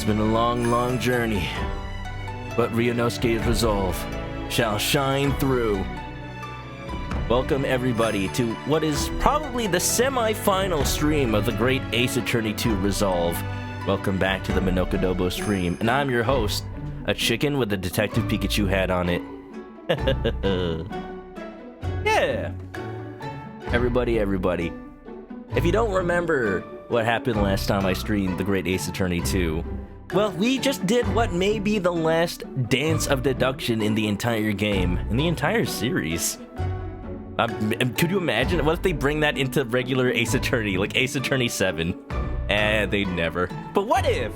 It's been a long, long journey, but Ryunosuke's resolve shall shine through. Welcome everybody to what is probably the semi-final stream of the Great Ace Attorney 2 Resolve. Welcome back to the ManokAdobo stream, and I'm your host, a chicken with a Detective Pikachu hat on it. Yeah! Everybody. If you don't remember what happened last time I streamed the Great Ace Attorney 2, well, we just did what may be the last dance of deduction in the entire game, in the entire series. Could you imagine? What if they bring that into regular Ace Attorney, like Ace Attorney 7? They'd never. But what if?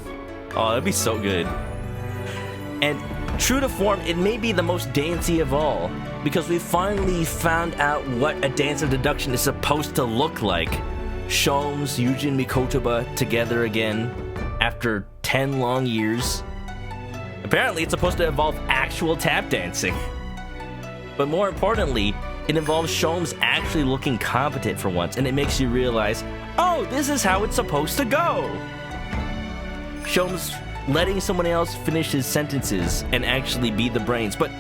Oh, that'd be so good. And true to form, it may be the most dancey of all, because we finally found out what a dance of deduction is supposed to look like. Sholmes, Yujin, Mikotoba together again after 10 long years. Apparently, it's supposed to involve actual tap dancing. But more importantly, it involves Sholmes actually looking competent for once, and it makes you realize, oh, this is how it's supposed to go. Sholmes letting someone else finish his sentences and actually be the brains. But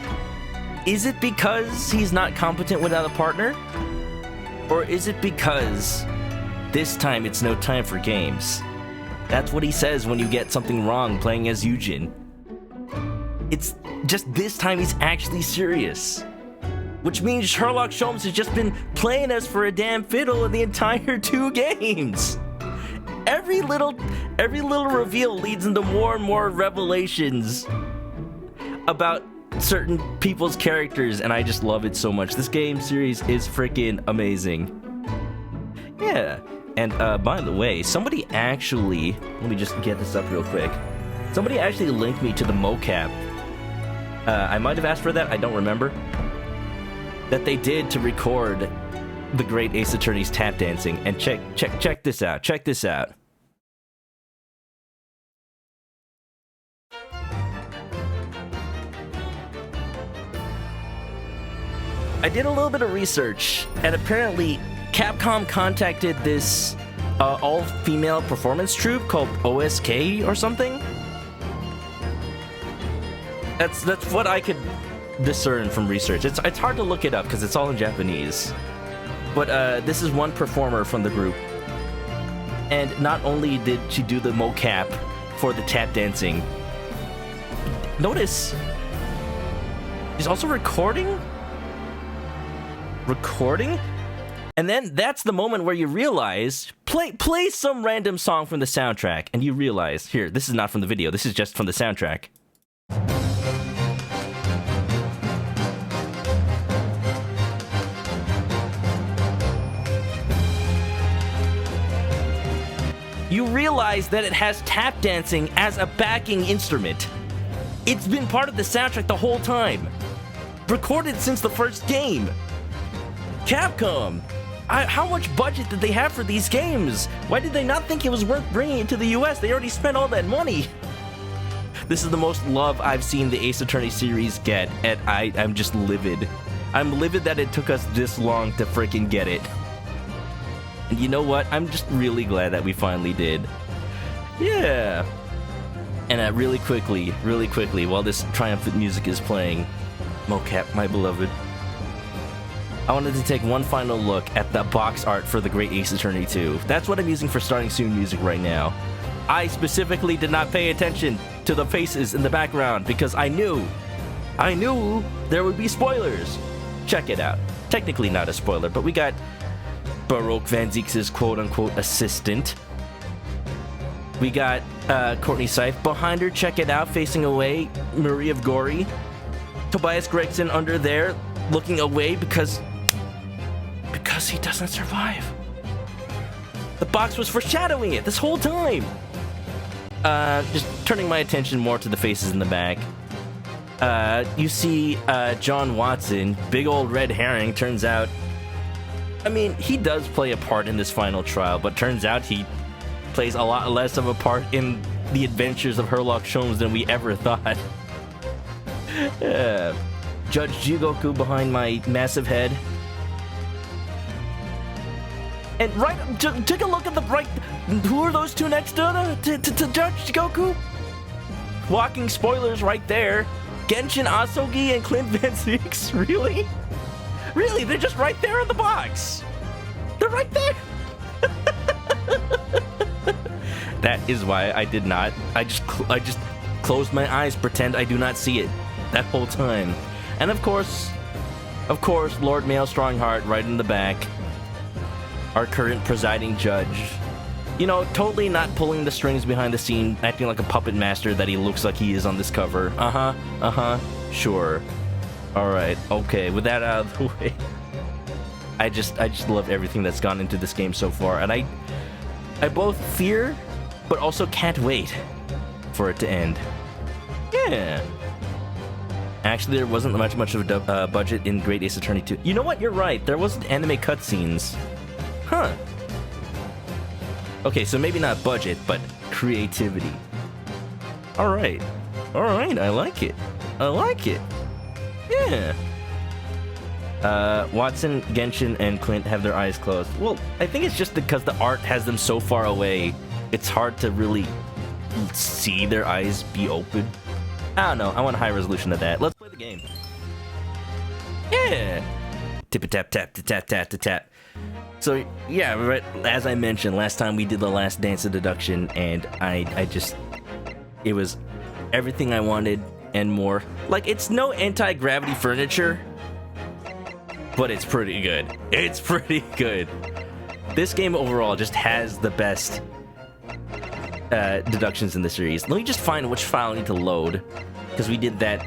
is it because he's not competent without a partner? Or is it because this time it's no time for games? That's what he says when you get something wrong playing as Yujin. It's just this time he's actually serious. Which means Sherlock Sholmes has just been playing us for a damn fiddle in the entire 2 games. Every little reveal leads into more and more revelations about certain people's characters, and I just love it so much. This game series is freaking amazing. Yeah, and by the way, somebody actually, let me just get this up real quick. Somebody actually linked me to the mocap. I might have asked for that, I don't remember. That they did to record the Great Ace Attorney's tap dancing. And check this out. Check this out. I did a little bit of research, and apparently Capcom contacted this all-female performance troupe called OSK or something. That's what I could discern from research. It's hard to look it up because it's all in Japanese. But this is one performer from the group. And not only did she do the mocap for the tap dancing, notice she's also recording? And then that's the moment where you realize, play some random song from the soundtrack, and you realize, here, this is not from the video, this is just from the soundtrack. You realize that it has tap dancing as a backing instrument. It's been part of the soundtrack the whole time. Recorded since the first game. Capcom! How much budget did they have for these games? Why did they not think it was worth bringing it to the US? They already spent all that money. This is the most love I've seen the Ace Attorney series get, and I'm just livid. I'm livid that it took us this long to freaking get it. And you know what? I'm just really glad that we finally did. Yeah. And really quickly, while this triumphant music is playing, mocap, my beloved, I wanted to take one final look at the box art for the Great Ace Attorney 2. That's what I'm using for starting soon music right now. I specifically did not pay attention to the faces in the background because I knew there would be spoilers. Check it out. Technically not a spoiler, but we got Baroque Van Zieks' quote-unquote assistant. We got Courtney Seif behind her, check it out, facing away, Marie of Gory. Tobias Gregson under there, looking away because he doesn't survive. The box was foreshadowing it this whole time. Just turning my attention more to the faces in the back. You see John Watson, big old red herring, turns out. I mean, he does play a part in this final trial, but turns out he plays a lot less of a part in the adventures of Sherlock Sholmes than we ever thought. Judge Jigoku behind my massive head. And right, take a look at the right. Who are those two next to Judge Jigoku? walking spoilers right there. Genshin Asogi and Clint Van Six, really? Really, they're just right there in the box. They're right there. That is why I did not. I just closed my eyes, pretend I do not see it that whole time. And of course, Lord Mail Strongheart right in the back. Our current presiding judge. You know, totally not pulling the strings behind the scene, acting like a puppet master that he looks like he is on this cover. Sure. Alright, okay, with that out of the way. I just love everything that's gone into this game so far, and I both fear, but also can't wait for it to end. Yeah. Actually, there wasn't much of a budget in Great Ace Attorney 2. You know what? You're right. There wasn't anime cutscenes. Huh. Okay, so maybe not budget, but creativity. Alright. Alright, I like it. I like it. Yeah. Watson, Genshin, and Clint have their eyes closed. Well, I think it's just because the art has them so far away, it's hard to really see their eyes be open. I don't know. I want a high resolution of that. Let's play the game. Yeah. Tip-a-tap, tap, tap, tap, tap, tap. So, yeah, right, as I mentioned, last time we did the last dance of deduction, and I just... It was everything I wanted and more. Like, it's no anti-gravity furniture, but it's pretty good. It's pretty good. This game overall just has the best deductions in the series. Let me just find which file I need to load, because we did that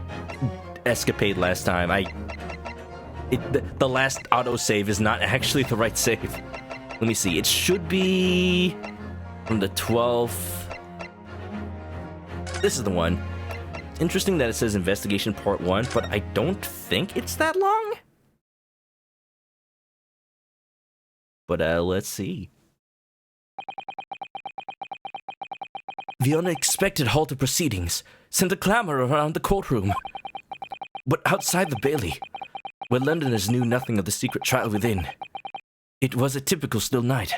escapade last time. The last autosave is not actually the right save. Let me see. It should be from the 12th. This is the one. Interesting that it says Investigation Part 1, but I don't think it's that long. But let's see. The unexpected halt of proceedings sent a clamor around the courtroom. But outside the Bailey, where Londoners knew nothing of the secret trial within, it was a typical still night.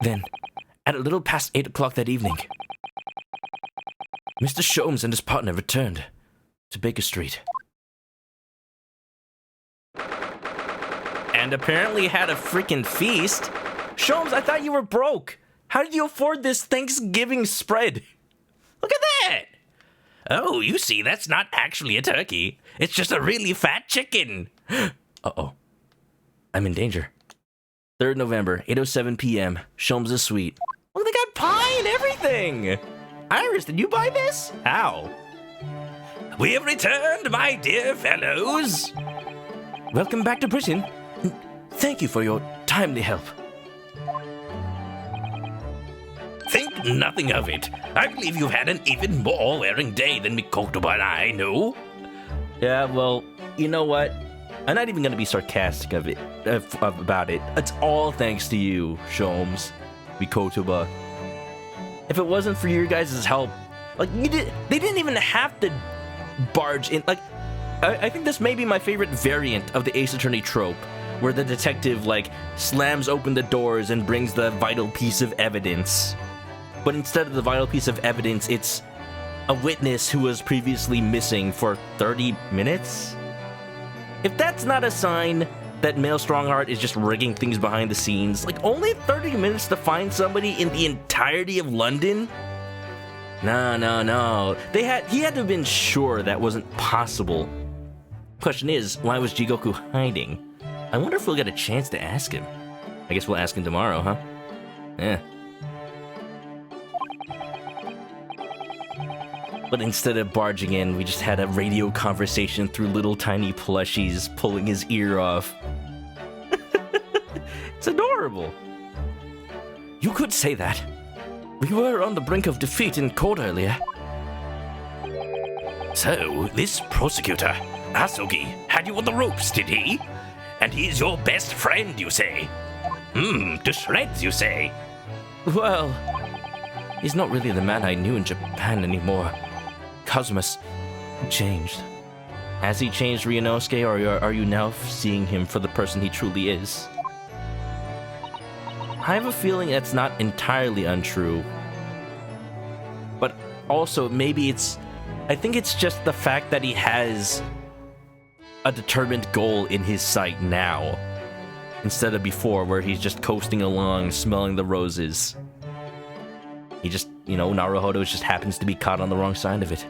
Then, at a little past 8 o'clock that evening, Mr. Sholmes and his partner returned to Baker Street. And apparently had a freaking feast. Sholmes, I thought you were broke. How did you afford this Thanksgiving spread? Look at that! Oh, you see, that's not actually a turkey. It's just a really fat chicken. Uh-oh. I'm in danger. 3rd November, 8:07 p.m. Sholmes' suite. Oh, they got pie and everything! Iris, did you buy this? How? We have returned, my dear fellows. Welcome back to prison. Thank you for your timely help. Think nothing of it. I believe you've had an even more wearing day than Mikoto and I know. Yeah, well, you know what? I'm not even going to be sarcastic about it. It's all thanks to you, Sholmes, Mikoto. If it wasn't for your guys' help, like, they didn't even have to barge in. Like, I think this may be my favorite variant of the Ace Attorney trope, where the detective, like, slams open the doors and brings the vital piece of evidence. But instead of the vital piece of evidence, it's a witness who was previously missing for 30 minutes? If that's not a sign that Male Strongheart is just rigging things behind the scenes, like, only 30 minutes to find somebody in the entirety of London? No. He had to have been sure that wasn't possible. Question is, why was Jigoku hiding? I wonder if we'll get a chance to ask him. I guess we'll ask him tomorrow, huh? Yeah. But instead of barging in, we just had a radio conversation through little tiny plushies pulling his ear off. It's adorable. You could say that. We were on the brink of defeat in court earlier. So, this prosecutor, Asogi, had you on the ropes, did he? And he's your best friend, you say? To shreds, you say? Well, he's not really the man I knew in Japan anymore. Cosmos changed. Has he changed, Ryunosuke, or are you now seeing him for the person he truly is? I have a feeling that's not entirely untrue. But also, maybe I think it's just the fact that he has a determined goal in his sight now, instead of before, where he's just coasting along, smelling the roses. He just, Naruhodo just happens to be caught on the wrong side of it.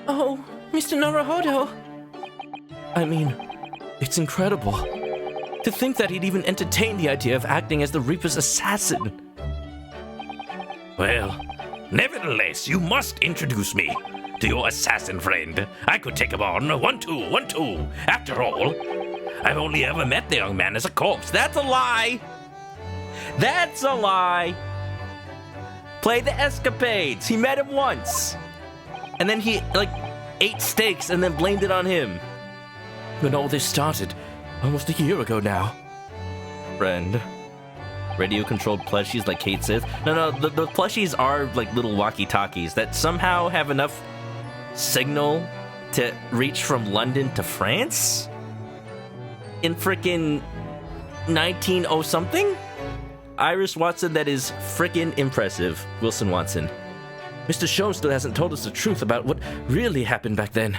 Oh, Mr. Naruhodo. I mean, it's incredible. To think that he'd even entertain the idea of acting as the Reaper's assassin. Well, nevertheless, you must introduce me to your assassin friend. I could take him on. 1-2, 1-2. After all, I've only ever met the young man as a corpse. That's a lie! That's a lie! Play the escapades. He met him once. And then he, ate steaks and then blamed it on him. When all this started, almost a year ago now. Friend. Radio-controlled plushies like Kate says. No, the plushies are like little walkie-talkies that somehow have enough signal to reach from London to France? In frickin' 19-oh-something? Iris Watson, that is frickin' impressive. Wilson Watson. Mr. Sholmes still hasn't told us the truth about what really happened back then.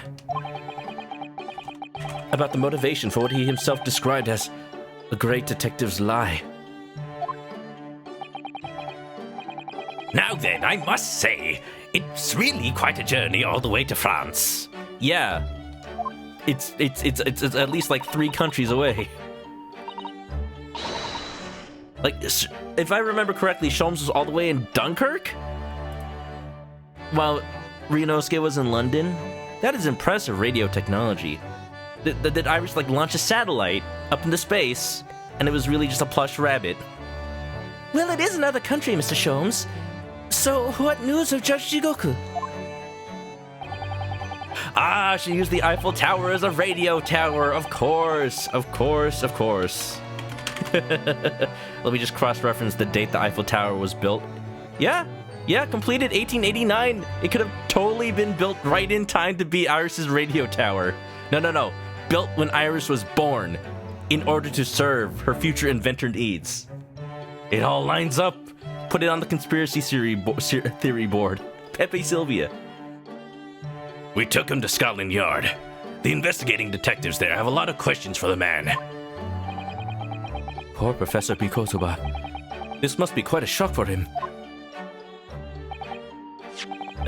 About the motivation for what he himself described as a great detective's lie. Now then, I must say, it's really quite a journey all the way to France. Yeah. It's at least 3 countries away. If I remember correctly, Sholmes was all the way in Dunkirk? While Ryunosuke was in London? That is impressive radio technology. Did Iris launch a satellite up into space, and it was really just a plush rabbit? Well, it is another country, Mr. Sholmes. So, what news of Judge Jigoku? Ah, she used the Eiffel Tower as a radio tower. Of course. Let me just cross-reference the date the Eiffel Tower was built. Yeah, completed 1889. It could have totally been built right in time to be Iris's radio tower. No. Built when Iris was born, in order to serve her future inventor needs. It all lines up. Put it on the conspiracy theory board. Pepe Sylvia. We took him to Scotland Yard. The investigating detectives there have a lot of questions for the man. Poor Professor Mikotoba. This must be quite a shock for him.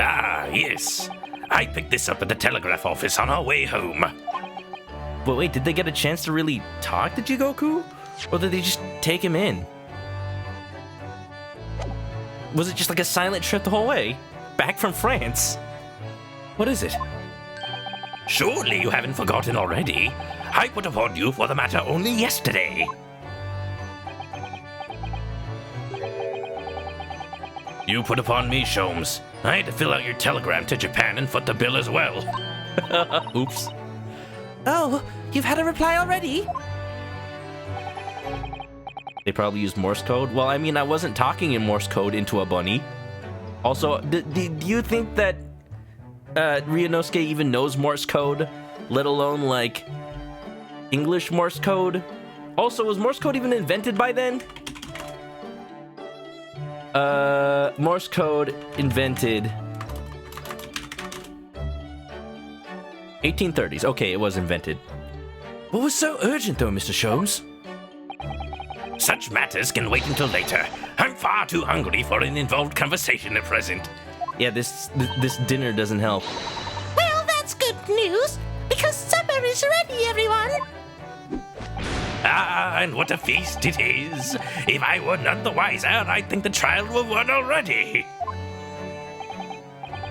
Ah, yes. I picked this up at the telegraph office on our way home. But wait, did they get a chance to really talk to Jigoku? Or did they just take him in? Was it just a silent trip the whole way? Back from France? What is it? Surely you haven't forgotten already. I put upon you for the matter only yesterday. You put upon me, Sholmes. I had to fill out your telegram to Japan and foot the bill as well. Oops. Oh, you've had a reply already? They probably used Morse code? Well, I mean, I wasn't talking in Morse code into a bunny. Also, do you think that Ryunosuke even knows Morse code? Let alone, English Morse code? Also, was Morse code even invented by then? Morse code invented 1830s. Okay, it was invented. What was so urgent, though, Mr. Sholmes? Such matters can wait until later. I'm far too hungry for an involved conversation at present. Yeah, this dinner doesn't help. Well, that's good news, because supper is ready, everyone. Ah, and what a feast it is. If I were none the wiser, I'd think the trial were won already.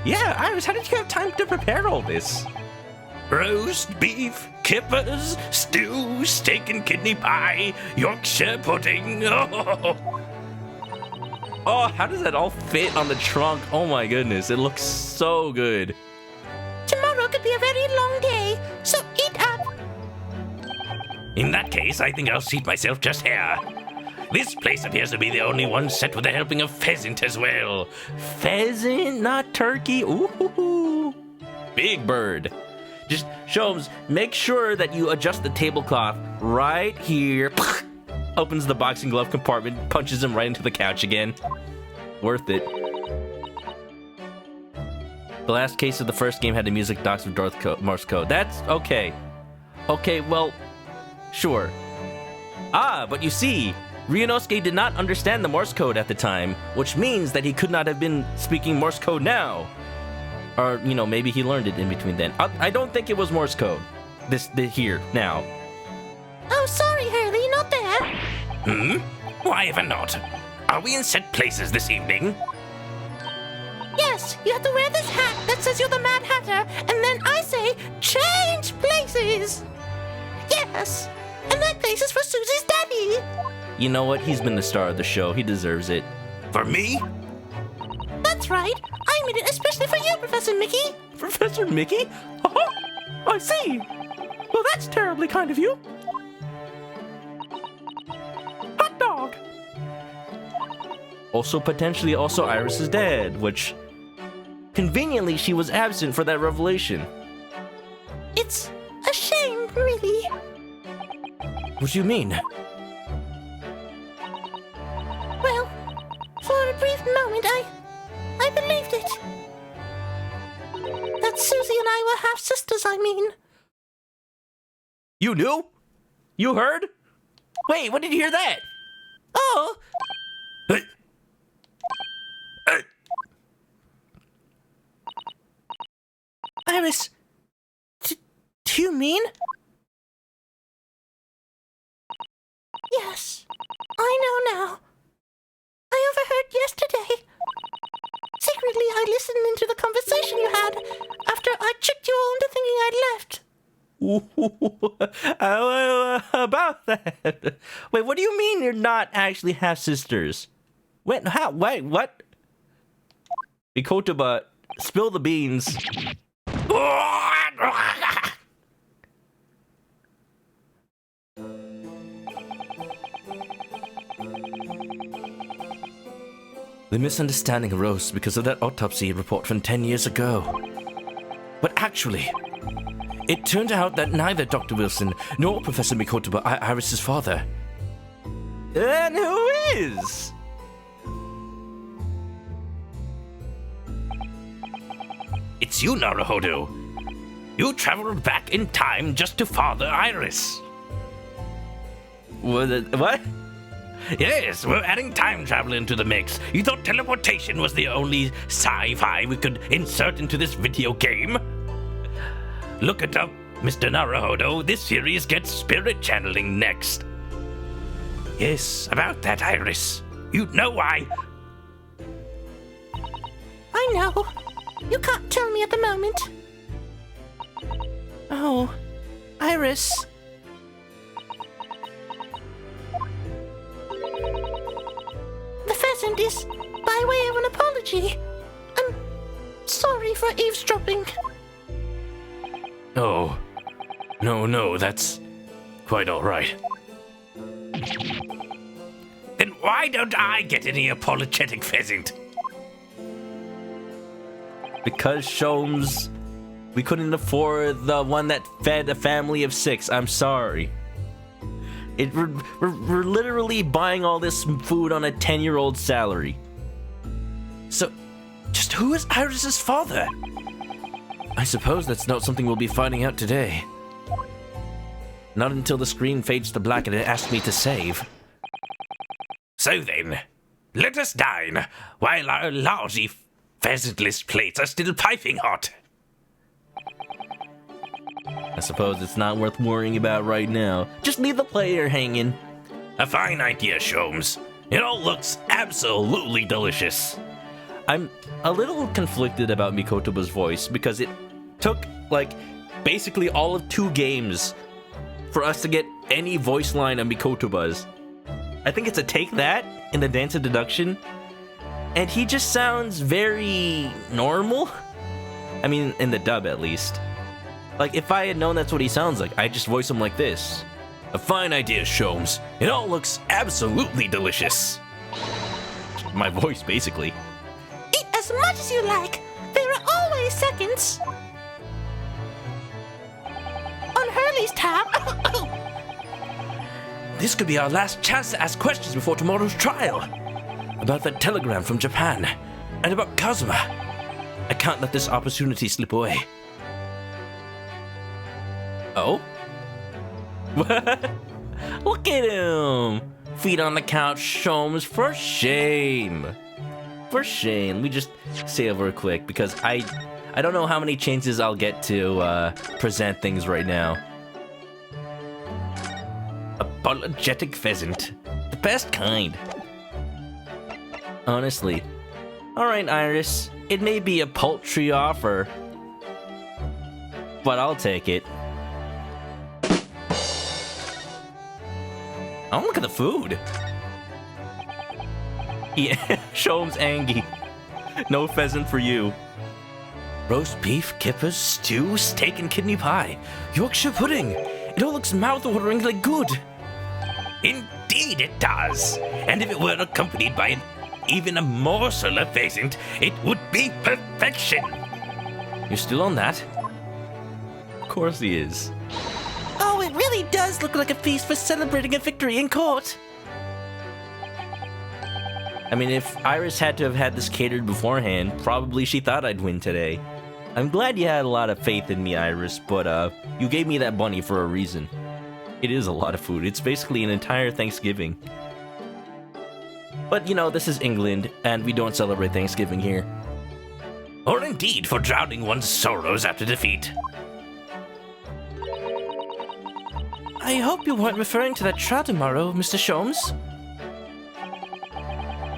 Yeah, Iris, how did you have time to prepare all this? Roast beef, kippers, stew, steak and kidney pie, Yorkshire pudding. Oh, how does that all fit on the trunk? Oh my goodness, it looks so good. Tomorrow could be a very long day, so eat up. In that case, I think I'll seat myself just here. This place appears to be the only one set with a helping of pheasant as well. Pheasant, not turkey. Ooh, big bird. Just, Sholmes, make sure that you adjust the tablecloth right here. Opens the boxing glove compartment, punches him right into the couch again. Worth it. The last case of the first game had the music docs with Morse code. That's okay. Okay, well, sure. But you see, Ryunosuke did not understand the Morse code at the time, which means that he could not have been speaking Morse code now. Or, maybe he learned it in between then. I don't think it was Morse code. This here, now. Oh, sorry, Hurley, not there. Why ever not? Are we in set places this evening? Yes, you have to wear this hat that says you're the Mad Hatter, and then I say, change places. Yes, and that place is for Susie's daddy. You know what? He's been the star of the show. He deserves it. For me? That's right. I made it especially for you, Professor Mickey. Professor Mickey? Oh, I see. Well, that's terribly kind of you. Hot dog. Also, potentially Iris's dad, which... Conveniently, she was absent for that revelation. It's a shame, really. What do you mean? Well, for a brief moment, I believed it. That Susie and I were half-sisters, I mean. You knew? You heard? Wait, when did you hear that? Oh, Iris, do you mean? Yes, I know now. I overheard yesterday. Secretly, I listened into the conversation you had after I tricked you all into thinking I'd left. About that. Wait, what do you mean you're not actually half-sisters? Wait, how? Wait, what? Mikotoba, spill the beans. The misunderstanding arose because of that autopsy report from 10 years ago. But actually, it turned out that neither Dr. Wilson nor Professor Mikotoba are Iris' father. And who is? It's you, Naruhodo. You traveled back in time just to father Iris. What? Yes, we're adding time travel into the mix. You thought teleportation was the only sci-fi we could insert into this video game? Look it up, Mr. Naruhodo. This series gets spirit channeling next. Yes, about that, Iris. You know why. I know. You can't tell me at the moment. Oh, Iris. The pheasant is by way of an apology. I'm sorry for eavesdropping. Oh, no, that's quite all right. Then why don't I get any apologetic pheasant? Because Sholmes, we couldn't afford the one that fed a family of 6. I'm sorry. We're literally buying all this food on a 10-year-old salary. So, just who is Iris' father? I suppose that's not something we'll be finding out today. Not until the screen fades to black and it asks me to save. So then, let us dine while our lousy pheasantless plates are still piping hot. I suppose it's not worth worrying about right now. Just leave the player hanging. A fine idea, Sholmes. It all looks absolutely delicious. I'm a little conflicted about Mikotoba's voice because it took, basically all of 2 games for us to get any voice line on Mikotoba's. I think it's a take that in the dance of deduction, and he just sounds very normal. I mean, in the dub at least. If I had known that's what he sounds like, I'd just voice him like this. A fine idea, Sholmes. It all looks absolutely delicious. My voice, basically. Eat as much as you like. There are always seconds. On Hurley's tab. This could be our last chance to ask questions before tomorrow's trial. About that telegram from Japan. And about Kazuma. I can't let this opportunity slip away. Oh? What? Look at him! Feet on the couch, Sholmes, for shame. For shame. We just say over quick because I don't know how many chances I'll get to present things right now. Apologetic pheasant. The best kind. Honestly. Alright, Iris. It may be a paltry offer, but I'll take it. Oh, look at the food. Yeah, Sholmes Angie. No pheasant for you. Roast beef, kippers, stew, steak and kidney pie. Yorkshire pudding. It all looks mouth-wateringly good. Indeed it does. And if it were accompanied by even a morsel of pheasant, it would be perfection. You're still on that? Of course he is. Oh, it really does look like a feast for celebrating a victory in court. I mean, if Iris had to have had this catered beforehand, probably she thought I'd win today. I'm glad you had a lot of faith in me, Iris, but you gave me that bunny for a reason. It is a lot of food. It's basically an entire Thanksgiving. But, you know, this is England, and we don't celebrate Thanksgiving here. Or indeed for drowning one's sorrows after defeat. I hope you weren't referring to that trial tomorrow, Mr. Sholmes.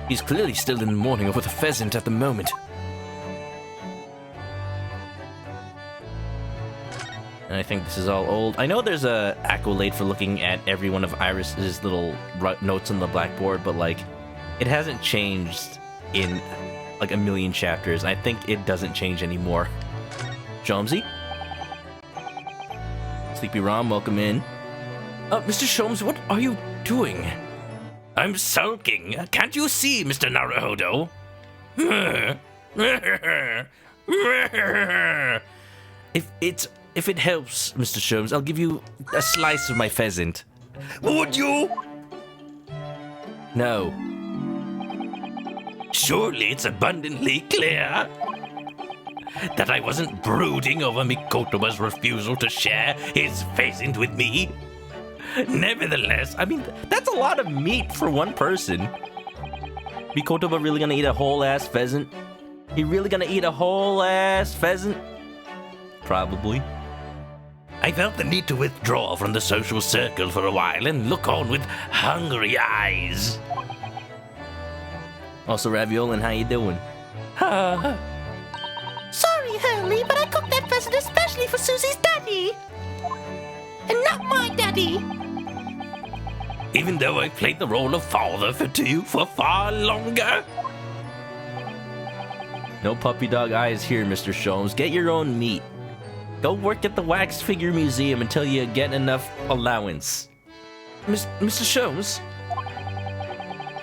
He's clearly still in the mourning over the pheasant at the moment. And I think this is all old. I know there's a accolade for looking at every one of Iris's little notes on the blackboard, but like, it hasn't changed in like a million chapters. I think it doesn't change anymore. Sholmesy? Sleepy Rom, welcome in. Mr. Sholmes, what are you doing? I'm sulking. Can't you see, Mr. Naruhodo? If it helps, Mr. Sholmes, I'll give you a slice of my pheasant. Would you? No. Surely it's abundantly clear that I wasn't brooding over Mikotoba's refusal to share his pheasant with me. Nevertheless, I mean, that's a lot of meat for one person. Mikotoba really gonna eat a whole ass pheasant? He really gonna eat a whole ass pheasant? Probably. I felt the need to withdraw from the social circle for a while and look on with hungry eyes. Also, Raviolin, how you doing? Sorry, Hurley, but I cooked that pheasant especially for Susie's daddy. And not my daddy. Even though I played the role of father to you for far longer. No puppy dog eyes here, Mr. Sholmes. Get your own meat. Go work at the Wax Figure Museum until you get enough allowance. Mr. Sholmes?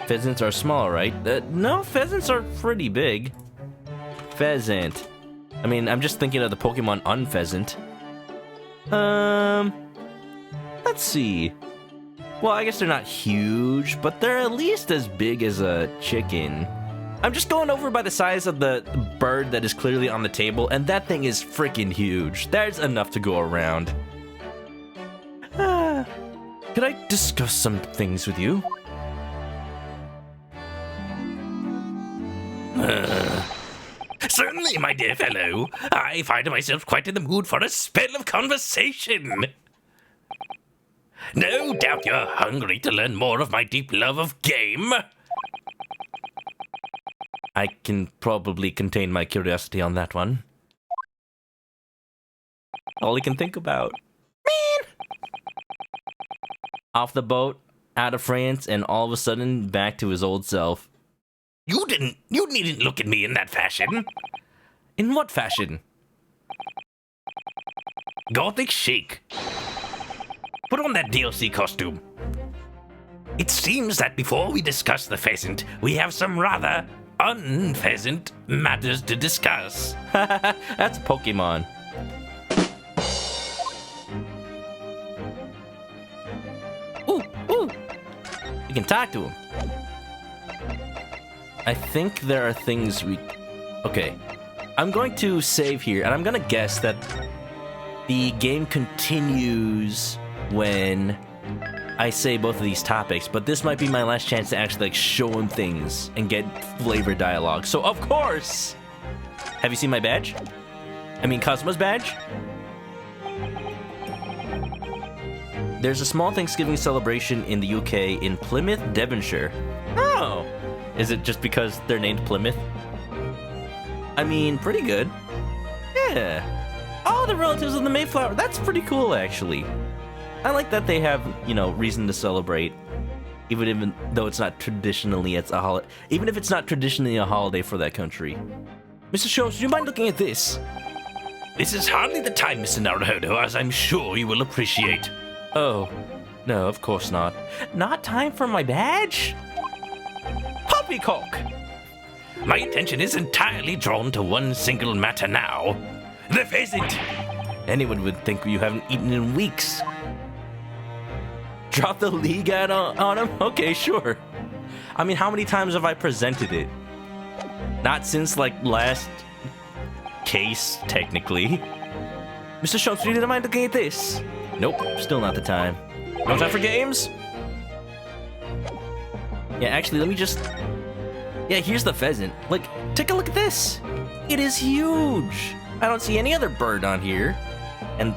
Pheasants are small, right? No, pheasants are pretty big. Pheasant. I mean, I'm just thinking of the Pokemon Unpheasant. Let's see. Well, I guess they're not huge, but they're at least as big as a chicken. I'm just going over by the size of the bird that is clearly on the table, and that thing is freaking huge. There's enough to go around. Could I discuss some things with you? Certainly, my dear fellow. I find myself quite in the mood for a spell of conversation. No doubt you're hungry to learn more of my deep love of game. I can probably contain my curiosity on that one. All he can think about. Man! Off the boat, out of France, and all of a sudden back to his old self. You needn't look at me in that fashion. In what fashion? Gothic chic. Put on that DLC costume. It seems that before we discuss the pheasant, we have some rather unpheasant matters to discuss. That's Pokemon. Ooh, ooh. We can talk to him. I think there are things we... Okay. I'm going to save here, and I'm gonna guess that the game continues when I say both of these topics, but this might be my last chance to actually like show him things and get flavor dialogue. So of course, have you seen my badge? I mean Cosmo's badge? There's a small Thanksgiving celebration in the UK in Plymouth, Devonshire. Oh, is it just because they're named Plymouth? I mean, pretty good. Yeah. All the relatives of the Mayflower. That's pretty cool, actually. I like that they have, you know, reason to celebrate, even though it's not traditionally a holiday. Even if it's not traditionally a holiday for that country. Mr. Schultz, do you mind looking at this? This is hardly the time, Mr. Naruhodo, as I'm sure you will appreciate. Oh, no, of course not. Not time for my badge? Poppycock! My attention is entirely drawn to one single matter now. The pheasant! Anyone would think you haven't eaten in weeks. Drop the league out on him? Okay, sure. I mean, how many times have I presented it? Not since, like, last case, technically. Mr. Schultz, do you mind looking at this? Nope, still not the time. No time for games? Yeah, actually, let me just... Yeah, here's the pheasant. Like, take a look at this. It is huge. I don't see any other bird on here. And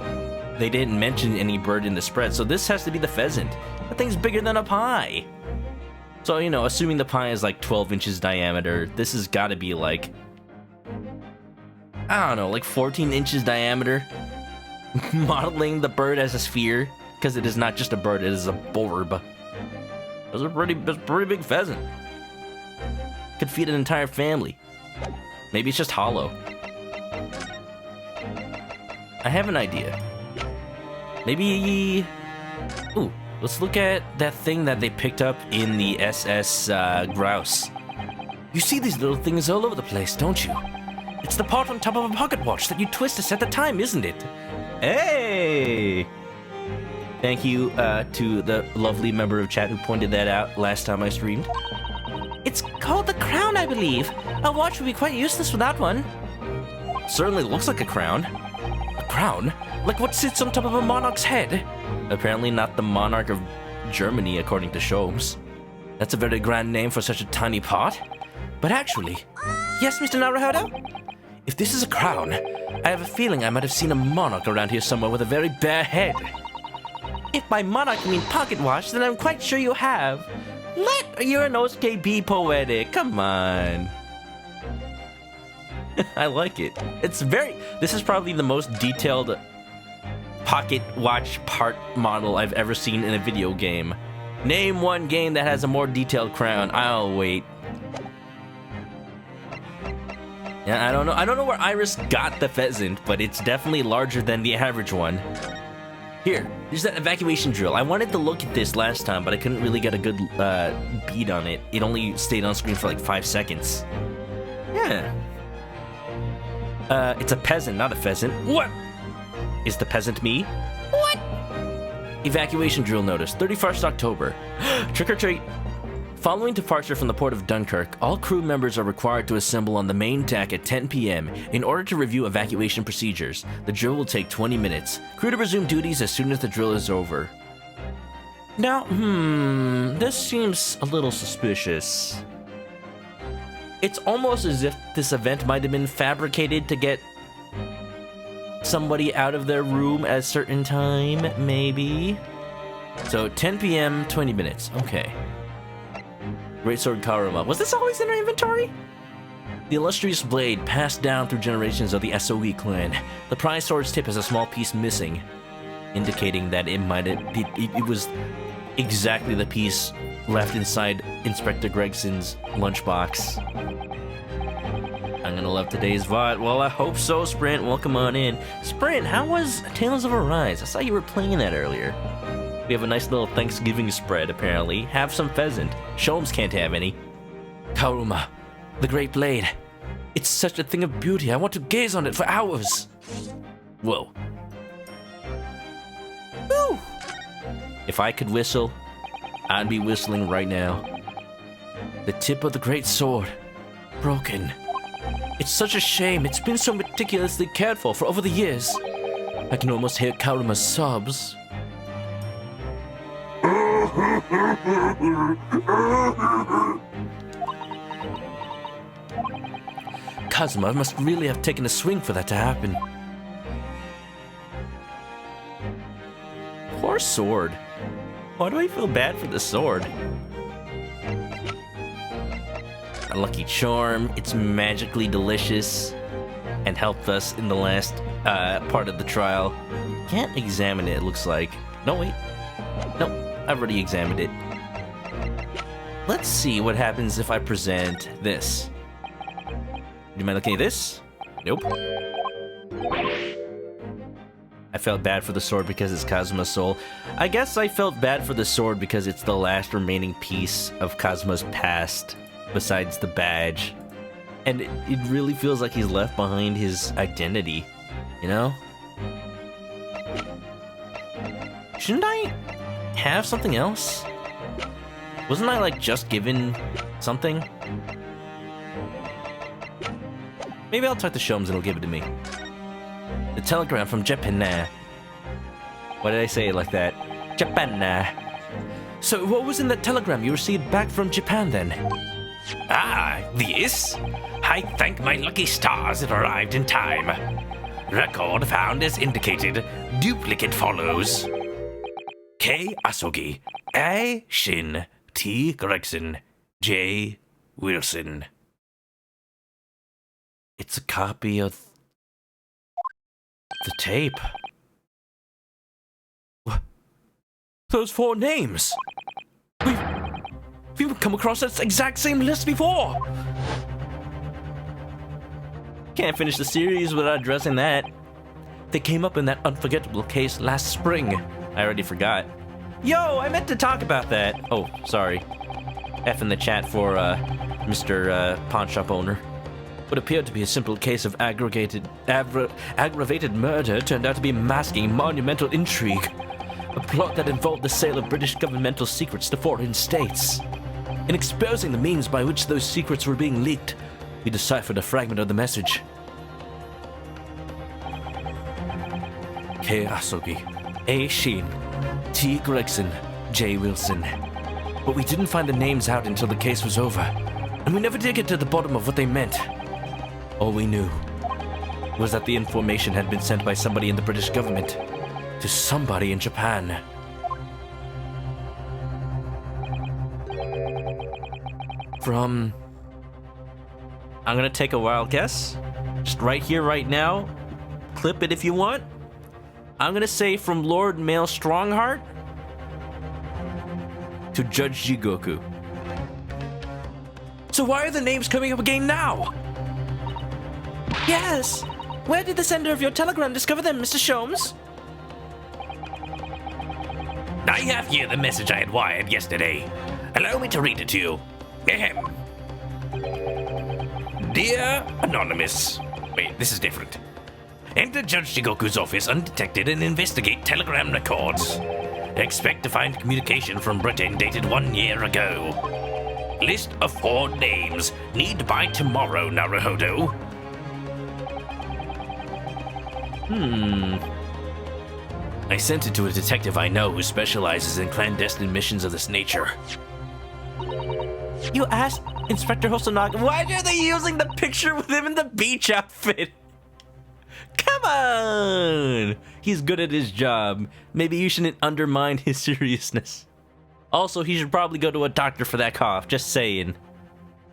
they didn't mention any bird in the spread, so this has to be the pheasant. That thing's bigger than a pie. So, you know, assuming the pie is like 12 inches diameter, this has got to be like... I don't know, like 14 inches diameter. Modeling the bird as a sphere, because it is not just a bird, it is a borb. That's a pretty big pheasant. Could feed an entire family. Maybe it's just hollow. I have an idea. Maybe... Ooh, let's look at that thing that they picked up in the SS Grouse. You see these little things all over the place, don't you? It's the part on top of a pocket watch that you twist to set the time, isn't it? Hey! Thank you to the lovely member of chat who pointed that out last time I streamed. It's called the crown, I believe. A watch would be quite useless without one. Certainly looks like a crown. A crown? Like what sits on top of a monarch's head? Apparently not the monarch of Germany, according to Sholmes. That's a very grand name for such a tiny pot. But actually... Yes, Mr. Naruhodo? If this is a crown, I have a feeling I might have seen a monarch around here somewhere with a very bare head. If by monarch you mean pocket watch, then I'm quite sure you have. Let Ryunosuke be poetic, come on. I like it. It's very... This is probably the most detailed pocket watch part model I've ever seen in a video game. Name one game that has a more detailed crown. I'll wait. Yeah, I don't know where Iris got the pheasant, but it's definitely larger than the average one. Here's that evacuation drill. I wanted to look at this last time, but I couldn't really get a good beat on it. It only stayed on screen for like 5 seconds. Yeah. It's a peasant, not a pheasant. What? Is the peasant me? What? Evacuation drill notice, 31st October. Trick or treat. Following departure from the port of Dunkirk, all crew members are required to assemble on the main deck at 10 p.m. in order to review evacuation procedures. The drill will take 20 minutes. Crew to resume duties as soon as the drill is over. Now, this seems a little suspicious. It's almost as if this event might have been fabricated to get somebody out of their room at a certain time, maybe? So, 10 p.m., 20 minutes. Okay. Greatsword Karuma. Was this always in our inventory? The illustrious blade passed down through generations of the SOE clan. The prize sword's tip has a small piece missing, indicating that it was exactly the piece left inside Inspector Gregson's lunchbox. I'm gonna love today's VOD. Well, I hope so, Sprint. Welcome on in. Sprint, how was Tales of Arise? I saw you were playing that earlier. We have a nice little Thanksgiving spread, apparently. Have some pheasant. Sholmes can't have any. Karuma, the great blade. It's such a thing of beauty. I want to gaze on it for hours. Whoa. Woo! If I could whistle, I'd be whistling right now. The tip of the great sword. Broken. It's such a shame. It's been so meticulously cared for over the years. I can almost hear Karuma's sobs. Kazuma must really have taken a swing for that to happen. Poor sword. Why do I feel bad for the sword? A lucky charm. It's magically delicious and helped us in the last part of the trial. Can't examine it, it looks like. No, wait. Nope, I've already examined it. Let's see what happens if I present this. Do you mind looking at this? Nope. I felt bad for the sword because it's Kazuma's soul. I guess I felt bad for the sword because it's the last remaining piece of Kazuma's past, besides the badge. And it really feels like he's left behind his identity, you know? Shouldn't I have something else? Wasn't I, like, just given something? Maybe I'll talk to Sholmes and he'll give it to me. The telegram from Japan. Why did I say it like that? Japan. So what was in that telegram you received back from Japan then? Ah, this? I thank my lucky stars it arrived in time. Record found as indicated. Duplicate follows. K. Asogi. A. Shin. T. Gregson. J. Wilson. It's a copy of the tape. What? Those 4 names! We've come across that exact same list before! Can't finish the series without addressing that. They came up in that unforgettable case last spring. I already forgot. Yo, I meant to talk about that. Oh, sorry. F in the chat for, Mr. Pawn Shop owner. What appeared to be a simple case of aggravated murder turned out to be masking monumental intrigue. A plot that involved the sale of British governmental secrets to foreign states. In exposing the means by which those secrets were being leaked, we deciphered a fragment of the message. K. Asogi, A. Sheen, T. Gregson, J. Wilson. But we didn't find the names out until the case was over, and we never did get to the bottom of what they meant. All we knew was that the information had been sent by somebody in the British government to somebody in Japan. From... I'm gonna take a wild guess. Just right here, right now. Clip it if you want. I'm gonna say from Lord Male Strongheart to Judge Jigoku. So why are the names coming up again now? Yes! Where did the sender of your telegram discover them, Mr. Sholmes? I have here the message I had wired yesterday. Allow me to read it to you. Ahem. Dear Anonymous. Wait, this is different. Enter Judge Jigoku's office undetected and investigate telegram records. Expect to find communication from Britain dated 1 year ago. List of 4 names. Need by tomorrow, Naruhodo. I sent it to a detective I know who specializes in clandestine missions of this nature. You asked Inspector Hosonaga, why are they using the picture with him in the beach outfit? Come on! He's good at his job. Maybe you shouldn't undermine his seriousness. Also, he should probably go to a doctor for that cough. Just saying.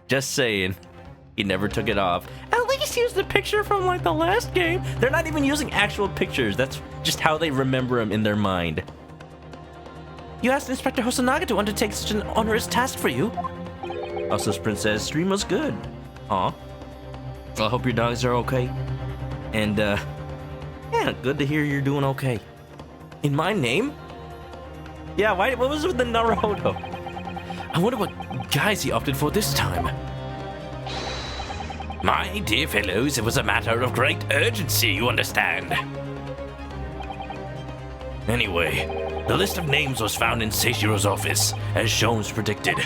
Just saying. He never took it off. At least use the picture from, like, the last game. They're not even using actual pictures. That's just how they remember him in their mind. You asked Inspector Hosonaga to undertake such an onerous task for you. Also, Princess, stream was good. Aw. I hope your dogs are okay. And, yeah, good to hear you're doing okay. In my name? Yeah, what was with the Naruhodo? I wonder what guise he opted for this time. My dear fellows, it was a matter of great urgency, you understand. Anyway, the list of names was found in Seishiro's office, as Sholmes predicted.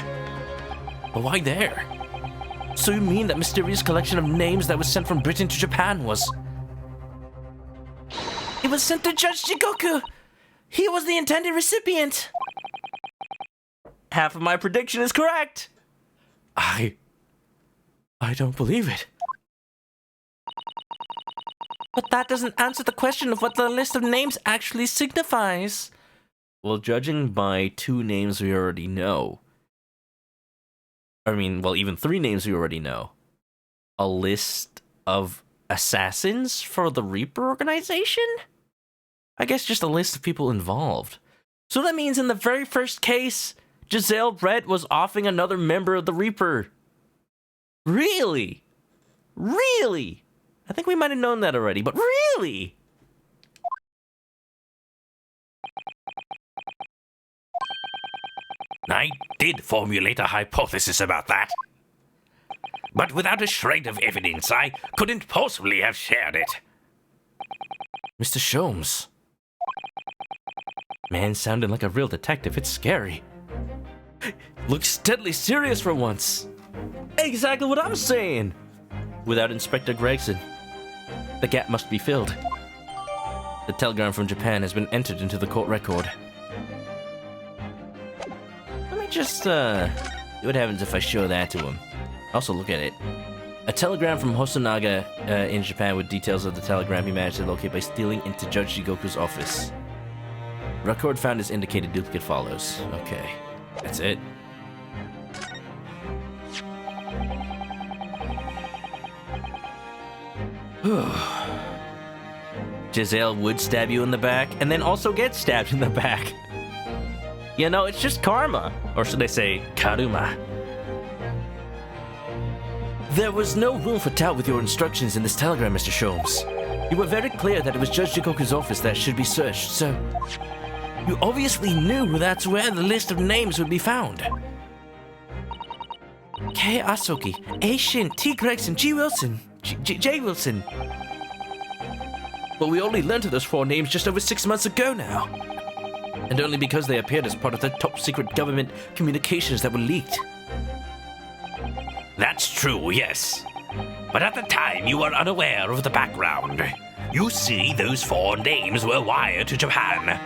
But why there? So you mean that mysterious collection of names that was sent from Britain to Japan was... It was sent to Judge Jigoku! He was the intended recipient! Half of my prediction is correct! I don't believe it. But that doesn't answer the question of what the list of names actually signifies. Well, judging by 2 names we already know. I mean, well, even 3 names we already know. A list of assassins for the Reaper organization? I guess just a list of people involved. So that means in the very first case, Giselle Brett was offing another member of the Reaper. Really? Really? I think we might have known that already, but really? I did formulate a hypothesis about that. But without a shred of evidence, I couldn't possibly have shared it. Mr. Sholmes. Man sounding like a real detective, it's scary. Looks deadly serious for once. Exactly what I'm saying. Without Inspector Gregson, the gap must be filled. The telegram from Japan has been entered into the court record. Let me just, see what happens if I show that to him. Also, look at it. A telegram from Hosonaga in Japan with details of the telegram he managed to locate by stealing into Judge Jigoku's office. Record found as indicated duplicate follows. Okay, that's it. Giselle would stab you in the back, and then also get stabbed in the back. You know, it's just karma. Or should I say, karuma. There was no room for doubt with your instructions in this telegram, Mr. Sholmes. You were very clear that it was Judge Jigoku's office that should be searched, so... You obviously knew that's where the list of names would be found. K. Asoki, A. Shin, T. Gregson, G. Wilson, J. Wilson. But we only learned of those 4 names just over 6 months ago now. And only because they appeared as part of the top secret government communications that were leaked. That's true, yes. But at the time, you were unaware of the background. You see, those 4 names were wired to Japan.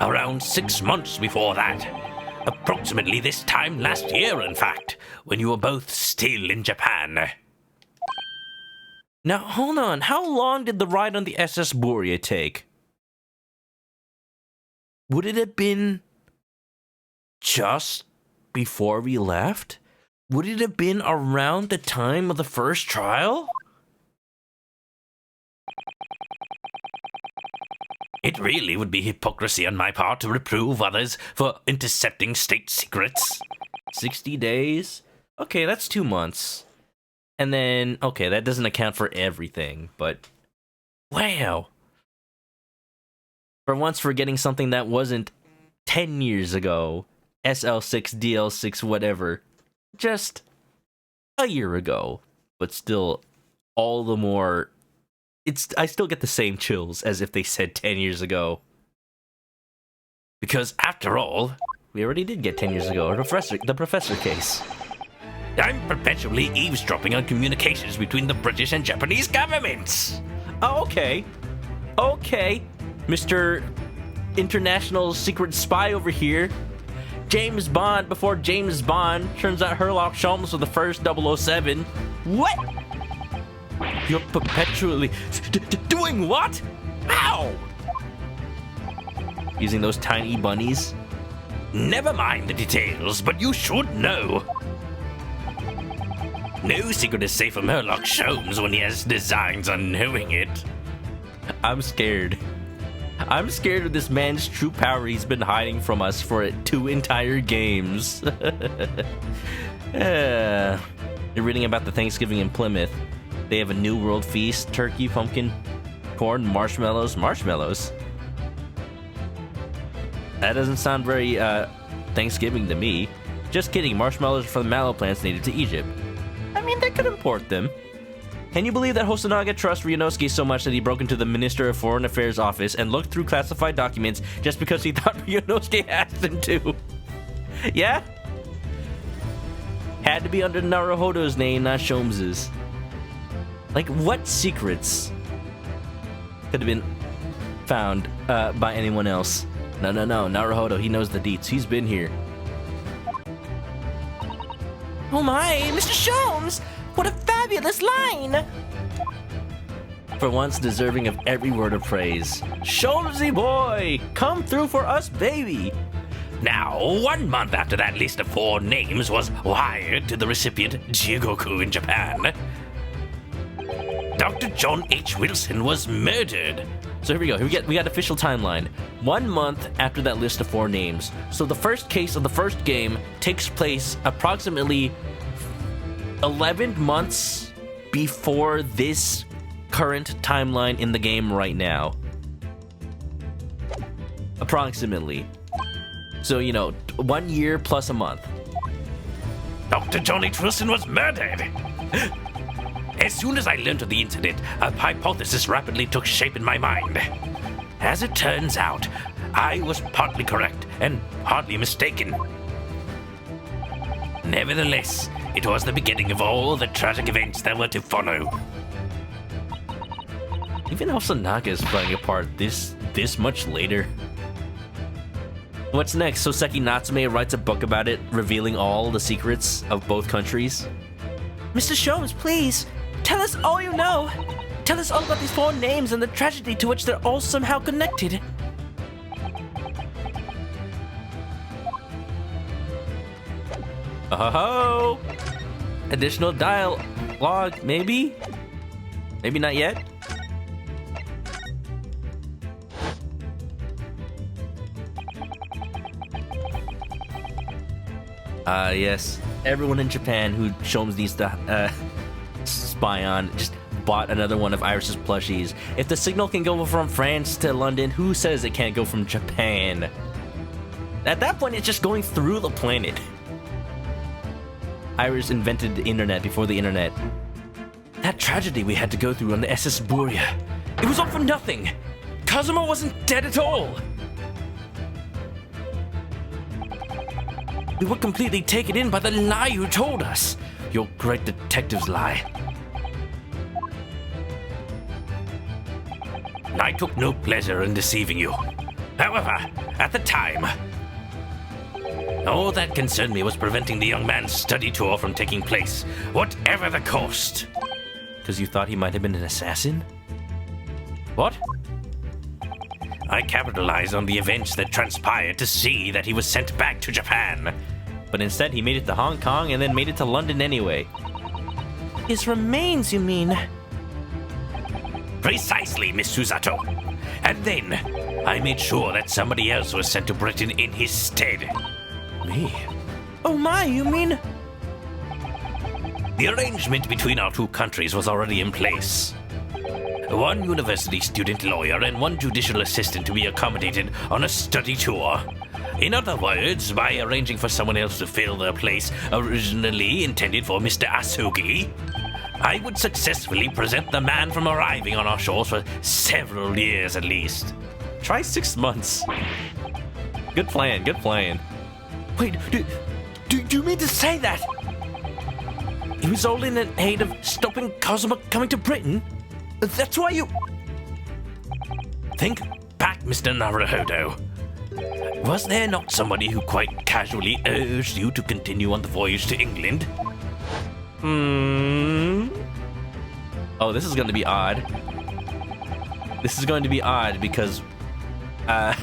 Around 6 months before that. Approximately this time last year, in fact, when you were both still in Japan. Now, hold on. How long did the ride on the SS Borea take? Would it have been just before we left? Would it have been around the time of the first trial? It really would be hypocrisy on my part to reprove others for intercepting state secrets. 60 days? Okay, that's 2 months. And then, okay, that doesn't account for everything, but... Wow! For once forgetting something that wasn't 10 years ago, SL6, DL6, whatever, just a year ago, but still all the more... I still get the same chills as if they said 10 years ago. Because after all, we already did get 10 years ago, the professor case. I'm perpetually eavesdropping on communications between the British and Japanese governments. Oh, okay. Okay, Mr. International Secret Spy over here. James Bond before James Bond. Turns out Sherlock Holmes was the first 007. What? You're perpetually... doing what? How? Using those tiny bunnies? Never mind the details, but you should know. No secret is safe from Sherlock Holmes when he has designs on knowing it. I'm scared. I'm scared of this man's true power he's been hiding from us for 2 entire games. You're reading about the Thanksgiving in Plymouth. They have a New World feast, turkey, pumpkin, corn, marshmallows. Marshmallows? That doesn't sound very, Thanksgiving to me. Just kidding, marshmallows are from the mallow plants native to Egypt. I mean, they could import them. Can you believe that Hosonaga trusts Ryunosuke so much that he broke into the Minister of Foreign Affairs office and looked through classified documents just because he thought Ryunosuke asked him to? Yeah? Had to be under Naruhodo's name, not Sholmes's. Like, what secrets could have been found by anyone else? No. Naruhodo, he knows the deets. He's been here. Oh my, Mr. Sholmes! What a fabulous line! For once, deserving of every word of praise. Sholmesy boy! Come through for us, baby! Now, 1 month after that list of 4 names was wired to the recipient, Jigoku, in Japan, Dr. John H. Wilson was murdered. So here we go. We got official timeline. 1 month after that list of 4 names. So the first case of the first game takes place approximately 11 months before this current timeline in the game right now. Approximately. So, 1 year plus a month. Dr. John H. Wilson was murdered. As soon as I learned of the incident, a hypothesis rapidly took shape in my mind. As it turns out, I was partly correct and hardly mistaken. Nevertheless, it was the beginning of all the tragic events that were to follow. Even Hosonaga is playing a part this much later. What's next? Soseki Natsume writes a book about it, revealing all the secrets of both countries. Mr. Sholmes, please, tell us all you know. Tell us all about these 4 names and the tragedy to which they're all somehow connected. Oh, additional dialogue, maybe? Maybe not yet? Yes. Everyone in Japan who Sholmes needs to spy on just bought another one of Iris's plushies. If the signal can go from France to London, who says it can't go from Japan? At that point, it's just going through the planet. Iris invented the internet before the internet. That tragedy we had to go through on the SS Buria, it was all for nothing. Kazuma wasn't dead at all. We were completely taken in by the lie you told us. Your great detective's lie. I took no pleasure in deceiving you. However, at the time, all that concerned me was preventing the young man's study tour from taking place, whatever the cost. Because you thought he might have been an assassin? What? I capitalized on the events that transpired to see that he was sent back to Japan. But instead, he made it to Hong Kong and then made it to London anyway. His remains, you mean? Precisely, Miss Susato. And then, I made sure that somebody else was sent to Britain in his stead. Me? Oh my, you mean? The arrangement between our 2 countries was already in place. 1 university student lawyer and 1 judicial assistant to be accommodated on a study tour. In other words, by arranging for someone else to fill their place originally intended for Mr. Asugi, I would successfully prevent the man from arriving on our shores for several years at least. Try 6 months. Good plan, good plan. Wait, do you mean to say that? It was all in the aid of stopping Kazuma coming to Britain? That's why you... Think back, Mr. Naruhodo. Was there not somebody who quite casually urged you to continue on the voyage to England? Oh, this is going to be odd. This is going to be odd because I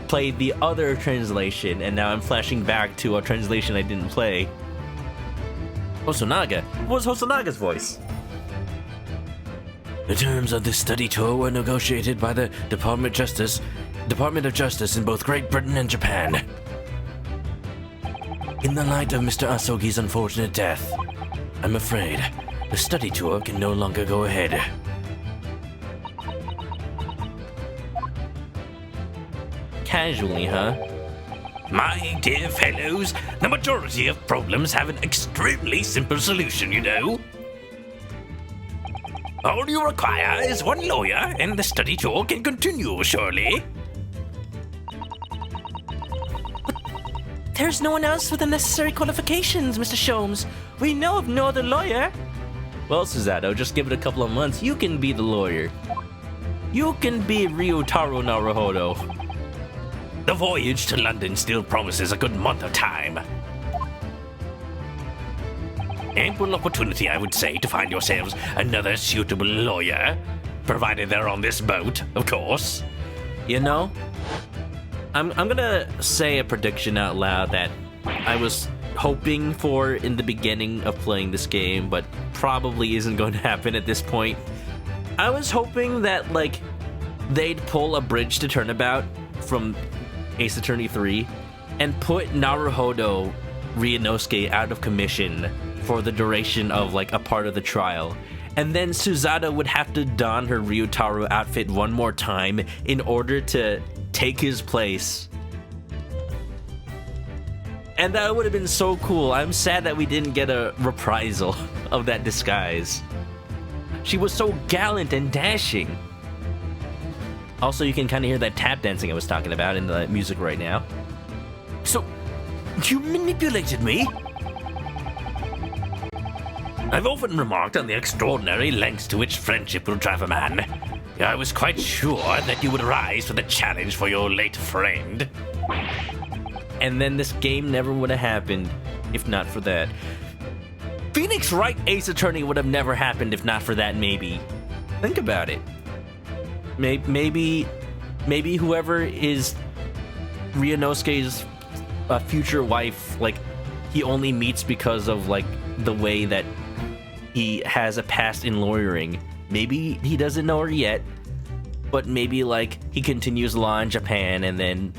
played the other translation and now I'm flashing back to a translation I didn't play. Hosonaga. What was Hosonaga's voice? The terms of this study tour were negotiated by the Department of Justice in both Great Britain and Japan. In the light of Mr. Asogi's unfortunate death, I'm afraid the study tour can no longer go ahead. Casually, huh? My dear fellows, the majority of problems have an extremely simple solution, you know. All you require is 1 lawyer, and the study tour can continue, surely. There's no one else with the necessary qualifications, Mr. Sholmes. We know of no other lawyer. Well, Susato, just give it a couple of months. You can be the lawyer. You can be Ryutaro Naruhodo. The voyage to London still promises a good month of time. Ample opportunity, I would say, to find yourselves another suitable lawyer. Provided they're on this boat, of course. You know, I'm gonna say a prediction out loud that I was hoping for in the beginning of playing this game, but probably isn't going to happen at this point. I was hoping that, like, they'd pull a bridge to turnabout from Ace Attorney 3 and put Naruhodo Ryunosuke out of commission for the duration of, like, a part of the trial. And then Susato would have to don her Ryutaro outfit one more time in order to take his place. And that would have been so cool. I'm sad that we didn't get a reprisal of that disguise. She was so gallant and dashing. Also, you can kind of hear that tap dancing I was talking about in the music right now. So, you manipulated me? I've often remarked on the extraordinary lengths to which friendship will drive a man. I was quite sure that you would rise to the challenge for your late friend. And then this game never would have happened if not for that. Phoenix Wright Ace Attorney would have never happened if not for that, maybe. Think about it. Maybe whoever is Ryunosuke's future wife, like, he only meets because of, like, the way that he has a past in lawyering. Maybe he doesn't know her yet, but maybe, like, he continues law in Japan and then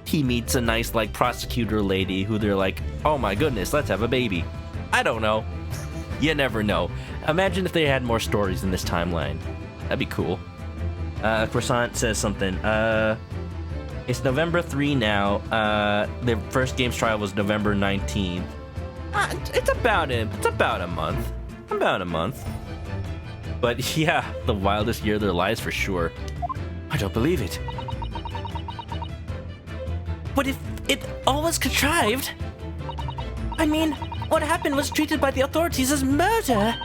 he meets a nice, like, prosecutor lady who they're like, oh my goodness, let's have a baby. I don't know. You never know. Imagine if they had more stories in this timeline. That'd be cool. Croissant says something. It's November 3 now. The first game's trial was November 19th. It's about a month. About a month. But yeah, the wildest year of their lives for sure. I don't believe it. But if it all was contrived, I mean, what happened was treated by the authorities as murder.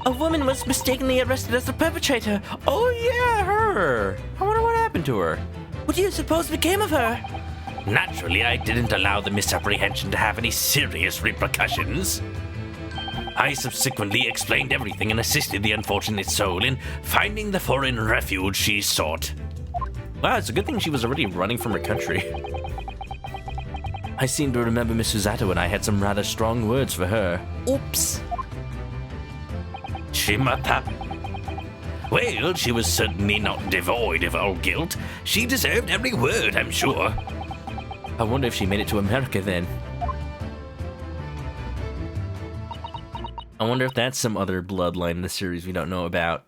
A woman was mistakenly arrested as the perpetrator. Oh yeah, her. I wonder what happened to her. What do you suppose became of her? Naturally, I didn't allow the misapprehension to have any serious repercussions. I subsequently explained everything and assisted the unfortunate soul in finding the foreign refuge she sought. Wow, it's a good thing she was already running from her country. I seem to remember Miss Susato and I had some rather strong words for her. Oops. Shimata. Well, she was certainly not devoid of all guilt. She deserved every word, I'm sure. I wonder if she made it to America then. I wonder if that's some other bloodline in the series we don't know about.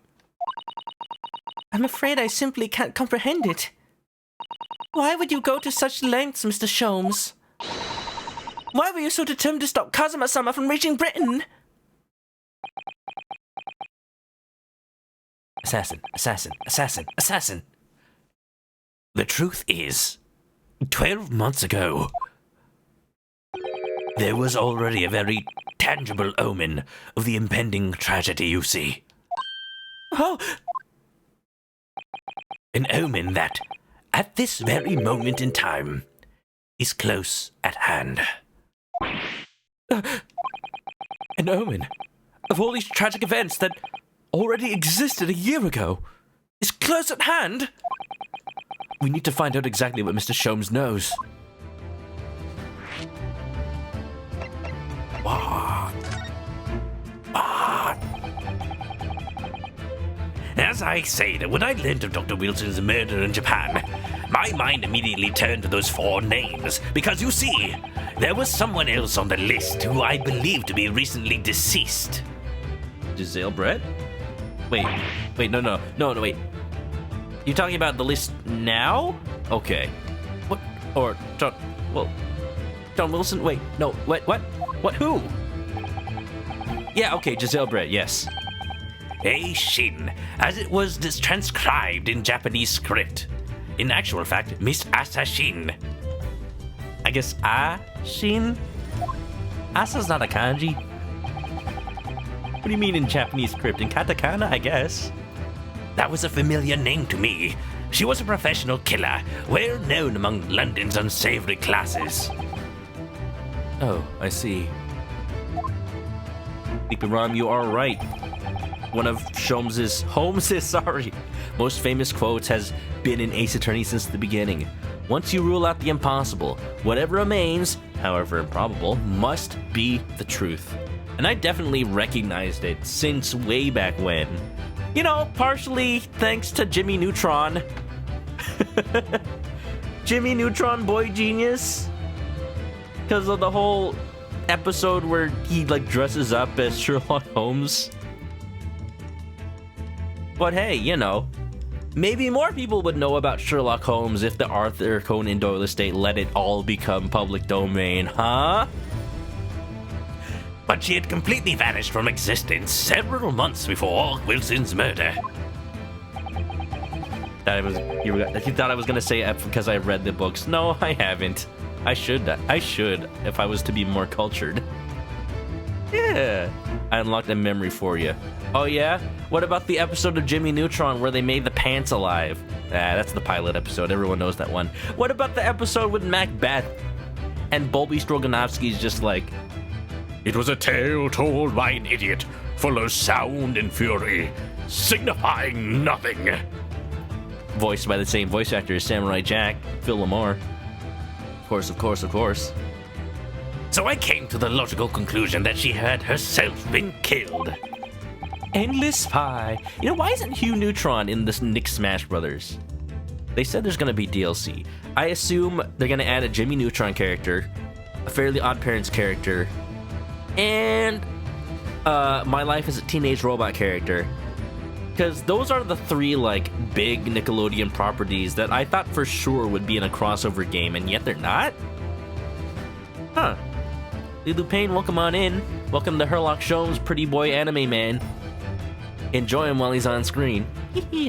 I'm afraid I simply can't comprehend it. Why would you go to such lengths, Mr. Sholmes? Why were you so determined to stop Kazuma-sama from reaching Britain? Assassin, assassin, assassin, assassin. The truth is, 12 months ago, there was already a very tangible omen of the impending tragedy, you see. Oh! An omen that, at this very moment in time, is close at hand. An omen of all these tragic events that already existed a year ago is close at hand? We need to find out exactly what Mr. Sholmes knows. As I said, when I learned of Dr. Wilson's murder in Japan, my mind immediately turned to those 4 names, because you see, there was someone else on the list who I believe to be recently deceased. Giselle Brett? Wait, no, wait. You talking about the list now? Okay. What? Or, John Wilson? Wait, no, what, who? Yeah, okay, Giselle Brett, yes. Shin, as it was transcribed in Japanese script. In actual fact, Miss Assassin. guess Ashin? Asa's not a kanji. What do you mean in Japanese script? In katakana, I guess. That was a familiar name to me. She was a professional killer, well known among London's unsavory classes. Oh, I see. Sleepy Rom, you are right. One of Holmes's most famous quotes has been in Ace Attorney since the beginning. Once you rule out the impossible, whatever remains, however improbable, must be the truth. And I definitely recognized it since way back when. You know, partially thanks to Jimmy Neutron. Jimmy Neutron Boy Genius. Because of the whole episode where he like dresses up as Sherlock Holmes. But hey, you know, maybe more people would know about Sherlock Holmes if the Arthur Conan Doyle estate let it all become public domain, huh? But she had completely vanished from existence several months before Wilson's murder. You thought I was gonna say it because I read the books. No, I haven't. I should if I was to be more cultured. Yeah, I unlocked a memory for you. Oh yeah? What about the episode of Jimmy Neutron where they made the pants alive? That's the pilot episode. Everyone knows that one. What about the episode with Macbeth? And Bobby Stroganovsky's just like, it was a tale told by an idiot, full of sound and fury, signifying nothing. Voiced by the same voice actor as Samurai Jack, Phil Lamar. Of course. So I came to the logical conclusion that she had herself been killed. Endless pie. You know, why isn't Hugh Neutron in this Nick Smash Brothers? They said there's gonna be DLC. I assume they're gonna add a Jimmy Neutron character, a Fairly Odd Parents character, and My Life as a Teenage Robot character. Because those are the three, like, big Nickelodeon properties that I thought for sure would be in a crossover game, and yet they're not? Huh. Lulu Payne, welcome on in. Welcome to Herlock Sholmes' Pretty Boy Anime Man. Enjoy him while he's on screen.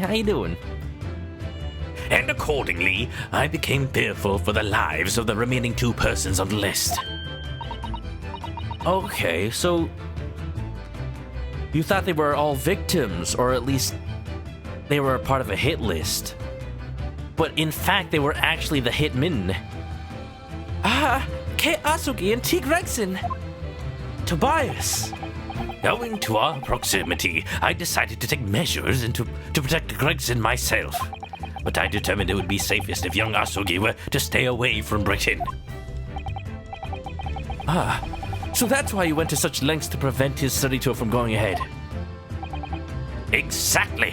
How you doing? And accordingly, I became fearful for the lives of the remaining 2 persons on the list. Okay, so you thought they were all victims, or at least they were a part of a hit list. But in fact, they were actually the hitmen. Kei Asugi and T. Gregson. Tobias. Owing to our proximity, I decided to take measures to protect Gregson myself. But I determined it would be safest if young Asugi were to stay away from Britain. So that's why you went to such lengths to prevent his study tour from going ahead. Exactly.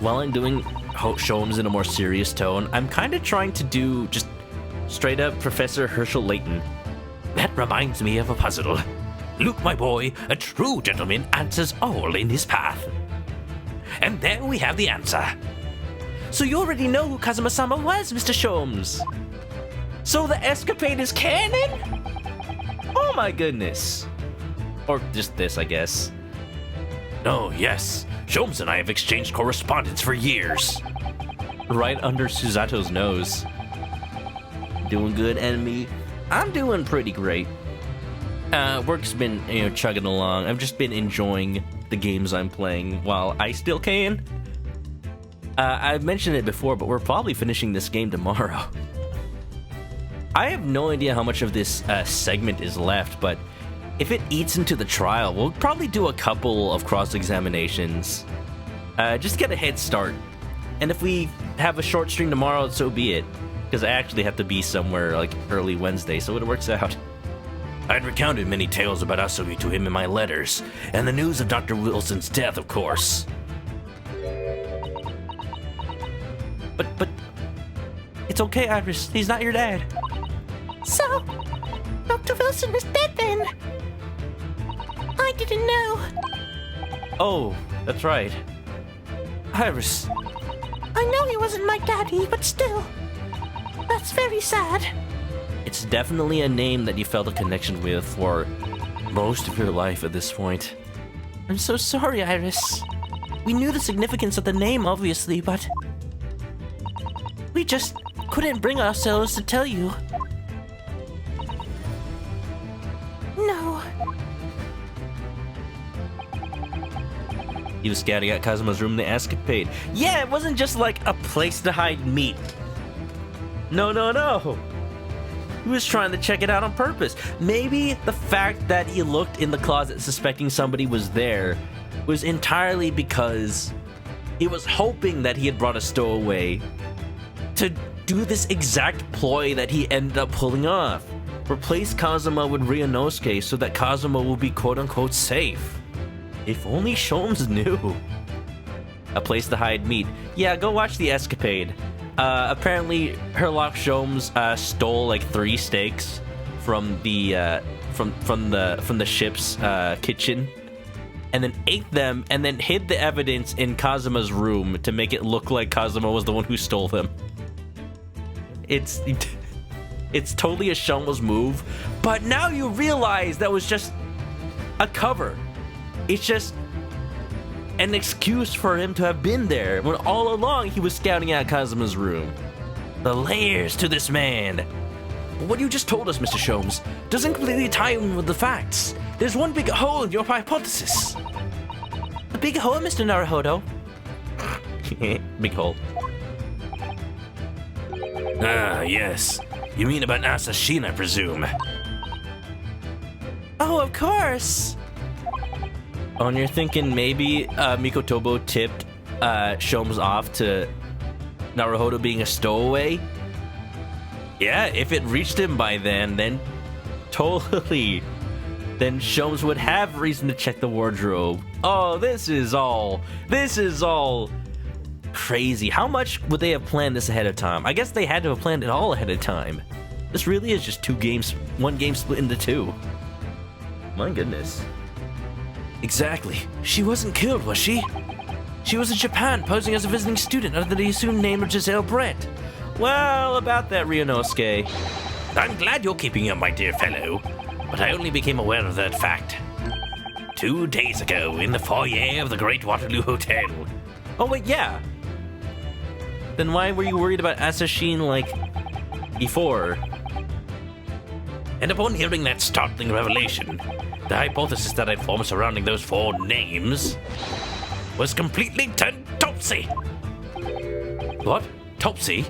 While I'm doing Sholmes in a more serious tone, I'm kind of trying to do just straight up Professor Herschel Layton. That reminds me of a puzzle. Luke, my boy, a true gentleman answers all in his path. And there we have the answer. So you already know who Kazuma-sama was, Mr. Sholmes. So the escapade is canon? Oh my goodness. Or just this, I guess. Oh, yes. Sholmes and I have exchanged correspondence for years. Right under Suzato's nose. Doing good, enemy? I'm doing pretty great. Work's been, chugging along. I've just been enjoying the games I'm playing while I still can. I've mentioned it before, but we're probably finishing this game tomorrow. I have no idea how much of this segment is left, but if it eats into the trial, we'll probably do a couple of cross-examinations. Just get a head start. And if we have a short stream tomorrow, so be it. Because I actually have to be somewhere like early Wednesday, so it works out. I'd recounted many tales about Asugi to him in my letters, and the news of Dr. Wilson's death, of course. But it's okay, Iris. He's not your dad. So, Dr. Wilson is dead then? I didn't know. Oh, that's right. Iris. I know he wasn't my daddy, but still. That's very sad. It's definitely a name that you felt a connection with for most of your life at this point. I'm so sorry, Iris. We knew the significance of the name, obviously, but we just couldn't bring ourselves to tell you. No. He was scouting out Kazuma's room in the escapade. Yeah, it wasn't just like a place to hide meat. No. He was trying to check it out on purpose. Maybe the fact that he looked in the closet suspecting somebody was there was entirely because he was hoping that he had brought a stowaway to do this exact ploy that he ended up pulling off. Replace Kazuma with Ryunosuke so that Kazuma will be quote-unquote safe. If only Sholmes knew. A place to hide meat. Yeah, go watch The Escapade. Apparently, Herlock Sholmes stole like 3 steaks from the from the ship's kitchen, and then ate them, and then hid the evidence in Kazuma's room to make it look like Kazuma was the one who stole them. It's totally a Sholmes move, but now you realize that was just a cover. It's just an excuse for him to have been there when all along he was scouting out Kazuma's room. The layers to this man. What you just told us, Mr. Sholmes, doesn't completely tie in with the facts. There's one big hole in your hypothesis. A big hole, Mr. Naruhodo? Big hole. Ah, yes. You mean about assassination, I presume? Oh, of course. Oh, and you're thinking maybe ManokAdobo tipped Sholmes off to Naruhodo being a stowaway? Yeah, if it reached him by then totally. Then Sholmes would have reason to check the wardrobe. Oh, this is all crazy. How much would they have planned this ahead of time? I guess they had to have planned it all ahead of time. This really is just 2 games, 1 game split into 2. My goodness. Exactly. She wasn't killed, was she? She was in Japan, posing as a visiting student under the assumed name of Giselle Brett. Well, about that, Ryunosuke. I'm glad you're keeping up, my dear fellow, but I only became aware of that fact 2 days ago in the foyer of the Great Waterloo Hotel. Oh, wait, yeah. Then why were you worried about assassination, like, before? And upon hearing that startling revelation, the hypothesis that I'd formed surrounding those 4 names was completely turned topsy. What? Topsy?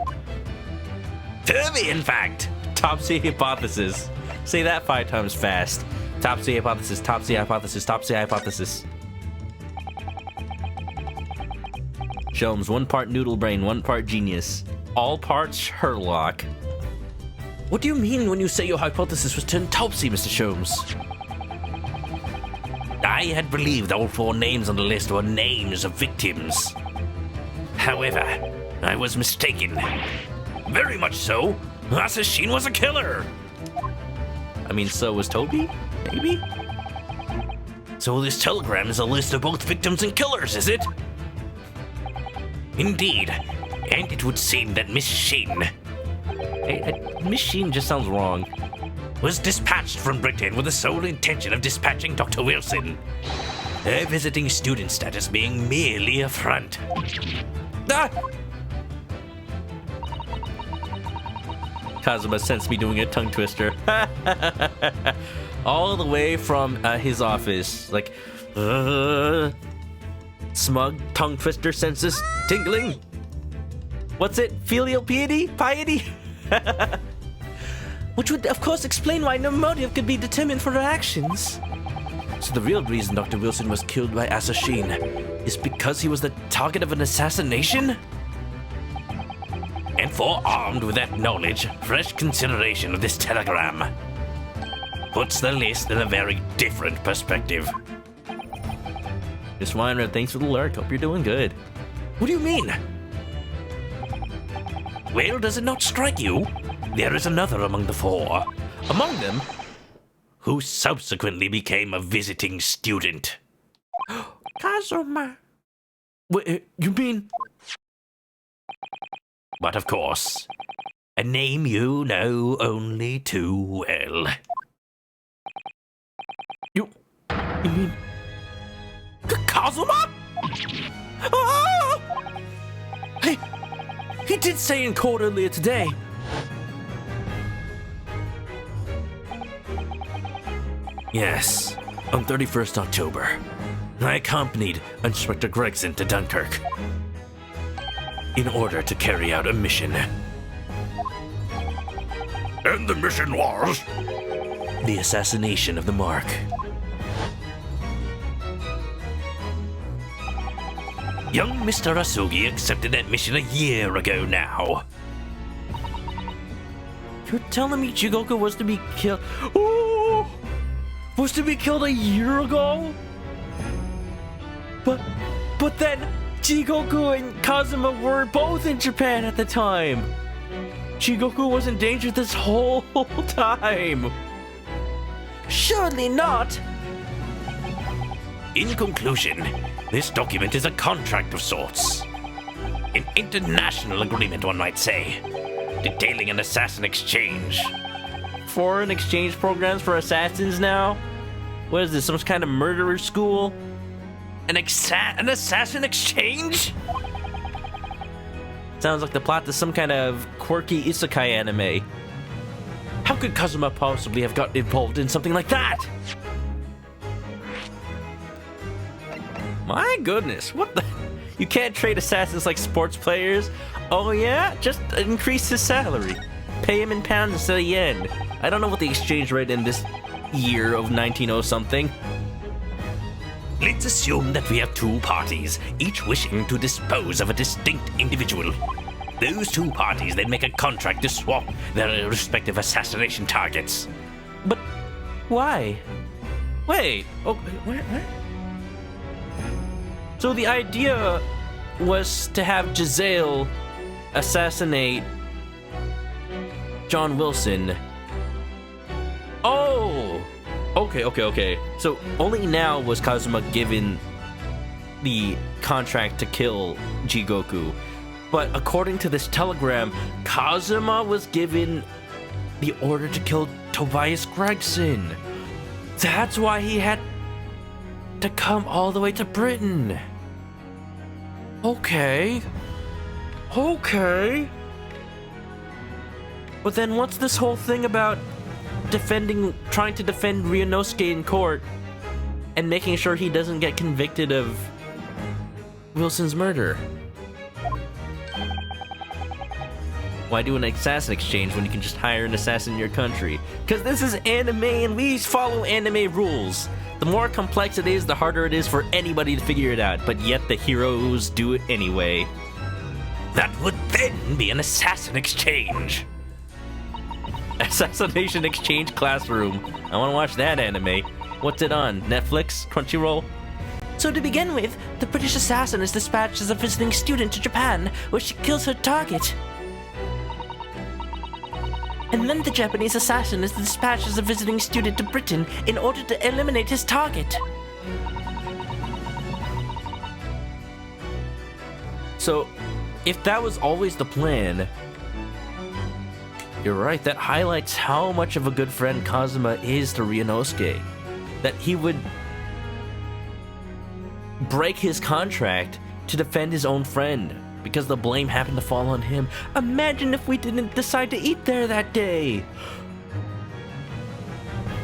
Turvy, in fact. Topsy hypothesis. Say that 5 times fast. Topsy hypothesis, topsy hypothesis, topsy hypothesis. Sholmes, 1 part noodle brain, 1 part genius. All parts Sherlock. What do you mean when you say your hypothesis was turned topsy, Mr. Sholmes? I had believed all 4 names on the list were names of victims. However, I was mistaken. Very much so. Assassin was a killer. I mean, so was Toby? Maybe? So this telegram is a list of both victims and killers, is it? Indeed. And it would seem that Miss Sheen Miss Sheen just sounds wrong. was dispatched from Britain with the sole intention of dispatching Dr. Wilson. Her visiting student status being merely a front. Ah! Kazuma sensed me doing a tongue twister. All the way from his office. Like, smug tongue twister senses tingling. What's it? Filial piety? Piety? Which would, of course, explain why no motive could be determined for her actions. So the real reason Dr. Wilson was killed by assassin is because he was the target of an assassination? And forearmed with that knowledge, fresh consideration of this telegram puts the list in a very different perspective. Miss Weiner, thanks for the alert. Hope you're doing good. What do you mean? Well, does it not strike you? There is another among the 4. Among them? Who subsequently became a visiting student. Kazuma. Wait, you mean? But of course, a name you know only too well. You mean? Kazuma? Oh! He did say in court earlier today. Yes, on 31st October, I accompanied Inspector Gregson to Dunkirk in order to carry out a mission. And the mission was? The assassination of the Mark. Young Mr. Asugi accepted that mission a year ago now. You're telling me Jigoku was to be killed? Oh, was to be killed a year ago? But then Jigoku and Kazuma were both in Japan at the time. Jigoku was in danger this whole time. Surely not. In conclusion, this document is a contract of sorts. An international agreement, one might say, detailing an assassin exchange. Foreign exchange programs for assassins now? What is this, some kind of murderer school? An assassin exchange? Sounds like the plot to some kind of quirky isekai anime. How could Kazuma possibly have gotten involved in something like that? My goodness, what the? You can't trade assassins like sports players? Oh yeah? Just increase his salary. Pay him in pounds instead of yen. I don't know what the exchange rate in this year of 1900-something. Let's assume that we have two parties, each wishing to dispose of a distinct individual. Those two parties then make a contract to swap their respective assassination targets. But why? Wait, what? So the idea was to have Giselle assassinate John Wilson. Oh! Okay. So only now was Kazuma given the contract to kill Jigoku. But according to this telegram, Kazuma was given the order to kill Tobias Gregson. That's why he had to come all the way to Britain. Okay. But then what's this whole thing about trying to defend Ryunosuke in court and making sure he doesn't get convicted of Wilson's murder? Why do an assassin exchange when you can just hire an assassin in your country? Because this is anime and we follow anime rules. The more complex it is, the harder it is for anybody to figure it out, but yet the heroes do it anyway. That would then be an assassin exchange. Assassination Exchange Classroom. I want to watch that anime. What's it on? Netflix? Crunchyroll? So to begin with, the British assassin is dispatched as a visiting student to Japan, where she kills her target. And then the Japanese assassin is dispatched as a visiting student to Britain in order to eliminate his target. So, if that was always the plan, you're right, that highlights how much of a good friend Kazuma is to Ryunosuke. That he would break his contract to defend his own friend because the blame happened to fall on him. Imagine if we didn't decide to eat there that day.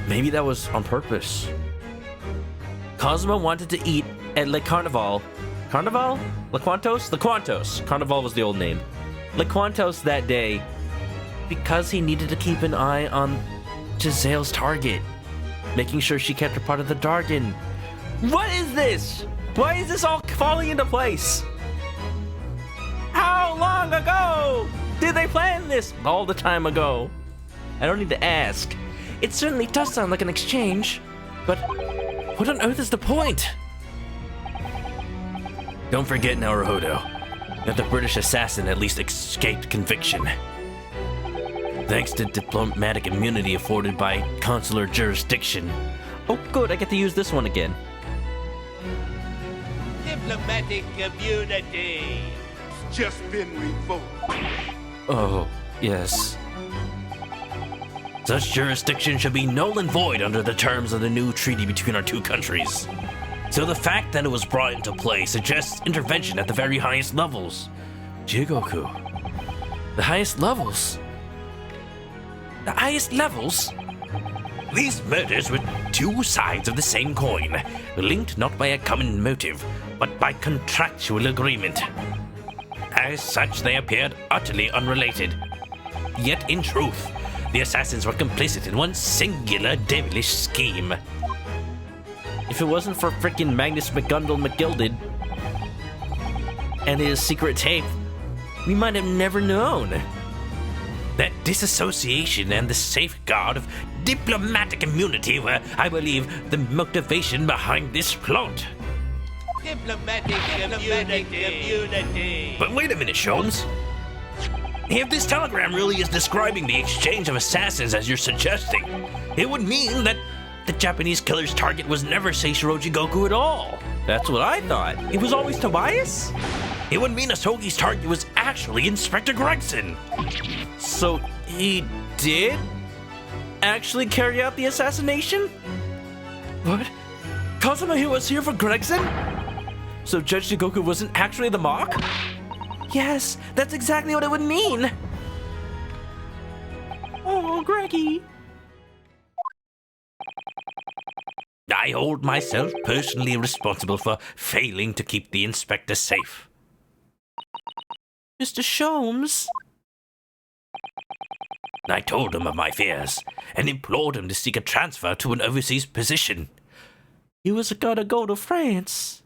Maybe that was on purpose. Kazuma wanted to eat at Le Carnival. Carnival? Le Quantos? Le Quantos. Carnival was the old name. Le Quantos that day because he needed to keep an eye on Giselle's target, making sure she kept her part of the bargain. What is this? Why is this all falling into place? How long ago did they plan this? All the time ago. I don't need to ask. It certainly does sound like an exchange, but what on earth is the point? Don't forget, Naruhodo, that the British assassin at least escaped conviction, thanks to diplomatic immunity afforded by consular jurisdiction. Oh good, I get to use this one again. Diplomatic immunity. Just been revoked. Oh, yes. Such jurisdiction should be null and void under the terms of the new treaty between our two countries. So the fact that it was brought into play suggests intervention at the very highest levels. Jigoku. The highest levels? The highest levels? These murders were two sides of the same coin, linked not by a common motive, but by contractual agreement. As such, they appeared utterly unrelated. Yet, in truth, the assassins were complicit in one singular devilish scheme. If it wasn't for frickin' Magnus McGundle McGilded and his secret tape, we might have never known. That disassociation and the safeguard of diplomatic immunity were, I believe, the motivation behind this plot. Diplomatic immunity. But wait a minute, Sholmes. If this telegram really is describing the exchange of assassins as you're suggesting, it would mean that the Japanese killer's target was never Seishiro Jigoku at all. That's what I thought. It was always Tobias? It would mean Asogi's target was actually Inspector Gregson. So he did actually carry out the assassination? What? Kazuma was here for Gregson? So Judge Jigoku wasn't actually the mock? Yes, that's exactly what it would mean. Oh, Greggy. I hold myself personally responsible for failing to keep the inspector safe. Mr. Sholmes? I told him of my fears and implored him to seek a transfer to an overseas position. He was gonna go to France.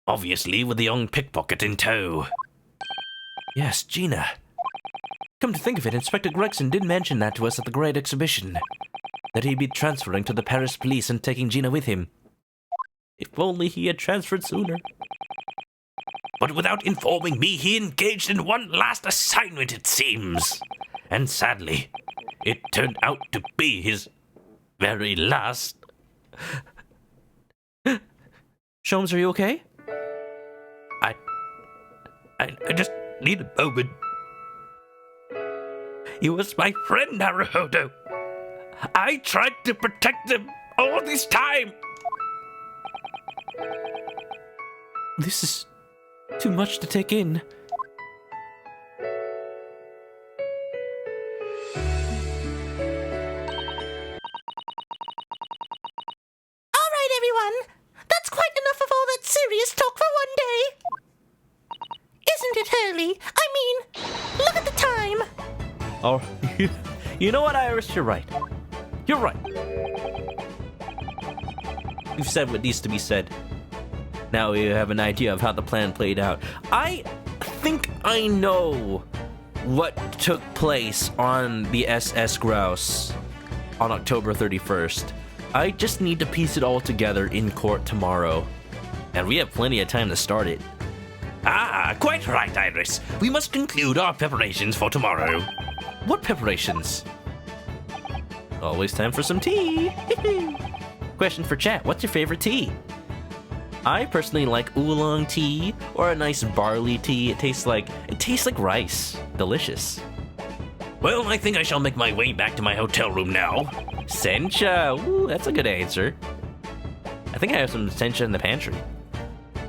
Obviously with the young pickpocket in tow. Yes, Gina. Come to think of it, Inspector Gregson did mention that to us at the Great Exhibition. That he'd be transferring to the Paris police and taking Gina with him. If only he had transferred sooner. But without informing me, he engaged in one last assignment, it seems. And sadly, it turned out to be his very last. Sholmes, are you okay? I just need a moment. He was my friend, Naruhodo. I tried to protect him all this time. This is too much to take in. All right, everyone. That's quite enough of all that serious talk for one day. Isn't it early? I mean, look at the time. Oh, you know what, Iris? You're right. You're right. You've said what needs to be said. Now we have an idea of how the plan played out. I think I know what took place on the SS Grouse on October 31st. I just need to piece it all together in court tomorrow. And we have plenty of time to start it. Ah, quite right, Iris. We must conclude our preparations for tomorrow. What preparations? Always time for some tea. Question for chat, what's your favorite tea? I personally like oolong tea or a nice barley tea. It tastes like rice. Delicious. Well, I think I shall make my way back to my hotel room now. Sencha. Ooh, that's a good answer. I think I have some sencha in the pantry.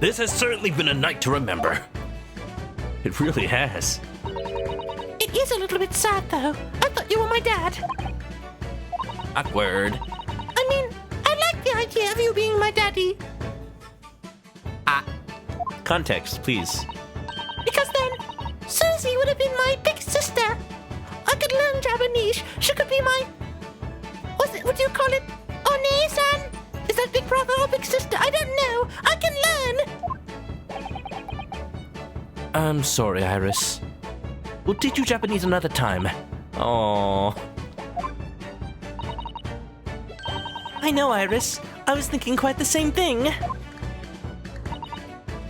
This has certainly been a night to remember. It really has. It is a little bit sad, though. I thought you were my dad. Awkward. I mean, I like the idea of you being my daddy. Context, please. Because then, Susie would have been my big sister. I could learn Japanese. She could be my... What do you call it? One-san? Is that big brother or big sister? I don't know. I can learn. I'm sorry, Iris. We'll teach you Japanese another time. Aww. I know, Iris. I was thinking quite the same thing.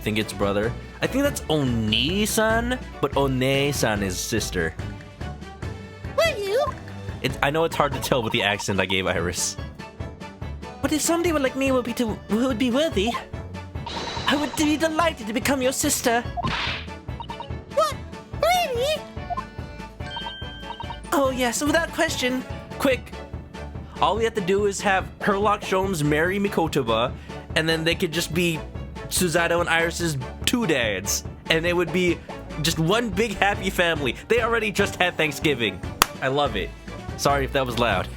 Think it's brother. I think that's Oni-san, but One-san is sister. Were you? I know it's hard to tell with the accent I gave Iris. But if somebody like me would be worthy, I would be delighted to become your sister. What? Really? Oh yes, without question. Quick. All we have to do is have Herlock Sholmes marry Mikotoba, and then they could just be Susato and Iris's two dads, and it would be just one big happy family. They already just had Thanksgiving. I love it. Sorry if that was loud.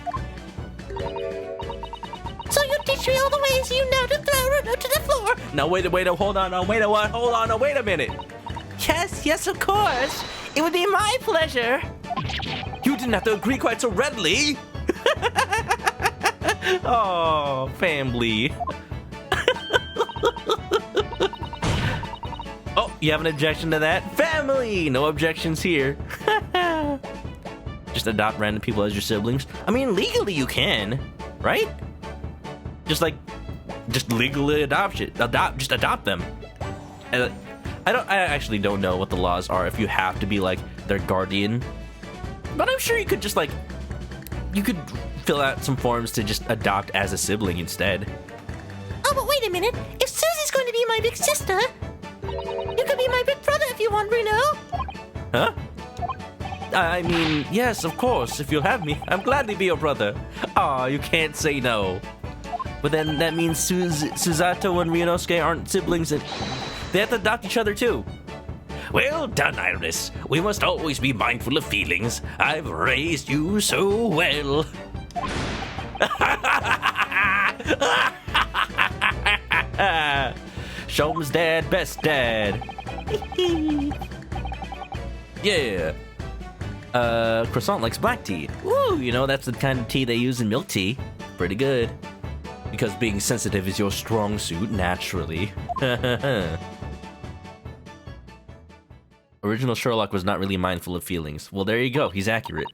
So you teach me all the ways you know to throw Runo to the floor. Now wait, hold on, wait a minute. Yes, of course. It would be my pleasure. You didn't have to agree quite so readily. Oh, family. Oh, you have an objection to that? Family! No objections here. Just adopt random people as your siblings. I mean, legally you can, right? Just legally adopt them. And I actually don't know what the laws are if you have to be like their guardian. But I'm sure you could just you could fill out some forms to just adopt as a sibling instead. Oh, but wait a minute. If Susie's going to be my big sister, you could be my big brother if you want, Runo. Huh? I mean, yes, of course. If you'll have me, I'll gladly be your brother. Aw, you can't say no. But then that means Susato and Ryunosuke aren't siblings and they have to adopt each other too. Well done, Iris. We must always be mindful of feelings. I've raised you so well. Showman's dad, best dad. Yeah. Croissant likes black tea. Ooh, you know, that's the kind of tea they use in milk tea. Pretty good. Because being sensitive is your strong suit, naturally. Original Sherlock was not really mindful of feelings. Well, there you go. He's accurate.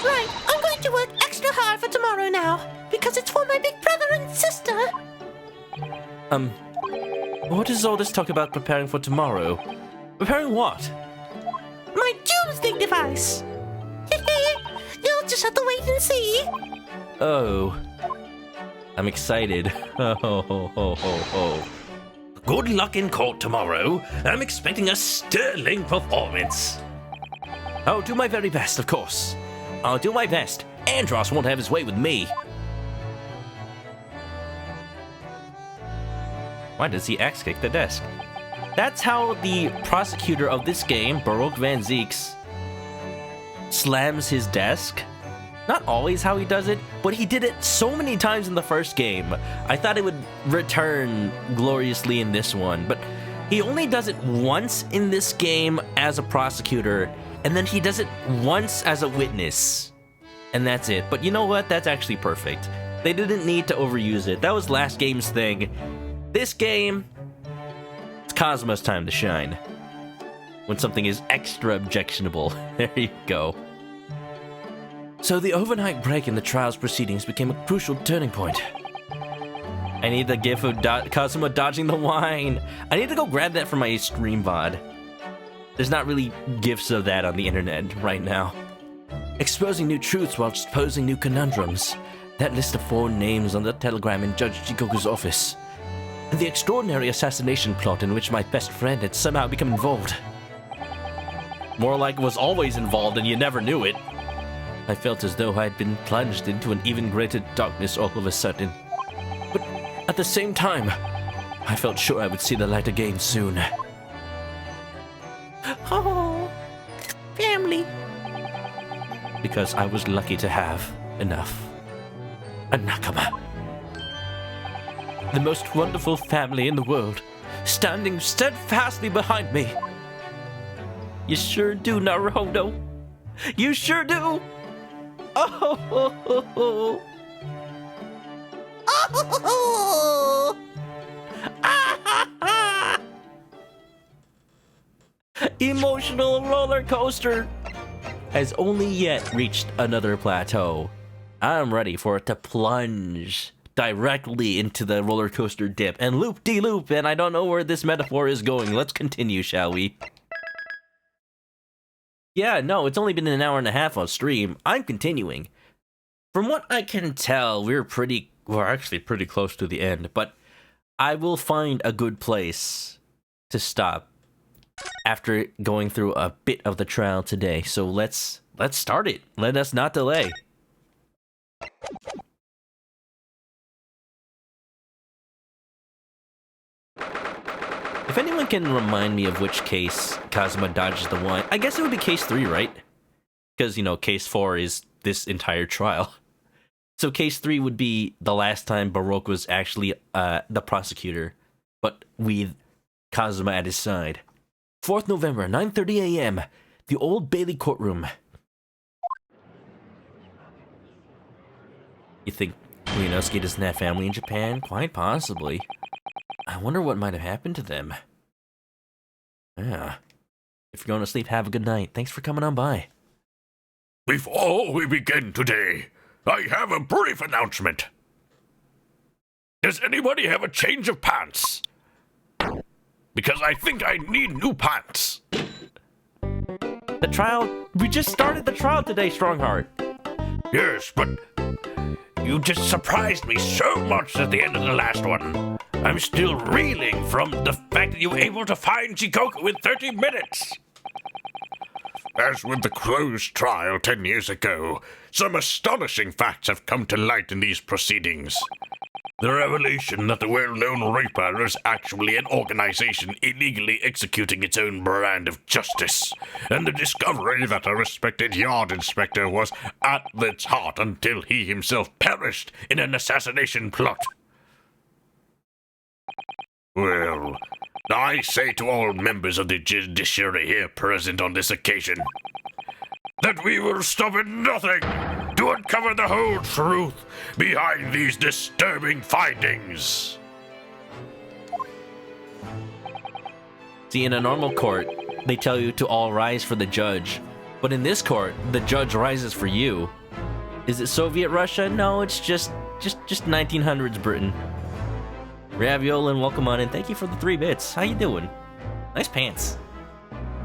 Right, I'm going to work extra hard for tomorrow now, because it's for my big brother and sister. What is all this talk about preparing for tomorrow? Preparing what? My doomsday device. You'll just have to wait and see. Oh. I'm excited. Oh. Good luck in court tomorrow. I'm expecting a sterling performance. I'll do my very best, of course. I'll do my best. Andros won't have his way with me. Why does he axe kick the desk? That's how the prosecutor of this game, Baroque Van Zeeks, slams his desk. Not always how he does it, but he did it so many times in the first game. I thought it would return gloriously in this one, but he only does it once in this game as a prosecutor, and then he does it once as a witness. And that's it. But you know what? That's actually perfect. They didn't need to overuse it. That was last game's thing. This game, it's Cosmo's time to shine. When something is extra objectionable. There you go. So the overnight break in the trial's proceedings became a crucial turning point. I need the gif of Cosmo dodging the wine. I need to go grab that from my stream VOD. There's not really gifs of that on the internet right now. Exposing new truths while posing new conundrums. That list of 4 names on the telegram in Judge Jigoku's office. And the extraordinary assassination plot in which my best friend had somehow become involved. More like was always involved and you never knew it. I felt as though I had been plunged into an even greater darkness all of a sudden. But at the same time, I felt sure I would see the light again soon. Oh, family. Because I was lucky to have enough. A nakama. The most wonderful family in the world, standing steadfastly behind me. You sure do, Naruhodo. You sure do. Oh, ho, ho, ho. Oh, Emotional roller coaster has only yet reached another plateau. I'm ready for it to plunge directly into the roller coaster dip and loop-de-loop, and I don't know where this metaphor is going. Let's continue, shall we? Yeah, no, it's only been an hour and a half on stream. I'm continuing. From what I can tell, we're actually pretty close to the end, but I will find a good place to stop after going through a bit of the trial today. So let's start it. Let us not delay. anyone can remind me of which case Kazuma dodges the one, I guess it would be case 3, right? Because, you know, case 4 is this entire trial. So case 3 would be the last time Baroque was actually the prosecutor, but with Kazuma at his side. 4th November, 9:30 a.m., the Old Bailey courtroom. You think Ryunosuke doesn't have family in Japan? Quite possibly. I wonder what might have happened to them. Yeah. If you're going to sleep, have a good night. Thanks for coming on by. Before we begin today, I have a brief announcement. Does anybody have a change of pants? Because I think I need new pants. The trial... We just started the trial today, Strongheart. Yes, but you just surprised me so much at the end of the last one. I'm still reeling from the fact that you were able to find Jigoku in 30 minutes. As with the closed trial 10 years ago, some astonishing facts have come to light in these proceedings. The revelation that the well-known Reaper is actually an organization illegally executing its own brand of justice, and the discovery that a respected yard inspector was at its heart until he himself perished in an assassination plot. Well, I say to all members of the judiciary here present on this occasion, that we will stop at nothing to uncover the whole truth behind these disturbing findings. See, in a normal court, they tell you to all rise for the judge. But in this court, the judge rises for you. Is it Soviet Russia? No, it's just 1900s Britain. Raviolin, welcome on in. Thank you for the 3 bits. How you doing? Nice pants.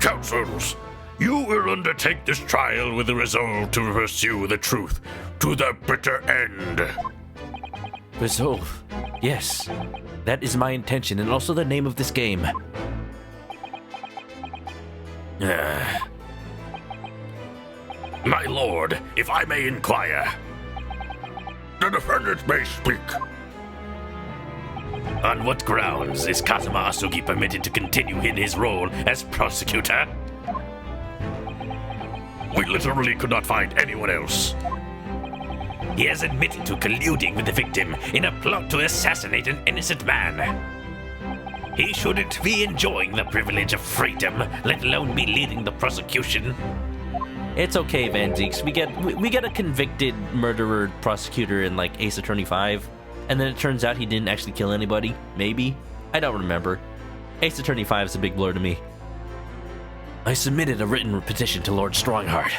Counsels, you will undertake this trial with the resolve to pursue the truth to the bitter end. Resolve. Yes. That is my intention and also the name of this game. My lord, if I may inquire. The defendant may speak. On what grounds is Kazuma Asugi permitted to continue in his role as prosecutor? We literally could not find anyone else. He has admitted to colluding with the victim in a plot to assassinate an innocent man. He shouldn't be enjoying the privilege of freedom, let alone be leading the prosecution. It's okay, Van Zeeks. We get a convicted murderer prosecutor in like Ace Attorney 5, and then it turns out he didn't actually kill anybody. Maybe? I don't remember. Ace Attorney 5 is a big blur to me. I submitted a written petition to Lord Strongheart,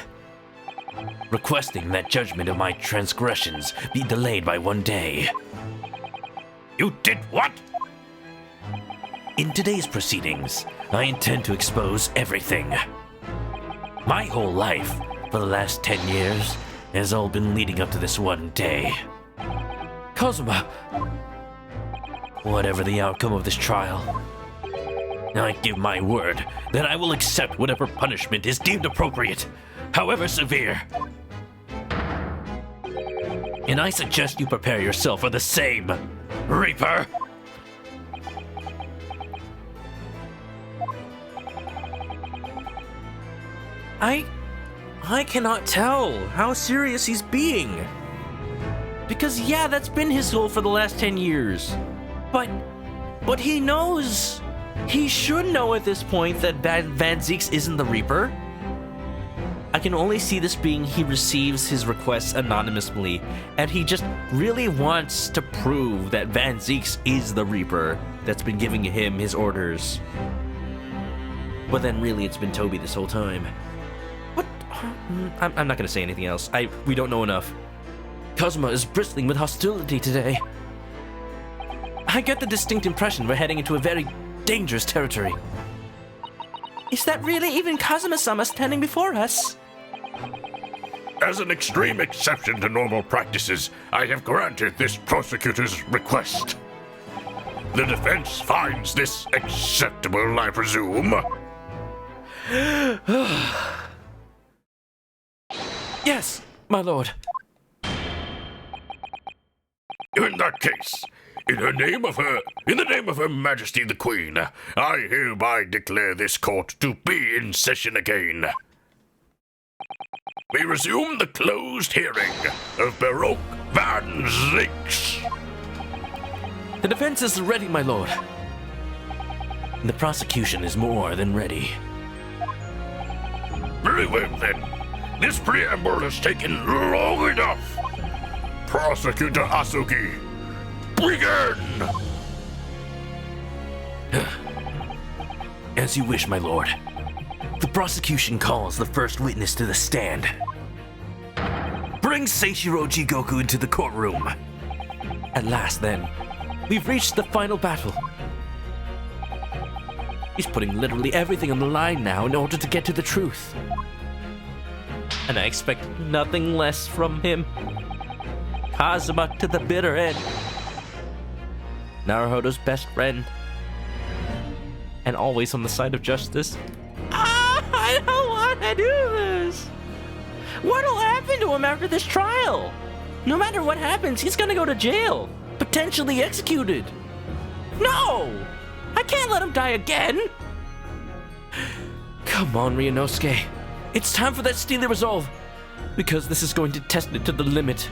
requesting that judgment of my transgressions be delayed by 1 day. You did what? In today's proceedings, I intend to expose everything. My whole life, for the last 10 years, has all been leading up to this one day. Kazuma! Whatever the outcome of this trial, I give my word that I will accept whatever punishment is deemed appropriate, however severe. And I suggest you prepare yourself for the same, Reaper! I cannot tell how serious he's being. Because yeah, that's been his goal for the last 10 years. But he knows. He should know at this point that Van Zeeks isn't the Reaper. I can only see this being he receives his requests anonymously, and he just really wants to prove that Van Zeeks is the Reaper that's been giving him his orders. But then really it's been Toby this whole time. What? I'm not gonna say anything else. We don't know enough. Kazuma is bristling with hostility today. I get the distinct impression we're heading into a very dangerous territory. Is that really even Kazuma-sama standing before us? As an extreme exception to normal practices, I have granted this prosecutor's request. The defense finds this acceptable, I presume? Yes, my lord. In that case, In the name of Her Majesty the Queen, I hereby declare this court to be in session again. We resume the closed hearing of Baroque Van Zix. The defense is ready, my lord. The prosecution is more than ready. Very well, then. This preamble has taken long enough. Prosecutor Asuki, begin! As you wish, my lord. The prosecution calls the first witness to the stand. Bring Seishiro Jigoku into the courtroom. At last, then, we've reached the final battle. He's putting literally everything on the line now in order to get to the truth. And I expect nothing less from him. Kazuma to the bitter end. Naruhodo's best friend. And always on the side of justice. I don't want to do this. What'll happen to him after this trial? No matter what happens, he's gonna go to jail. Potentially executed. No! I can't let him die again! Come on, Ryunosuke. It's time for that steely resolve. Because this is going to test it to the limit.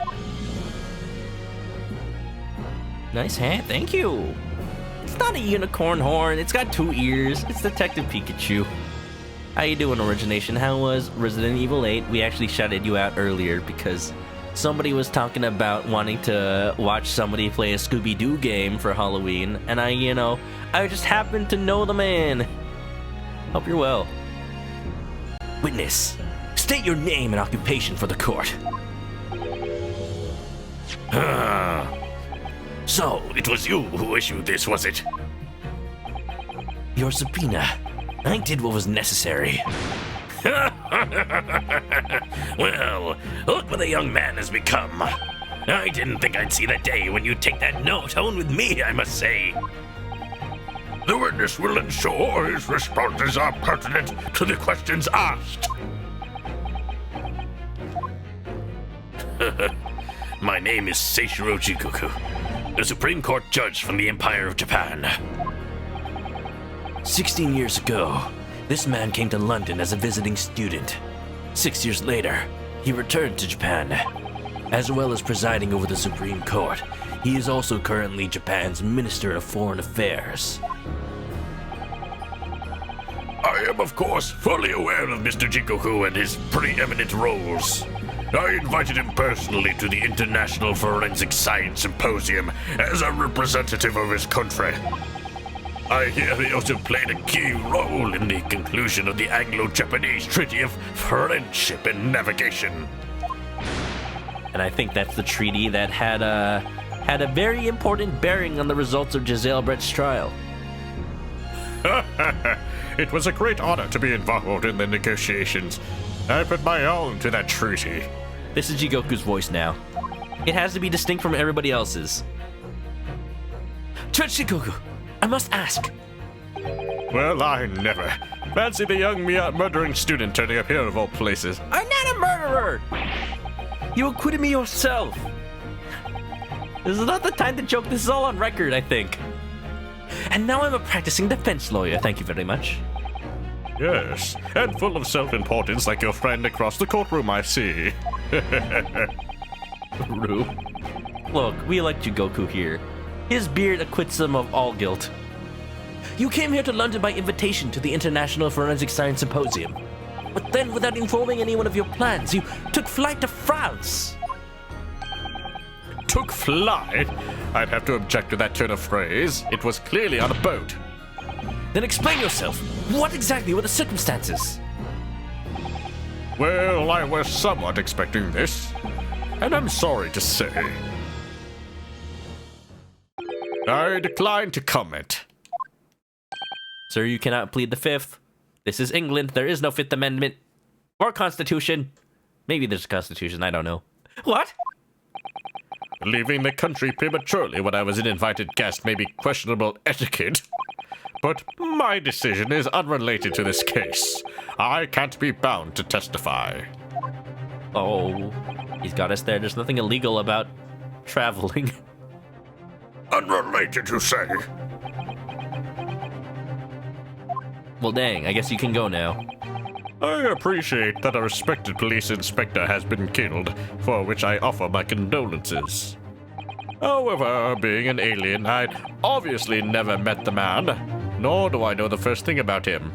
Nice hat, thank you. It's not a unicorn horn, it's got 2 ears. It's Detective Pikachu. How you doing, Origination? How was Resident Evil 8? We actually shouted you out earlier because somebody was talking about wanting to watch somebody play a Scooby-Doo game for Halloween, and I just happened to know the man. Hope you're well. Witness, state your name and occupation for the court. So, it was you who issued this, was it? Your subpoena. I did what was necessary. Well, look what a young man has become. I didn't think I'd see the day when you take that note home with me, I must say. The witness will ensure his responses are pertinent to the questions asked. My name is Seishiro Jigoku, the Supreme Court judge from the Empire of Japan. 16 years ago, this man came to London as a visiting student. 6 years later, he returned to Japan. As well as presiding over the Supreme Court, he is also currently Japan's Minister of Foreign Affairs. I am, of course, fully aware of Mr. Jigoku and his preeminent roles. I invited him personally to the International Forensic Science Symposium as a representative of his country. I hear he also played a key role in the conclusion of the Anglo-Japanese Treaty of Friendship and Navigation. And I think that's the treaty that had a very important bearing on the results of Giselle Brett's trial. It was a great honor to be involved in the negotiations. I put my own to that treaty. This is Jigoku's voice now. It has to be distinct from everybody else's. Judge Jigoku, I must ask. Well, I never. Fancy the young murdering student turning up here of all places. I'm not a murderer! You acquitted me yourself. This is not the time to joke. This is all on record, I think. And now I'm a practicing defense lawyer. Thank you very much. Yes, and full of self-importance like your friend across the courtroom, I see. Rue. Look, we elect Jigoku here. His beard acquits him of all guilt. You came here to London by invitation to the International Forensic Science Symposium. But then, without informing anyone of your plans, you took flight to France. Took flight? I'd have to object to that turn of phrase. It was clearly on a boat. Then explain yourself. What exactly were the circumstances? Well, I was somewhat expecting this, and I'm sorry to say. I decline to comment. Sir, you cannot plead the Fifth. This is England. There is no Fifth Amendment. Or Constitution. Maybe there's a Constitution, I don't know. What? Leaving the country prematurely when I was an invited guest may be questionable etiquette, but my decision is unrelated to this case. I can't be bound to testify. Oh, he's got us there. There's nothing illegal about traveling. Unrelated, you say? Well, dang, I guess you can go now. I appreciate that a respected police inspector has been killed, for which I offer my condolences. However, being an alien, I'd obviously never met the man, nor do I know the first thing about him.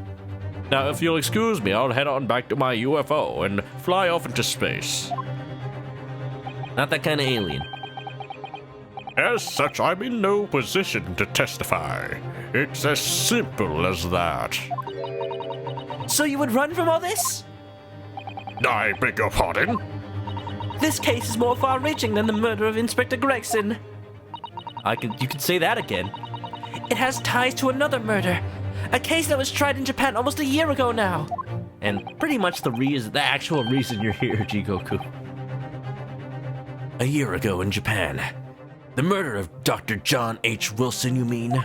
Now, if you'll excuse me, I'll head on back to my UFO and fly off into space. Not that kind of alien. As such, I'm in no position to testify. It's as simple as that. So you would run from all this? I beg your pardon? This case is more far-reaching than the murder of Inspector Gregson. You could say that again. It has ties to another murder, a case that was tried in Japan almost a year ago now. And pretty much the actual reason you're here, Jigoku. A year ago in Japan. The murder of Dr. John H. Wilson, you mean?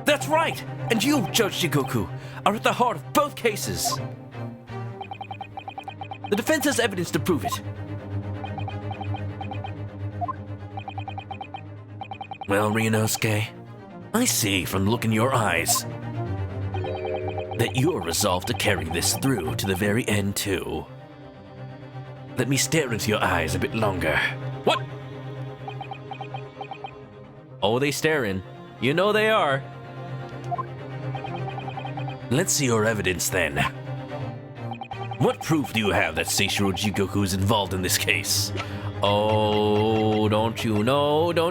That's right! And you, Judge Jigoku, are at the heart of both cases. The defense has evidence to prove it. Well, Ryunosuke, I see from the look in your eyes that you're resolved to carry this through to the very end, too. Let me stare into your eyes a bit longer. What? Oh, they staring. You know they are. Let's see your evidence, then. What proof do you have that Seishiro Jigoku is involved in this case? Oh, don't you know? The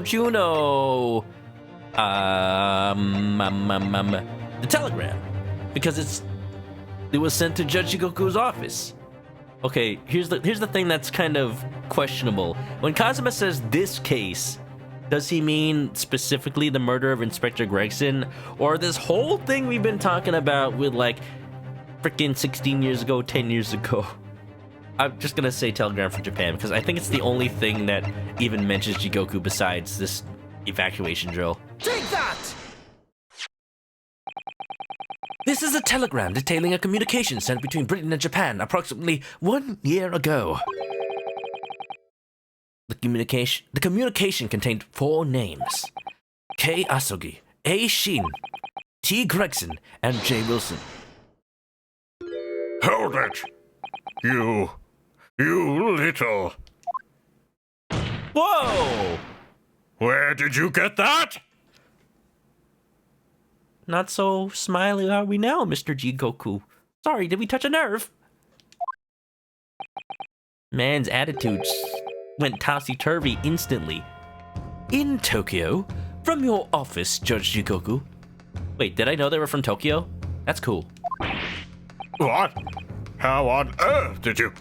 telegram. Because it was sent to Judge Jigoku's office. Okay, here's the thing that's kind of questionable. When Kazuma says this case, does he mean specifically the murder of Inspector Gregson? Or this whole thing we've been talking about with like freaking 16 years ago, 10 years ago? I'm just gonna say telegram from Japan because I think it's the only thing that even mentions Jigoku besides this evacuation drill. Take that! This is a telegram detailing a communication sent between Britain and Japan approximately 1 year ago. The communication contained 4 names: K. Asogi, A. Shin, T. Gregson, and J. Wilson. Hold it! You little... Whoa! Where did you get that? Not so smiley are we now, Mr. Jigoku. Sorry, did we touch a nerve? Man's attitudes went topsy-turvy instantly. In Tokyo, from your office, Judge Jigoku. Wait, did I know they were from Tokyo? That's cool. What? How on earth did you...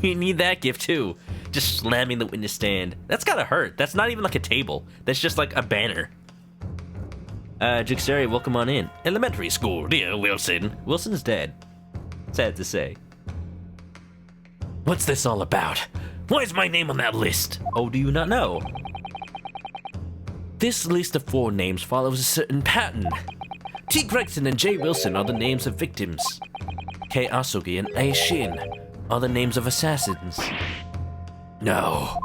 We need that gift too. Just slamming the witness stand. That's gotta hurt. That's not even like a table. That's just like a banner. Jixeri, welcome on in. Elementary school, dear Wilson. Wilson's dead. Sad to say. What's this all about? Why is my name on that list? Oh, do you not know? This list of 4 names follows a certain pattern. T. Gregson and J. Wilson are the names of victims. K. Asogi and A. Shin are the names of assassins. No.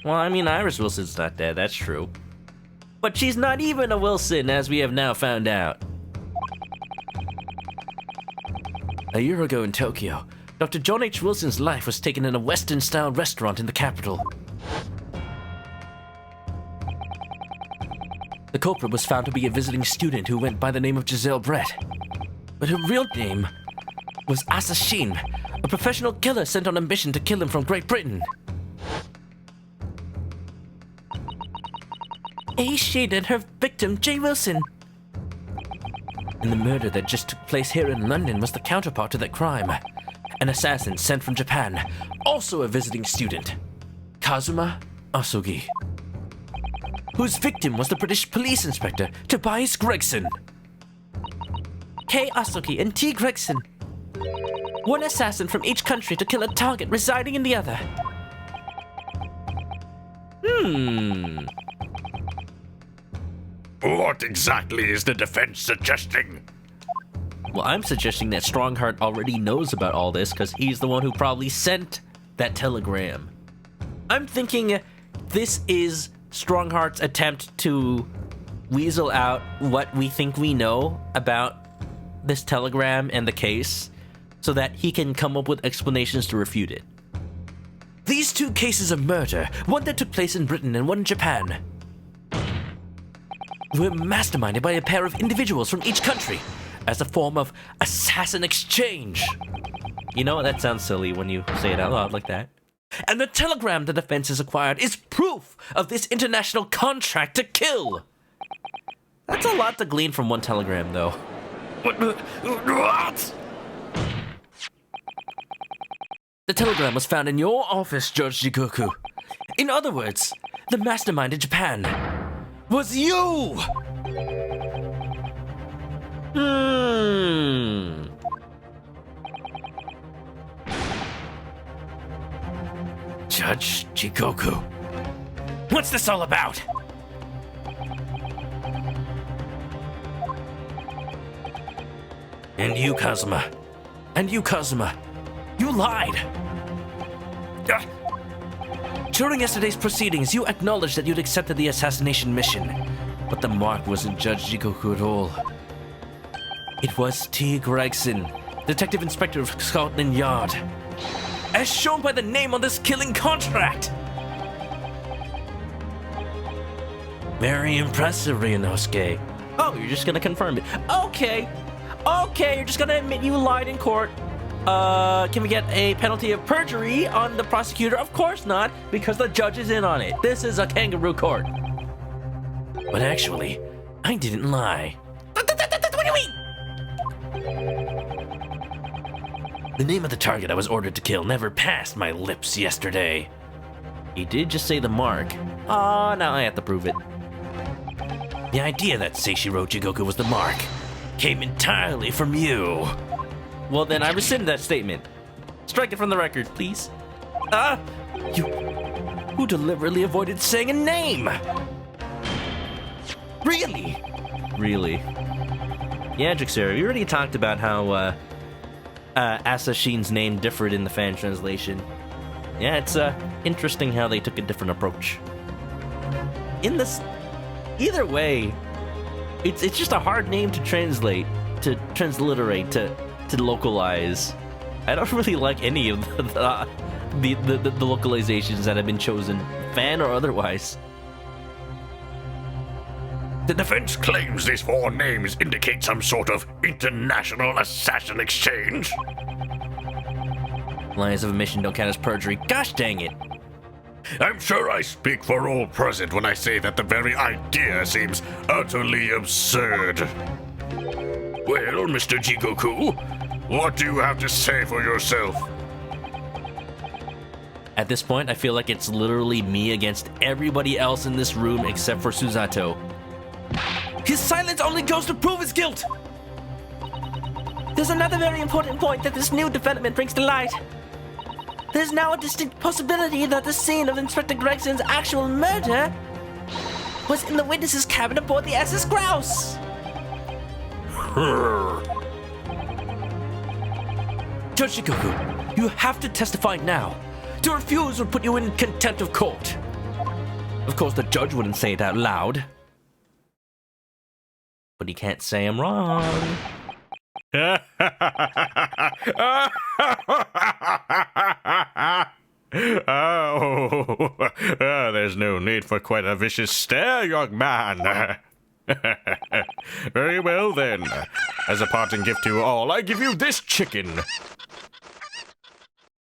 Well, I mean, Iris Wilson's not dead, that's true. But she's not even a Wilson, as we have now found out. A year ago in Tokyo, Dr. John H. Wilson's life was taken in a Western-style restaurant in the capital. The culprit was found to be a visiting student who went by the name of Giselle Brett. But her real name was Assassin, a professional killer sent on a mission to kill him from Great Britain. A. Shade and her victim, J. Wilson. And the murder that just took place here in London was the counterpart to that crime. An assassin sent from Japan, also a visiting student, Kazuma Asogi, whose victim was the British police inspector, Tobias Gregson. K. Asogi and T. Gregson. One assassin from each country to kill a target residing in the other. What exactly is the defense suggesting? Well, I'm suggesting that Strongheart already knows about all this because he's the one who probably sent that telegram. I'm thinking this is Strongheart's attempt to weasel out what we think we know about this telegram and the case so that he can come up with explanations to refute it. These two cases of murder, one that took place in Britain and one in Japan, were masterminded by a pair of individuals from each country as a form of assassin exchange. You know, that sounds silly when you say it out loud like that. And the telegram the defense has acquired is proof of this international contract to kill. That's a lot to glean from one telegram, though. What? The telegram was found in your office, Judge Jigoku. In other words, the mastermind in Japan was you! Judge Jigoku, what's this all about? And you, Kazuma. You lied! During yesterday's proceedings, you acknowledged that you'd accepted the assassination mission. But the mark wasn't Judge Jigoku at all. It was T. Gregson, Detective Inspector of Scotland Yard. As shown by the name on this killing contract! Very impressive, Ryunosuke. Oh, you're just gonna confirm it. Okay, you're just gonna admit you lied in court. Can we get a penalty of perjury on the prosecutor? Of course not, because the judge is in on it. This is a kangaroo court. But actually, I didn't lie. What do you mean? The name of the target I was ordered to kill never passed my lips yesterday. He did just say the mark. Now I have to prove it. The idea that Seishiro Jigoku was the mark came entirely from you. Well, then I rescind that statement. Strike it from the record, please. Who deliberately avoided saying a name? Really? Yeah, Jixer, we already talked about how Asashin's name differed in the fan translation. Yeah, it's interesting how they took a different approach. Either way, it's just a hard name to translate, to transliterate, to localize. I don't really like any of the localizations that have been chosen, fan or otherwise. The defense claims these four names indicate some sort of international assassin exchange. Lies of omission don't count as perjury. Gosh dang it. I'm sure I speak for all present when I say that the very idea seems utterly absurd. Well, Mr. Jigoku, what do you have to say for yourself? At this point, I feel like it's literally me against everybody else in this room except for Susato. His silence only goes to prove his guilt! There's another very important point that this new development brings to light. There's now a distinct possibility that the scene of Inspector Gregson's actual murder was in the witness's cabin aboard the SS Grouse. Judge Jigoku, you have to testify now. To refuse would put you in contempt of court. Of course, the judge wouldn't say it out loud. But he can't say I'm wrong. There's no need for quite a vicious stare, young man. Very well, then. As a parting gift to you all, I give you this chicken.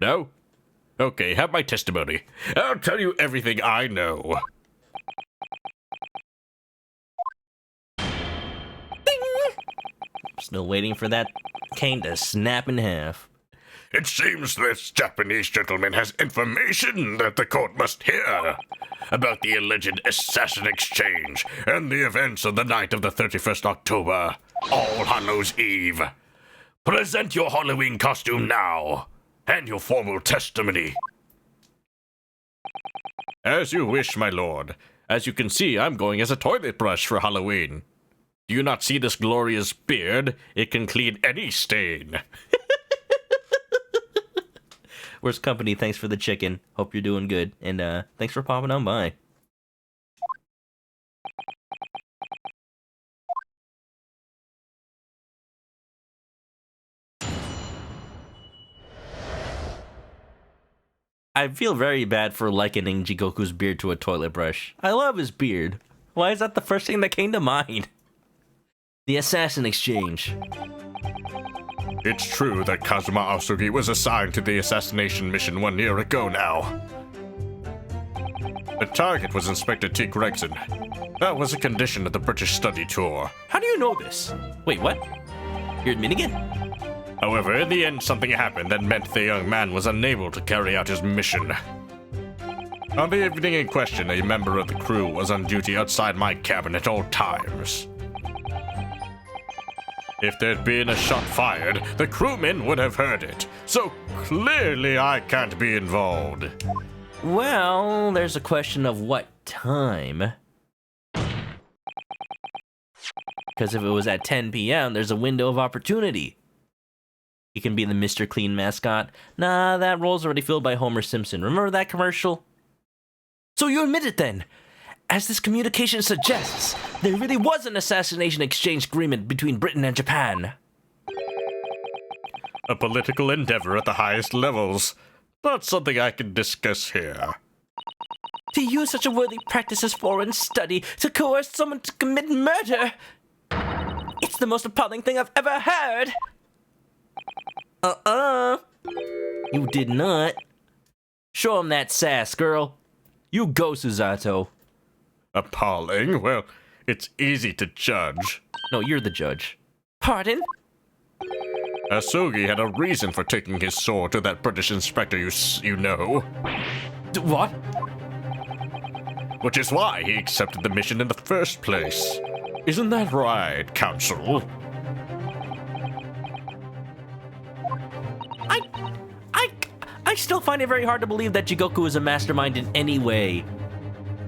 No? Okay, have my testimony. I'll tell you everything I know. Still waiting for that cane to snap in half. It seems this Japanese gentleman has information that the court must hear about the alleged assassin exchange and the events of the night of the 31st October, All Hallows Eve. Present your Halloween costume now, and your formal testimony. As you wish, my lord. As you can see, I'm going as a toilet brush for Halloween. Do you not see this glorious beard? It can clean any stain. Worst company, thanks for the chicken. Hope you're doing good. And thanks for popping on by. I feel very bad for likening Jigoku's beard to a toilet brush. I love his beard. Why is that the first thing that came to mind? The assassin exchange. It's true that Kazuma Asugi was assigned to the assassination mission 1 year ago now. The target was Inspector T. Gregson. That was a condition of the British study tour. How do you know this? Wait, what? You're admitting it? However, in the end, something happened that meant the young man was unable to carry out his mission. On the evening in question, a member of the crew was on duty outside my cabin at all times. If there'd been a shot fired, the crewmen would have heard it. So clearly I can't be involved. Well, there's a question of what time. Because if it was at 10 p.m., there's a window of opportunity. He can be the Mr. Clean mascot. Nah, that role's already filled by Homer Simpson. Remember that commercial? So you admit it then. As this communication suggests, there really was an assassination exchange agreement between Britain and Japan. A political endeavor at the highest levels. Not something I can discuss here. To use such a worthy practice as foreign study to coerce someone to commit murder. It's the most appalling thing I've ever heard. You did not. Show him that sass, girl. You go, Susato. Appalling? Well, it's easy to judge. No, you're the judge. Pardon? Asugi had a reason for taking his sword to that British inspector you know. What? Which is why he accepted the mission in the first place. Isn't that right, Counsel? I still find it very hard to believe that Jigoku is a mastermind in any way.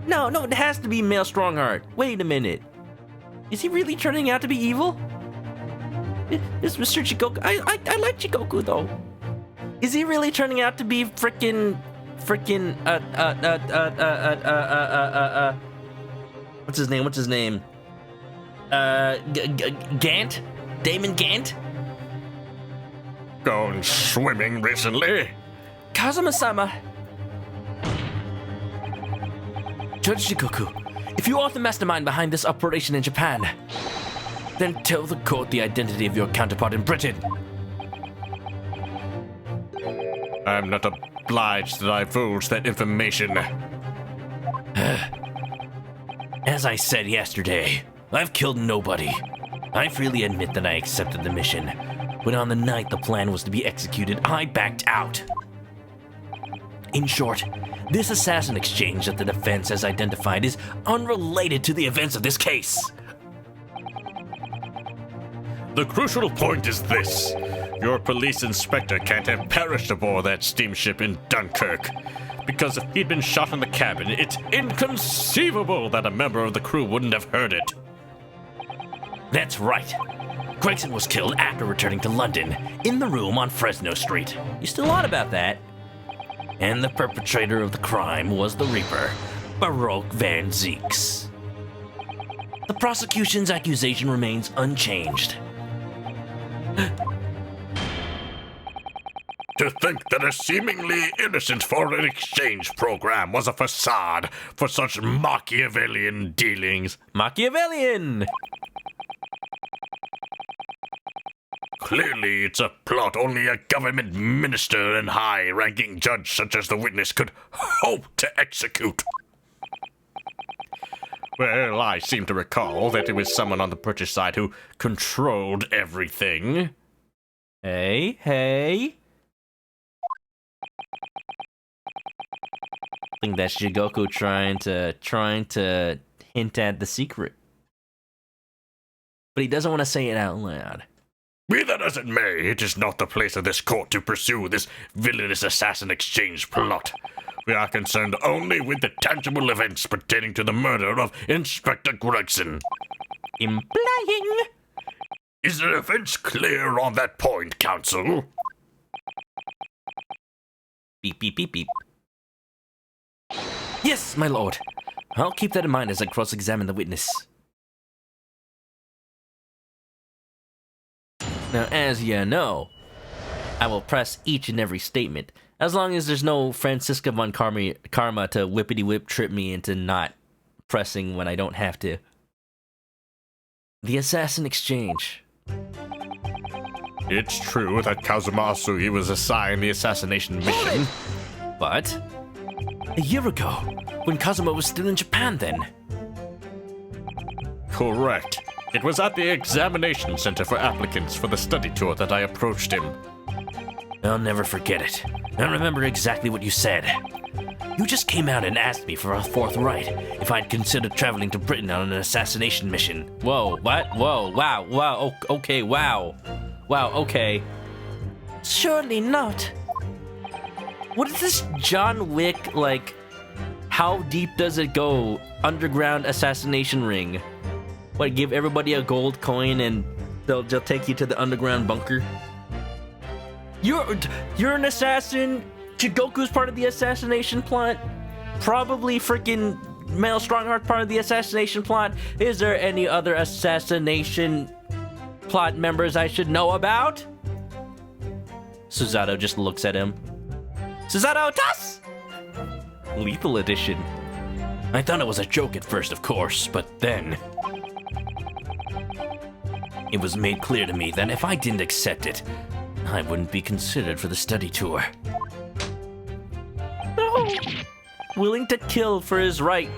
No, it has to be Male Strongheart. Wait a minute. Is he really turning out to be evil? Is Mr. Jigoku... I like Jigoku, though. Is he really turning out to be frickin'... What's his name? Gant? Damon Gant? Gone swimming recently? Kazuma-sama. Judge Jigoku, if you are the mastermind behind this operation in Japan, then tell the court the identity of your counterpart in Britain. I'm not obliged to divulge that information. As I said yesterday, I've killed nobody. I freely admit that I accepted the mission, but on the night the plan was to be executed, I backed out. In short, this assassin exchange that the defense has identified is unrelated to the events of this case. The crucial point is this. Your police inspector can't have perished aboard that steamship in Dunkirk. Because if he'd been shot in the cabin, it's inconceivable that a member of the crew wouldn't have heard it. That's right. Gregson was killed after returning to London, in the room on Fresno Street. You still on about that? And the perpetrator of the crime was the Reaper, Baroque Van Zeeks. The prosecution's accusation remains unchanged. To think that a seemingly innocent foreign exchange program was a facade for such Machiavellian dealings. Machiavellian! Clearly, it's a plot only a government minister and high-ranking judge such as the witness could hope to execute. Well, I seem to recall that it was someone on the British side who controlled everything. Hey. I think that's Jigoku trying to hint at the secret. But he doesn't want to say it out loud. Be that as it may, it is not the place of this court to pursue this villainous assassin exchange plot. We are concerned only with the tangible events pertaining to the murder of Inspector Gregson. Implying... Is the defense clear on that point, counsel? Beep, beep, beep, beep. Yes, my lord. I'll keep that in mind as I cross-examine the witness. Now, as you know, I will press each and every statement, as long as there's no Francisca von Karma to whippity-whip trip me into not pressing when I don't have to. The assassin exchange. It's true that Kazuma Asugi was assigned the assassination mission. But a year ago, when Kazuma was still in Japan then. Correct. It was at the examination center for applicants for the study tour that I approached him. I'll never forget it. I remember exactly what you said. You just came out and asked me for a forthright if I'd considered traveling to Britain on an assassination mission. Whoa, what? Whoa, wow, okay, wow. Wow, okay. Surely not. What is this John Wick, like, how deep does it go underground assassination ring? What, give everybody a gold coin and they'll take you to the underground bunker? You're an assassin? Jigoku's part of the assassination plot? Probably freaking Male Strongheart part of the assassination plot? Is there any other assassination plot members I should know about? Susato just looks at him. Susato, toss! Lethal edition. I thought it was a joke at first, of course, but then it was made clear to me that if I didn't accept it, I wouldn't be considered for the study tour. No! Willing to kill for his right.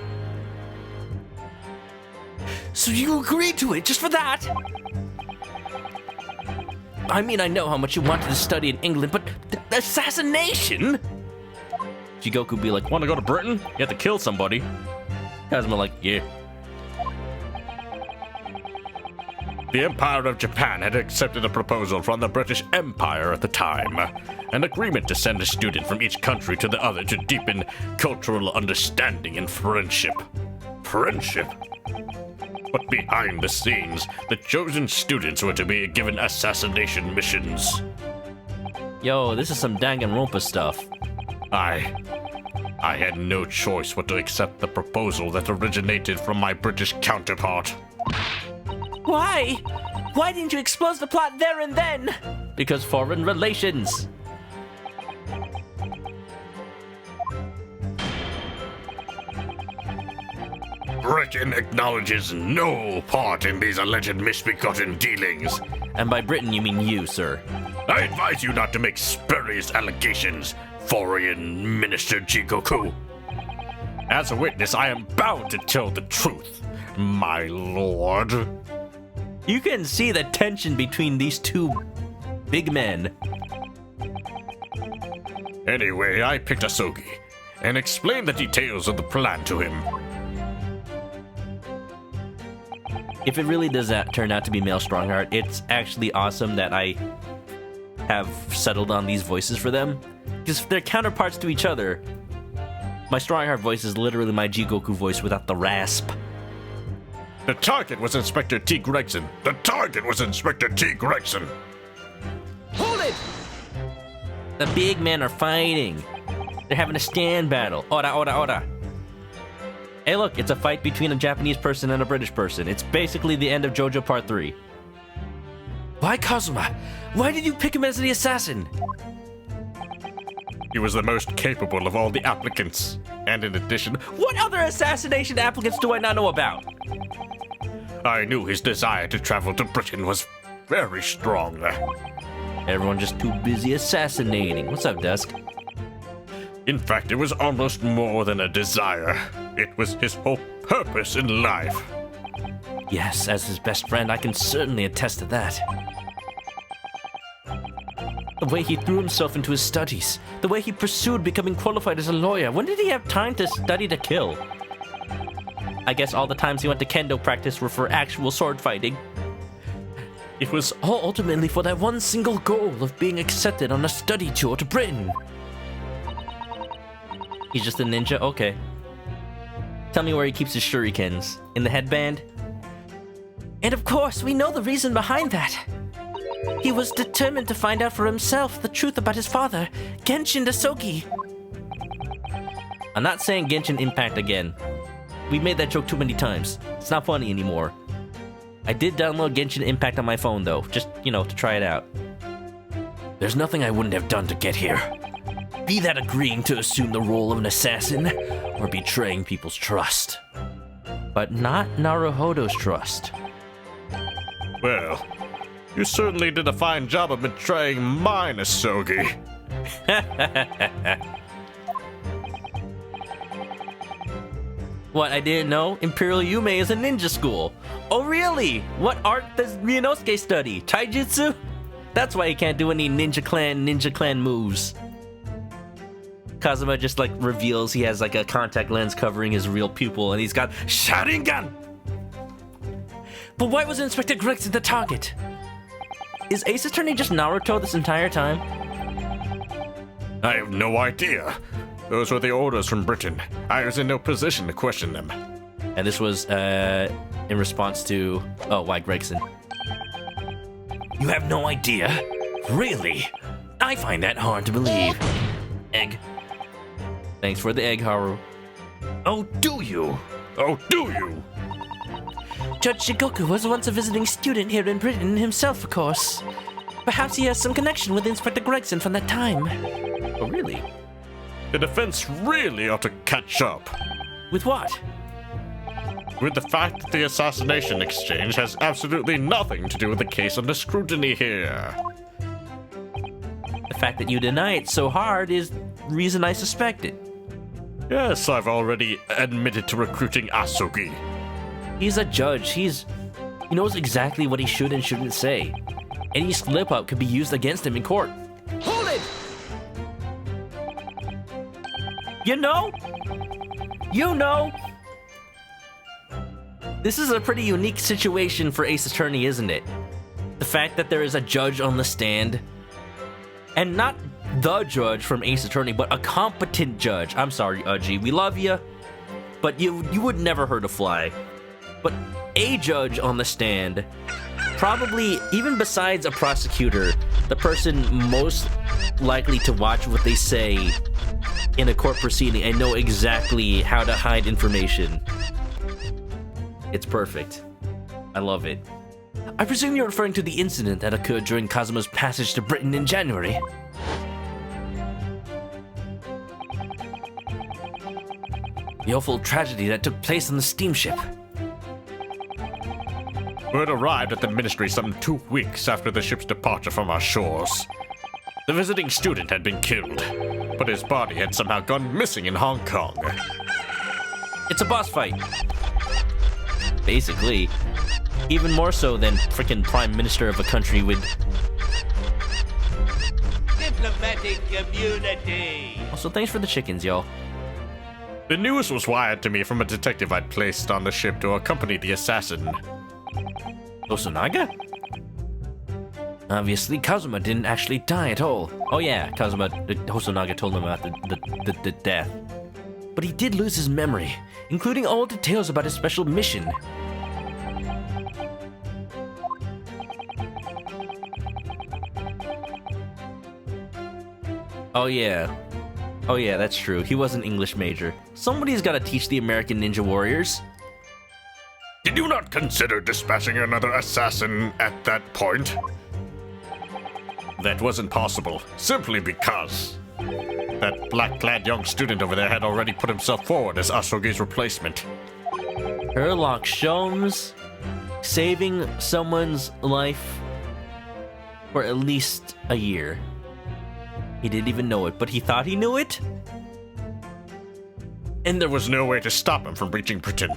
So you agreed to it just for that? I mean, I know how much you wanted to study in England, but assassination? Jigoku be like, wanna go to Britain? You have to kill somebody. Kazuma like, yeah. The Empire of Japan had accepted a proposal from the British Empire at the time, an agreement to send a student from each country to the other to deepen cultural understanding and friendship. Friendship? But behind the scenes, the chosen students were to be given assassination missions. Yo, this is some Danganronpa stuff. I had no choice but to accept the proposal that originated from my British counterpart. Why? Why didn't you expose the plot there and then? Because foreign relations. Britain acknowledges no part in these alleged misbegotten dealings. And by Britain, you mean you, sir. I advise you not to make spurious allegations, Foreign Minister Jigoku. As a witness, I am bound to tell the truth, my lord. You can see the tension between these two big men. Anyway, I picked Asogi and explained the details of the plan to him. If it really does turn out to be Male Strongheart, it's actually awesome that I have settled on these voices for them. Because they're counterparts to each other. My Strongheart voice is literally my Jigoku voice without the rasp. The target was Inspector T. Gregson. The target was Inspector T. Gregson. Hold it! The big men are fighting. They're having a stand battle. Ora. Hey look, it's a fight between a Japanese person and a British person. It's basically the end of JoJo Part 3. Why Kazuma? Why did you pick him as the assassin? He was the most capable of all the applicants. And in addition, what other assassination applicants do I not know about? I knew his desire to travel to Britain was very strong. Everyone just too busy assassinating. What's up, Dusk? In fact, it was almost more than a desire. It was his whole purpose in life. Yes, as his best friend, I can certainly attest to that. The way he threw himself into his studies. The way he pursued becoming qualified as a lawyer. When did he have time to study to kill? I guess all the times he went to kendo practice were for actual sword fighting. It was all ultimately for that one single goal of being accepted on a study tour to Britain. He's just a ninja? Okay. Tell me where he keeps his shurikens. In the headband? And of course, we know the reason behind that. He was determined to find out for himself the truth about his father, Genshin Dasogi. I'm not saying Genshin Impact again. We made that joke too many times. It's not funny anymore. I did download Genshin Impact on my phone though, just, to try it out. There's nothing I wouldn't have done to get here. Be that agreeing to assume the role of an assassin, or betraying people's trust. But not Naruhodo's trust. Well, you certainly did a fine job of betraying mine, Asogi. What, I didn't know? Imperial Yume is a ninja school. Oh really? What art does Ryunosuke study? Taijutsu? That's why he can't do any ninja clan moves. Kazuma just reveals he has a contact lens covering his real pupil and he's got Sharingan! But why was Inspector Gregson the target? Is Ace Attorney just Naruto this entire time? I have no idea. Those were the orders from Britain. I was in no position to question them. And this was in response to... Oh, why Gregson? You have no idea? Really? I find that hard to believe. Egg. Thanks for the egg, Haru. Oh, do you? Oh, do you? Judge Jigoku was once a visiting student here in Britain himself, of course. Perhaps he has some connection with Inspector Gregson from that time. Oh, really? The defense really ought to catch up. With what? With the fact that the assassination exchange has absolutely nothing to do with the case under scrutiny here. The fact that you deny it so hard is reason I suspect it. Yes, I've already admitted to recruiting Asogi. He's a judge. He knows exactly what he should and shouldn't say. Any slip-up could be used against him in court. Hold it! You know? This is a pretty unique situation for Ace Attorney, isn't it? The fact that there is a judge on the stand, and not the judge from Ace Attorney, but a competent judge. I'm sorry, Uji, we love you, but you would never hurt a fly. But a judge on the stand, probably, even besides a prosecutor, the person most likely to watch what they say in a court proceeding and know exactly how to hide information. It's perfect. I love it. I presume you're referring to the incident that occurred during Kazuma's passage to Britain in January. The awful tragedy that took place on the steamship. Word arrived at the ministry some 2 weeks after the ship's departure from our shores. The visiting student had been killed, but his body had somehow gone missing in Hong Kong. It's a boss fight. Basically. Even more so than freaking Prime Minister of a country with... Diplomatic community. Also, thanks for the chickens, y'all. The news was wired to me from a detective I'd placed on the ship to accompany the assassin. Osunaga? Obviously, Kazuma didn't actually die at all. Oh yeah, Hosonaga told him about the death. But he did lose his memory, including all details about his special mission. Oh yeah, that's true. He was an English major. Somebody's gotta teach the American Ninja Warriors. Did you not consider dispatching another assassin at that point? That wasn't possible, simply because that black-clad young student over there had already put himself forward as Asogi's replacement. Sherlock Sholmes saving someone's life for at least a year. He didn't even know it, but he thought he knew it? And there was no way to stop him from reaching Britain.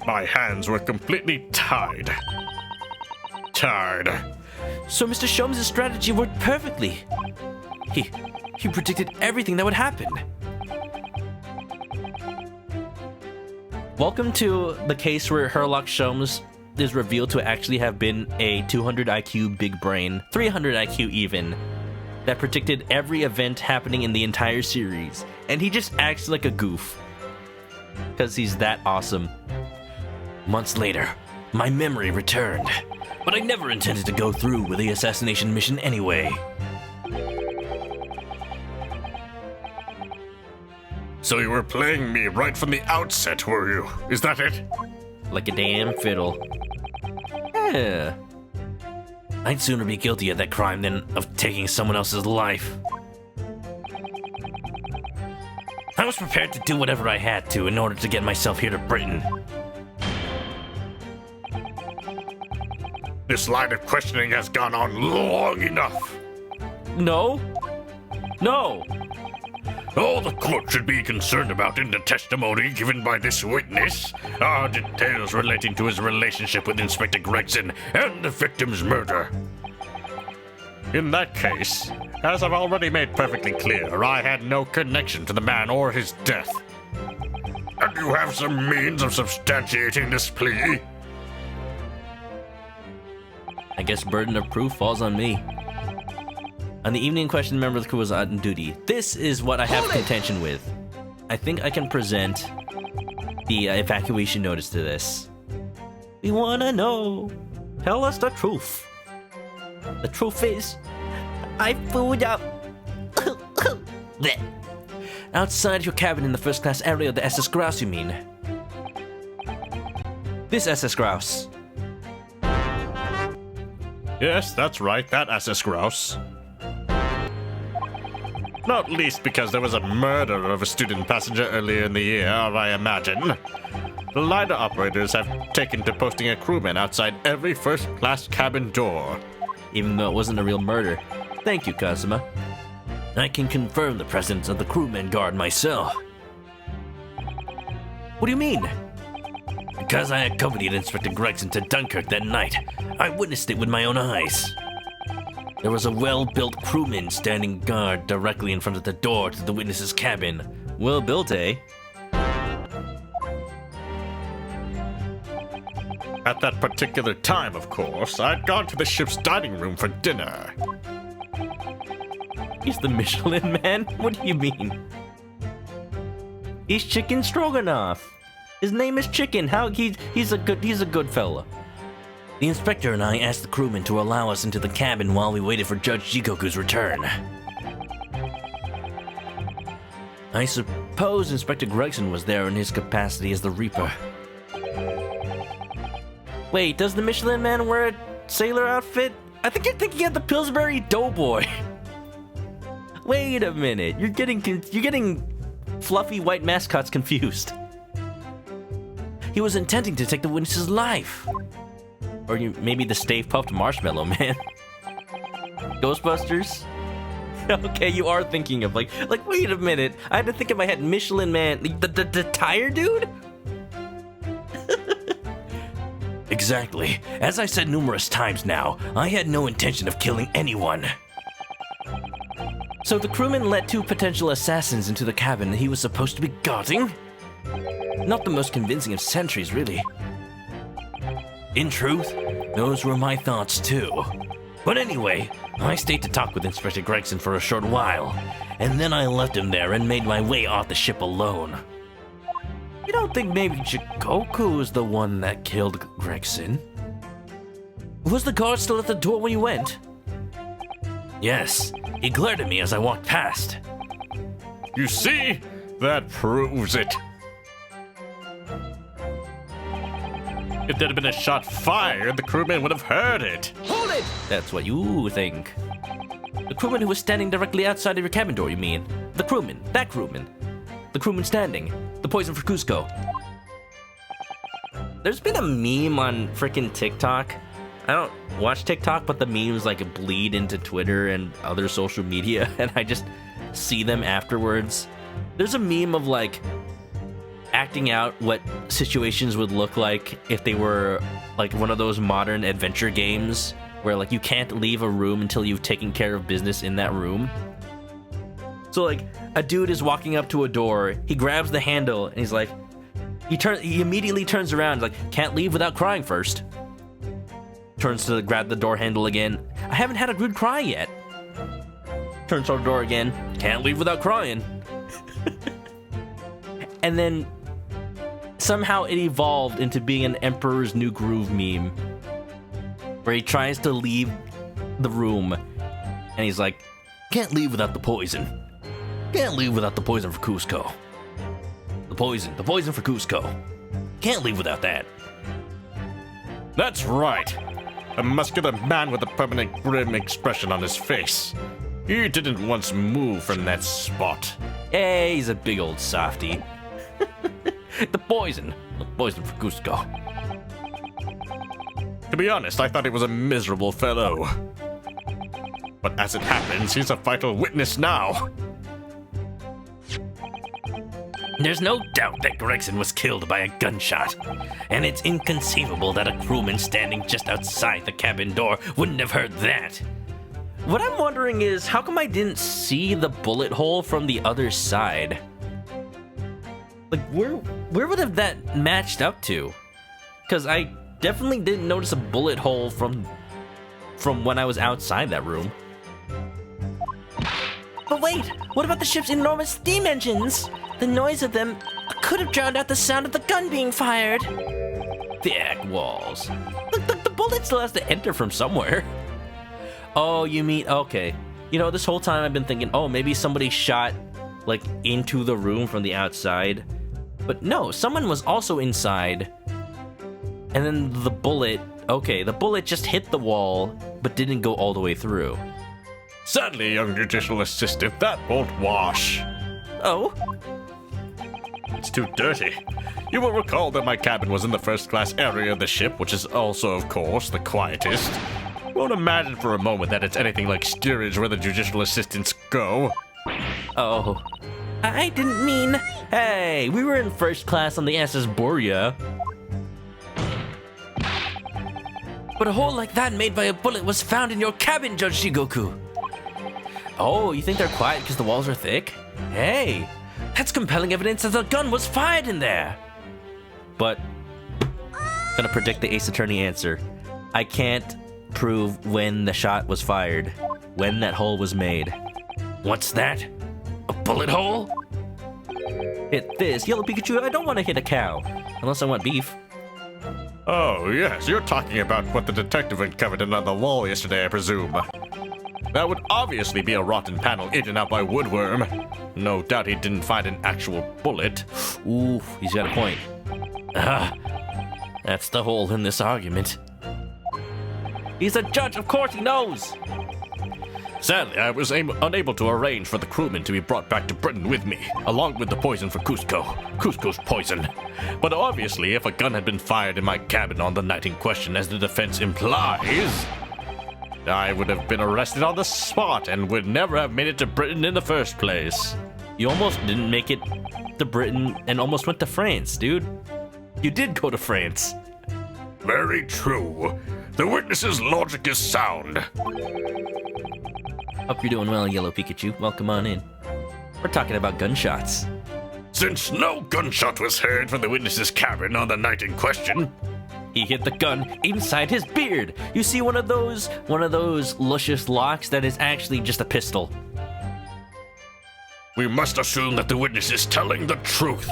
My hands were completely tied. So Mr. Sholmes' strategy worked perfectly. He predicted everything that would happen. Welcome to the case where Sherlock Sholmes is revealed to actually have been a 200 IQ big brain, 300 IQ even, that predicted every event happening in the entire series. And he just acts like a goof. Because he's that awesome. Months later, My memory returned, but I never intended to go through with the assassination mission anyway. So you were playing me right from the outset, were you? Is that it? Like a damn fiddle. Yeah. I'd sooner be guilty of that crime than of taking someone else's life. I was prepared to do whatever I had to in order to get myself here to Britain. This line of questioning has gone on long enough. No. No. All the court should be concerned about in the testimony given by this witness are details relating to his relationship with Inspector Gregson and the victim's murder. In that case, as I've already made perfectly clear, I had no connection to the man or his death. And you have some means of substantiating this plea? I guess burden of proof falls on me. On the evening in question, member of the crew was on duty. This is what I have contention with. I think I can present the evacuation notice to this. We wanna know. Tell us the truth. The truth is, I fooled up. Outside your cabin in the first class area of the SS Grouse, you mean? This SS Grouse. Yes, that's right, that SS Grouse. Not least because there was a murder of a student passenger earlier in the year, I imagine. The liner operators have taken to posting a crewman outside every first-class cabin door. Even though it wasn't a real murder. Thank you, Kazuma. I can confirm the presence of the crewman guard myself. What do you mean? Because I accompanied Inspector Gregson to Dunkirk that night, I witnessed it with my own eyes. There was a well-built crewman standing guard directly in front of the door to the witness's cabin. Well built, eh? At that particular time, of course, I'd gone to the ship's dining room for dinner. He's the Michelin Man? What do you mean? He's Chicken Stroganoff. His name is Chicken. He's a good fella. The inspector and I asked the crewman to allow us into the cabin while we waited for Judge Jigoku's return. I suppose Inspector Gregson was there in his capacity as the Reaper. Wait, does the Michelin Man wear a sailor outfit? I think you're thinking of the Pillsbury Doughboy. Wait a minute, you're getting fluffy white mascots confused. He was intending to take the witness's life. Or maybe the Stay Puft Marshmallow Man. Ghostbusters? Okay, you are thinking of like wait a minute. I had to think in my head, Michelin Man, the tire dude? Exactly. As I said numerous times now, I had no intention of killing anyone. So the crewman let two potential assassins into the cabin that he was supposed to be guarding? Not the most convincing of centuries, really. In truth, those were my thoughts too. But anyway, I stayed to talk with Inspector Gregson for a short while, and then I left him there and made my way off the ship alone. You don't think maybe Jigoku is the one that killed Gregson? Was the guard still at the door when you went? Yes, he glared at me as I walked past. You see? That proves it. If there had been a shot fired, the crewman would have heard it. Hold it! That's what you think. The crewman who was standing directly outside of your cabin door, you mean? The crewman. That crewman. The crewman standing. The poison for Cusco. There's been a meme on freaking TikTok. I don't watch TikTok, but the memes like bleed into Twitter and other social media, and I just see them afterwards. There's a meme of like acting out what situations would look like if they were like one of those modern adventure games where like you can't leave a room until you've taken care of business in that room. So like a dude is walking up to a door, he grabs the handle and he's like, he immediately turns around like, can't leave without crying first. Turns to grab the door handle again. I haven't had a good cry yet. Turns to the door again, can't leave without crying. And then somehow it evolved into being an Emperor's New Groove meme, where he tries to leave the room, and he's like, "Can't leave without the poison. Can't leave without the poison for Cusco. The poison for Cusco. Can't leave without that." That's right. A muscular man with a permanent grim expression on his face. He didn't once move from that spot. Hey, he's a big old softy. The poison for Cusco. To be honest, I thought he was a miserable fellow. But as it happens, he's a vital witness now. There's no doubt that Gregson was killed by a gunshot, and it's inconceivable that a crewman standing just outside the cabin door wouldn't have heard that. What I'm wondering is, how come I didn't see the bullet hole from the other side? Like, where would have that matched up to? Because I definitely didn't notice a bullet hole from when I was outside that room. But wait, what about the ship's enormous steam engines? The noise of them could have drowned out the sound of the gun being fired. Thick walls. Look, the bullet still has to enter from somewhere. Oh, you mean, okay. You know, this whole time I've been thinking, oh, maybe somebody shot, like, into the room from the outside. But no, someone was also inside. And then the bullet just hit the wall, but didn't go all the way through. Sadly, young judicial assistant, that won't wash. Oh? It's too dirty. You will recall that my cabin was in the first-class area of the ship, which is also, of course, the quietest. Won't imagine for a moment that it's anything like steerage where the judicial assistants go. Oh. I didn't mean... Hey, we were in first class on the SS Borea. But a hole like that made by a bullet was found in your cabin, Judge Jigoku. Oh, you think they're quiet because the walls are thick? Hey, that's compelling evidence that the gun was fired in there. But, gonna predict the Ace Attorney answer. I can't prove when the shot was fired, when that hole was made. What's that? A bullet hole? Hit this. Yellow Pikachu, I don't want to hit a cow. Unless I want beef. Oh, yes, you're talking about what the detective uncovered on the wall yesterday, I presume. That would obviously be a rotten panel eaten out by woodworm. No doubt he didn't find an actual bullet. Ooh, he's got a point. That's the hole in this argument. He's a judge, of course he knows. Sadly, I was unable to arrange for the crewmen to be brought back to Britain with me, along with the poison for Cusco's poison. But obviously, if a gun had been fired in my cabin on the night in question, as the defense implies, I would have been arrested on the spot and would never have made it to Britain in the first place. You almost didn't make it to Britain and almost went to France, dude. You did go to France. Very true. The witness's logic is sound. Hope you're doing well, Yellow Pikachu. Welcome on in. We're talking about gunshots. Since no gunshot was heard from the witness's cabin on the night in question, he hit the gun inside his beard. You see one of those luscious locks that is actually just a pistol. We must assume that the witness is telling the truth.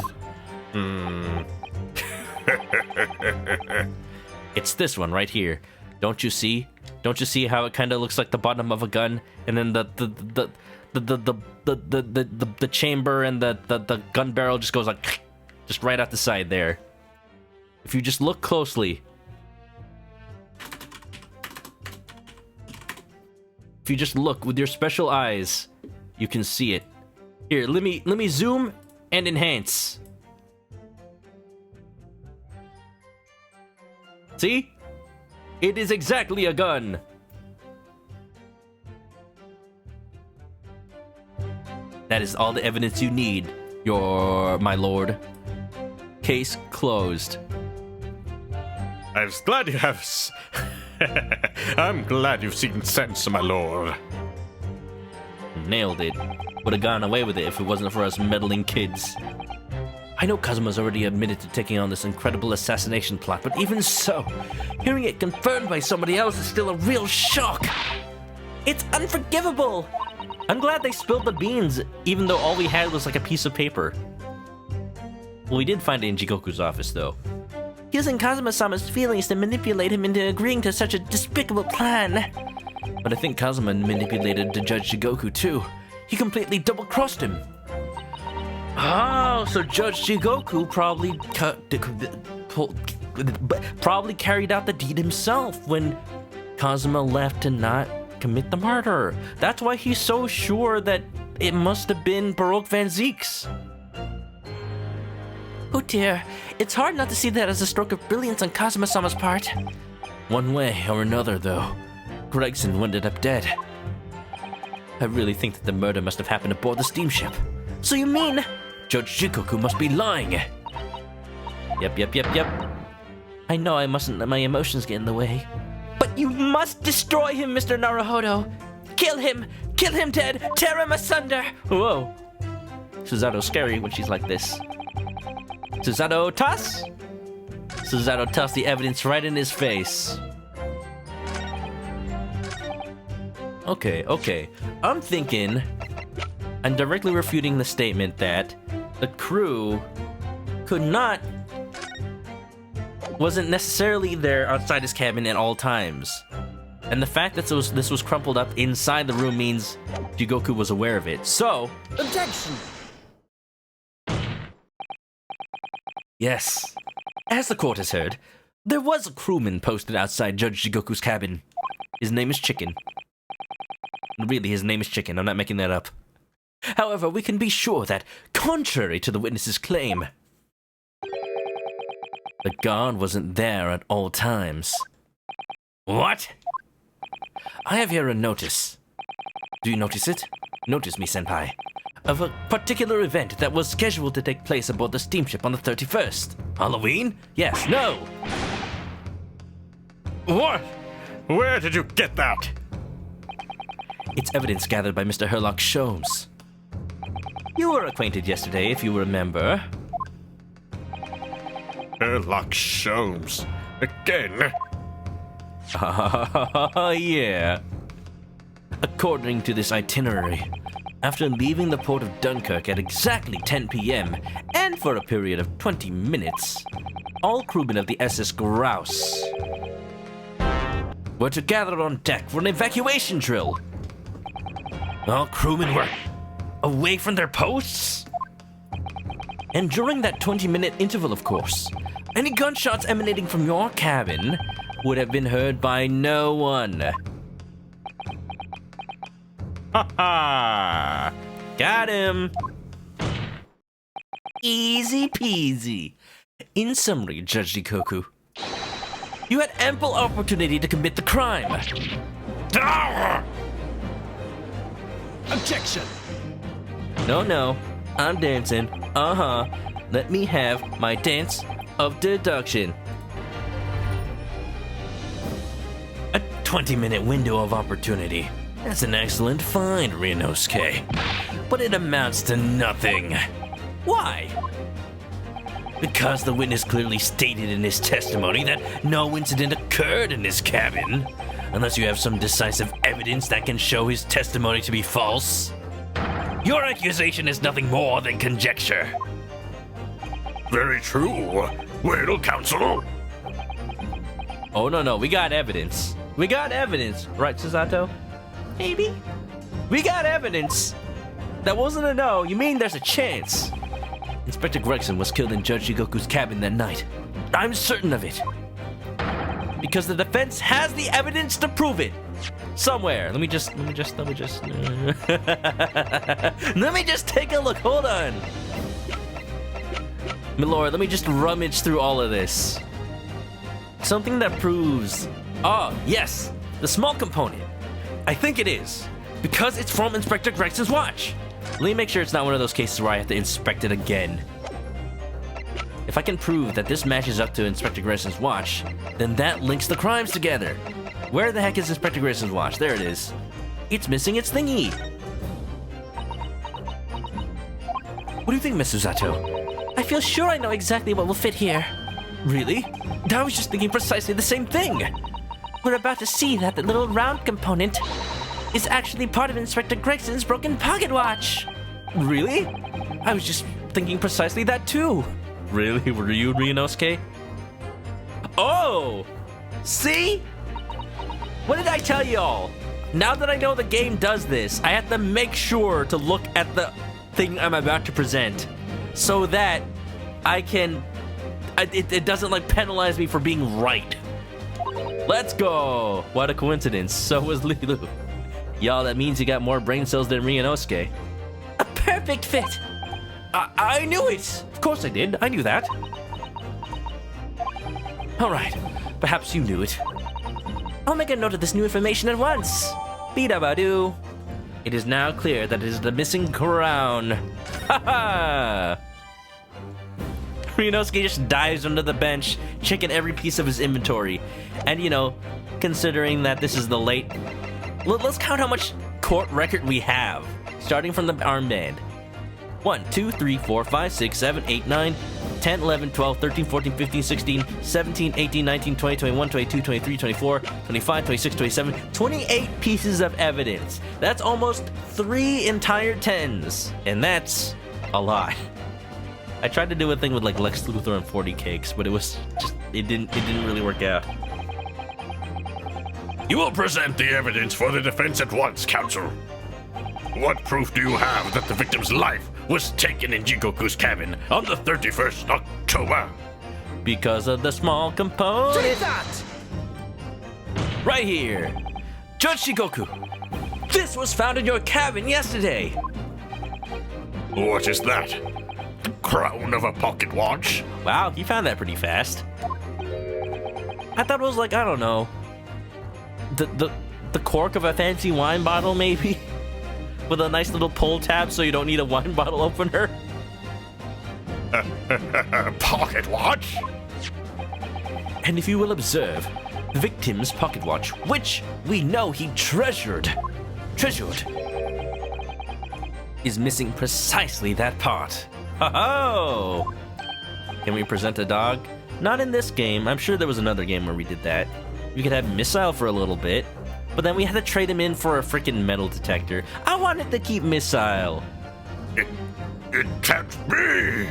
It's this one right here. Don't you see? Don't you see how it kind of looks like the bottom of a gun, and then the chamber and the gun barrel just goes like, just right out the side there. If you just look closely, if you just look with your special eyes, you can see it. Here, let me zoom and enhance. See? It is exactly a gun. That is all the evidence you need, my lord. Case closed. I'm glad you have. I'm glad you've seen sense, my lord. Nailed it. Would have gone away with it if it wasn't for us meddling kids. I know Kazuma's already admitted to taking on this incredible assassination plot, but even so, hearing it confirmed by somebody else is still a real shock. It's unforgivable. I'm glad they spilled the beans, even though all we had was like a piece of paper. Well, we did find it in Jigoku's office, though. Using Kazuma-sama's feelings to manipulate him into agreeing to such a despicable plan. But I think Kazuma manipulated to Judge Jigoku, too. He completely double-crossed him. Oh, so Judge Jigoku probably carried out the deed himself when Kazuma left to not commit the murder. That's why he's so sure that it must have been Baroque Van Zeek's. Oh dear, it's hard not to see that as a stroke of brilliance on Kazuma-sama's part. One way or another, though, Gregson ended up dead. I really think that the murder must have happened aboard the steamship. So you mean Judge Jigoku must be lying? Yep. I know I mustn't let my emotions get in the way. But you must destroy him, Mr. Naruhodo! Kill him! Kill him dead! Tear him asunder! Whoa. Susato's scary when she's like this. Susato, toss! Susato tossed the evidence right in his face. Okay. I'm thinking... I'm directly refuting the statement that the crew wasn't necessarily there outside his cabin at all times. And the fact that this was crumpled up inside the room means Jigoku was aware of it. So... Objection! Yes. As the court has heard, there was a crewman posted outside Judge Jigoku's cabin. His name is Chicken. Really, his name is Chicken. I'm not making that up. However, we can be sure that, contrary to the witness's claim, the guard wasn't there at all times. What? I have here a notice. Do you notice it? Notice me, senpai. Of a particular event that was scheduled to take place aboard the steamship on the 31st. Halloween? Yes, no. What? Where did you get that? It's evidence gathered by Mr. Herlock Sholmes. You were acquainted yesterday, if you remember. Sherlock Sholmes. Again? Yeah. According to this itinerary, after leaving the port of Dunkirk at exactly 10 p.m., and for a period of 20 minutes, all crewmen of the SS Grouse were to gather on deck for an evacuation drill. All crewmen were away from their posts? And during that 20-minute interval, of course, any gunshots emanating from your cabin would have been heard by no one. Ha ha! Got him! Easy peasy. In summary, Judge Jigoku, you had ample opportunity to commit the crime. Objection! No, I'm dancing. Let me have my dance of deduction. A 20-minute window of opportunity. That's an excellent find, Ryunosuke. But it amounts to nothing. Why? Because the witness clearly stated in his testimony that no incident occurred in his cabin, unless you have some decisive evidence that can show his testimony to be false. Your accusation is nothing more than conjecture. Very true. Well, counsel. Oh, no, we got evidence. We got evidence, right, Susato? Maybe? We got evidence. That wasn't a no. You mean there's a chance? Inspector Gregson was killed in Judge Jigoku's cabin that night. I'm certain of it. Because the defense has the evidence to prove it. Somewhere. Let me just let me just take a look. Hold on. Milord, let me just rummage through all of this. Something that proves... Oh, yes. The small component. I think it is. Because it's from Inspector Gregson's watch. Let me make sure it's not one of those cases where I have to inspect it again. If I can prove that this matches up to Inspector Gregson's watch, then that links the crimes together. Where the heck is Inspector Gregson's watch? There it is. It's missing its thingy. What do you think, Miss Susato? I feel sure I know exactly what will fit here. Really? I was just thinking precisely the same thing. We're about to see that the little round component is actually part of Inspector Gregson's broken pocket watch. Really? I was just thinking precisely that too. Really? Were you Ryunosuke? Oh! See? What did I tell y'all? Now that I know the game does this, I have to make sure to look at the thing I'm about to present so that I can... It doesn't, like, penalize me for being right. Let's go! What a coincidence. So was Lulu. Y'all, that means you got more brain cells than Ryunosuke. A perfect fit! I knew it! Of course I did. I knew that. Alright. Perhaps you knew it. I'll make a note of this new information at once. Bida-ba-doo. It is now clear that it is the missing crown. Ha-ha! Ryunosuke just dives under the bench, checking every piece of his inventory. And, you know, considering that this is the late... Let's count how much court record we have. Starting from the armband. 1, 2, 3, 4, 5, 6, 7, 8, 9, 10, 11, 12, 13, 14, 15, 16, 17, 18, 19, 20, 21, 22, 23, 24, 25, 26, 27, 28 pieces of evidence. That's almost 3 entire 10s. And that's a lot. I tried to do a thing with like Lex Luthor and 40 cakes, but it was just, it didn't really work out. You will present the evidence for the defense at once, counsel. What proof do you have that the victim's life was taken in Jigoku's cabin on the 31st October? Because of the small component. Take that! Right here. Judge Jigoku, this was found in your cabin yesterday. What is that? The crown of a pocket watch? Wow, he found that pretty fast. I thought it was like, I don't know, the cork of a fancy wine bottle, maybe? With a nice little pull tab so you don't need a wine bottle opener. Pocket watch? And if you will observe, the victim's pocket watch, which we know he treasured, is missing precisely that part. Ho-ho! Can we present a dog? Not in this game. I'm sure there was another game where we did that. We could have Missile for a little bit, but then we had to trade him in for a freaking metal detector. I wanted to keep Missile. It can't be!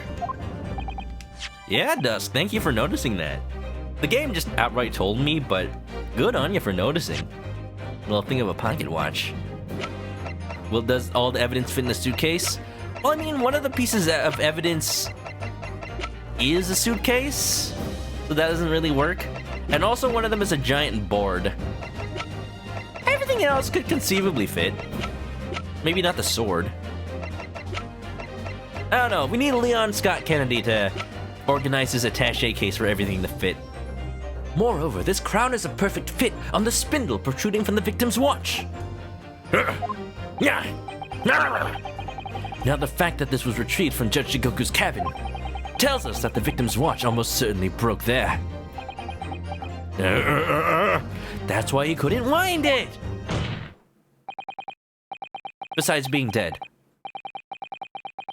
Yeah, Dusk, thank you for noticing that. The game just outright told me, but good on you for noticing. Well, think of a pocket watch. Well, does all the evidence fit in the suitcase? Well, I mean, one of the pieces of evidence is a suitcase, so that doesn't really work. And also one of them is a giant board. Everything else could conceivably fit. Maybe not the sword. I don't know, we need Leon Scott Kennedy to organize his attaché case for everything to fit. Moreover, this crown is a perfect fit on the spindle protruding from the victim's watch. Now, the fact that this was retrieved from Judge Jigoku's cabin tells us that the victim's watch almost certainly broke there. That's why he couldn't wind it! Besides being dead.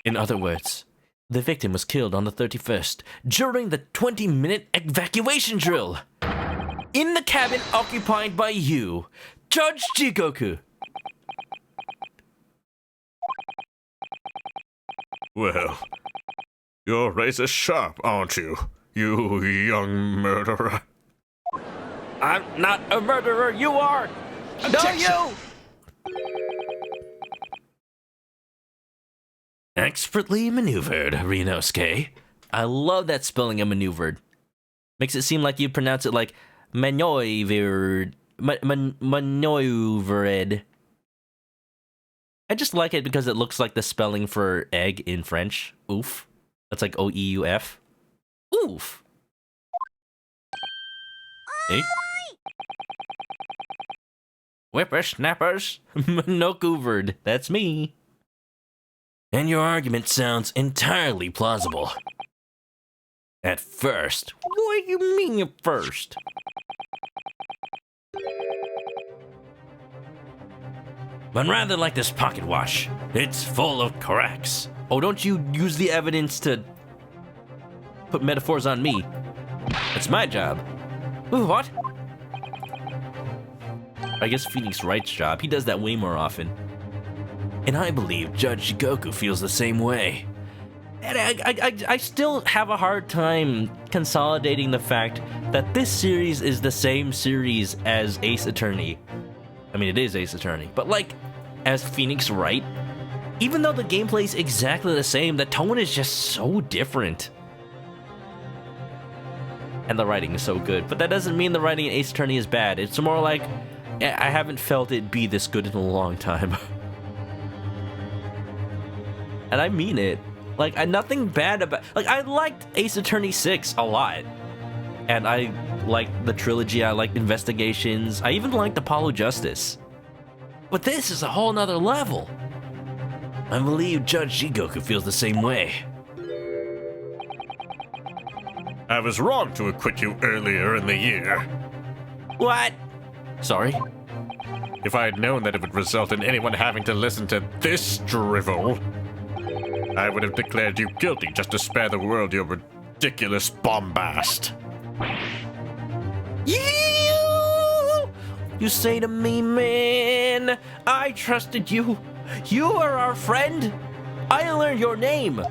In other words, the victim was killed on the 31st during the 20-minute evacuation drill. In the cabin occupied by you, Judge Jigoku. Well, you're razor sharp, aren't you, you young murderer? I'm not a murderer, you are! Objection. No, you! Expertly maneuvered, Ryunosuke. I love that spelling of maneuvered. Makes it seem like you pronounce it like maneuvered. Maneuvered. I just like it because it looks like the spelling for egg in French. Oof. That's like O-E-U-F. Oof. Hey. Whippersnappers. ManokAdobo. That's me. And your argument sounds entirely plausible. At first. What do you mean at first? But rather like this pocket watch, it's full of cracks. Oh, don't you use the evidence to put metaphors on me. It's my job. Ooh, what? I guess Phoenix Wright's job. He does that way more often. And I believe Judge Jigoku feels the same way. And I still have a hard time consolidating the fact that this series is the same series as Ace Attorney. I mean, it is Ace Attorney, but like, as Phoenix Wright, even though the gameplay's exactly the same, the tone is just so different. And the writing is so good, but that doesn't mean the writing in Ace Attorney is bad. It's more like, I haven't felt it be this good in a long time. And I mean it. Like, nothing bad about... Like, I liked Ace Attorney 6 a lot. And I liked the trilogy, I liked Investigations, I even liked Apollo Justice. But this is a whole nother level. I believe Judge Jigoku feels the same way. I was wrong to acquit you earlier in the year. What? Sorry? If I had known that it would result in anyone having to listen to this drivel, I would have declared you guilty just to spare the world your ridiculous bombast. You say to me, man, I trusted you. You are our friend. I learned your name.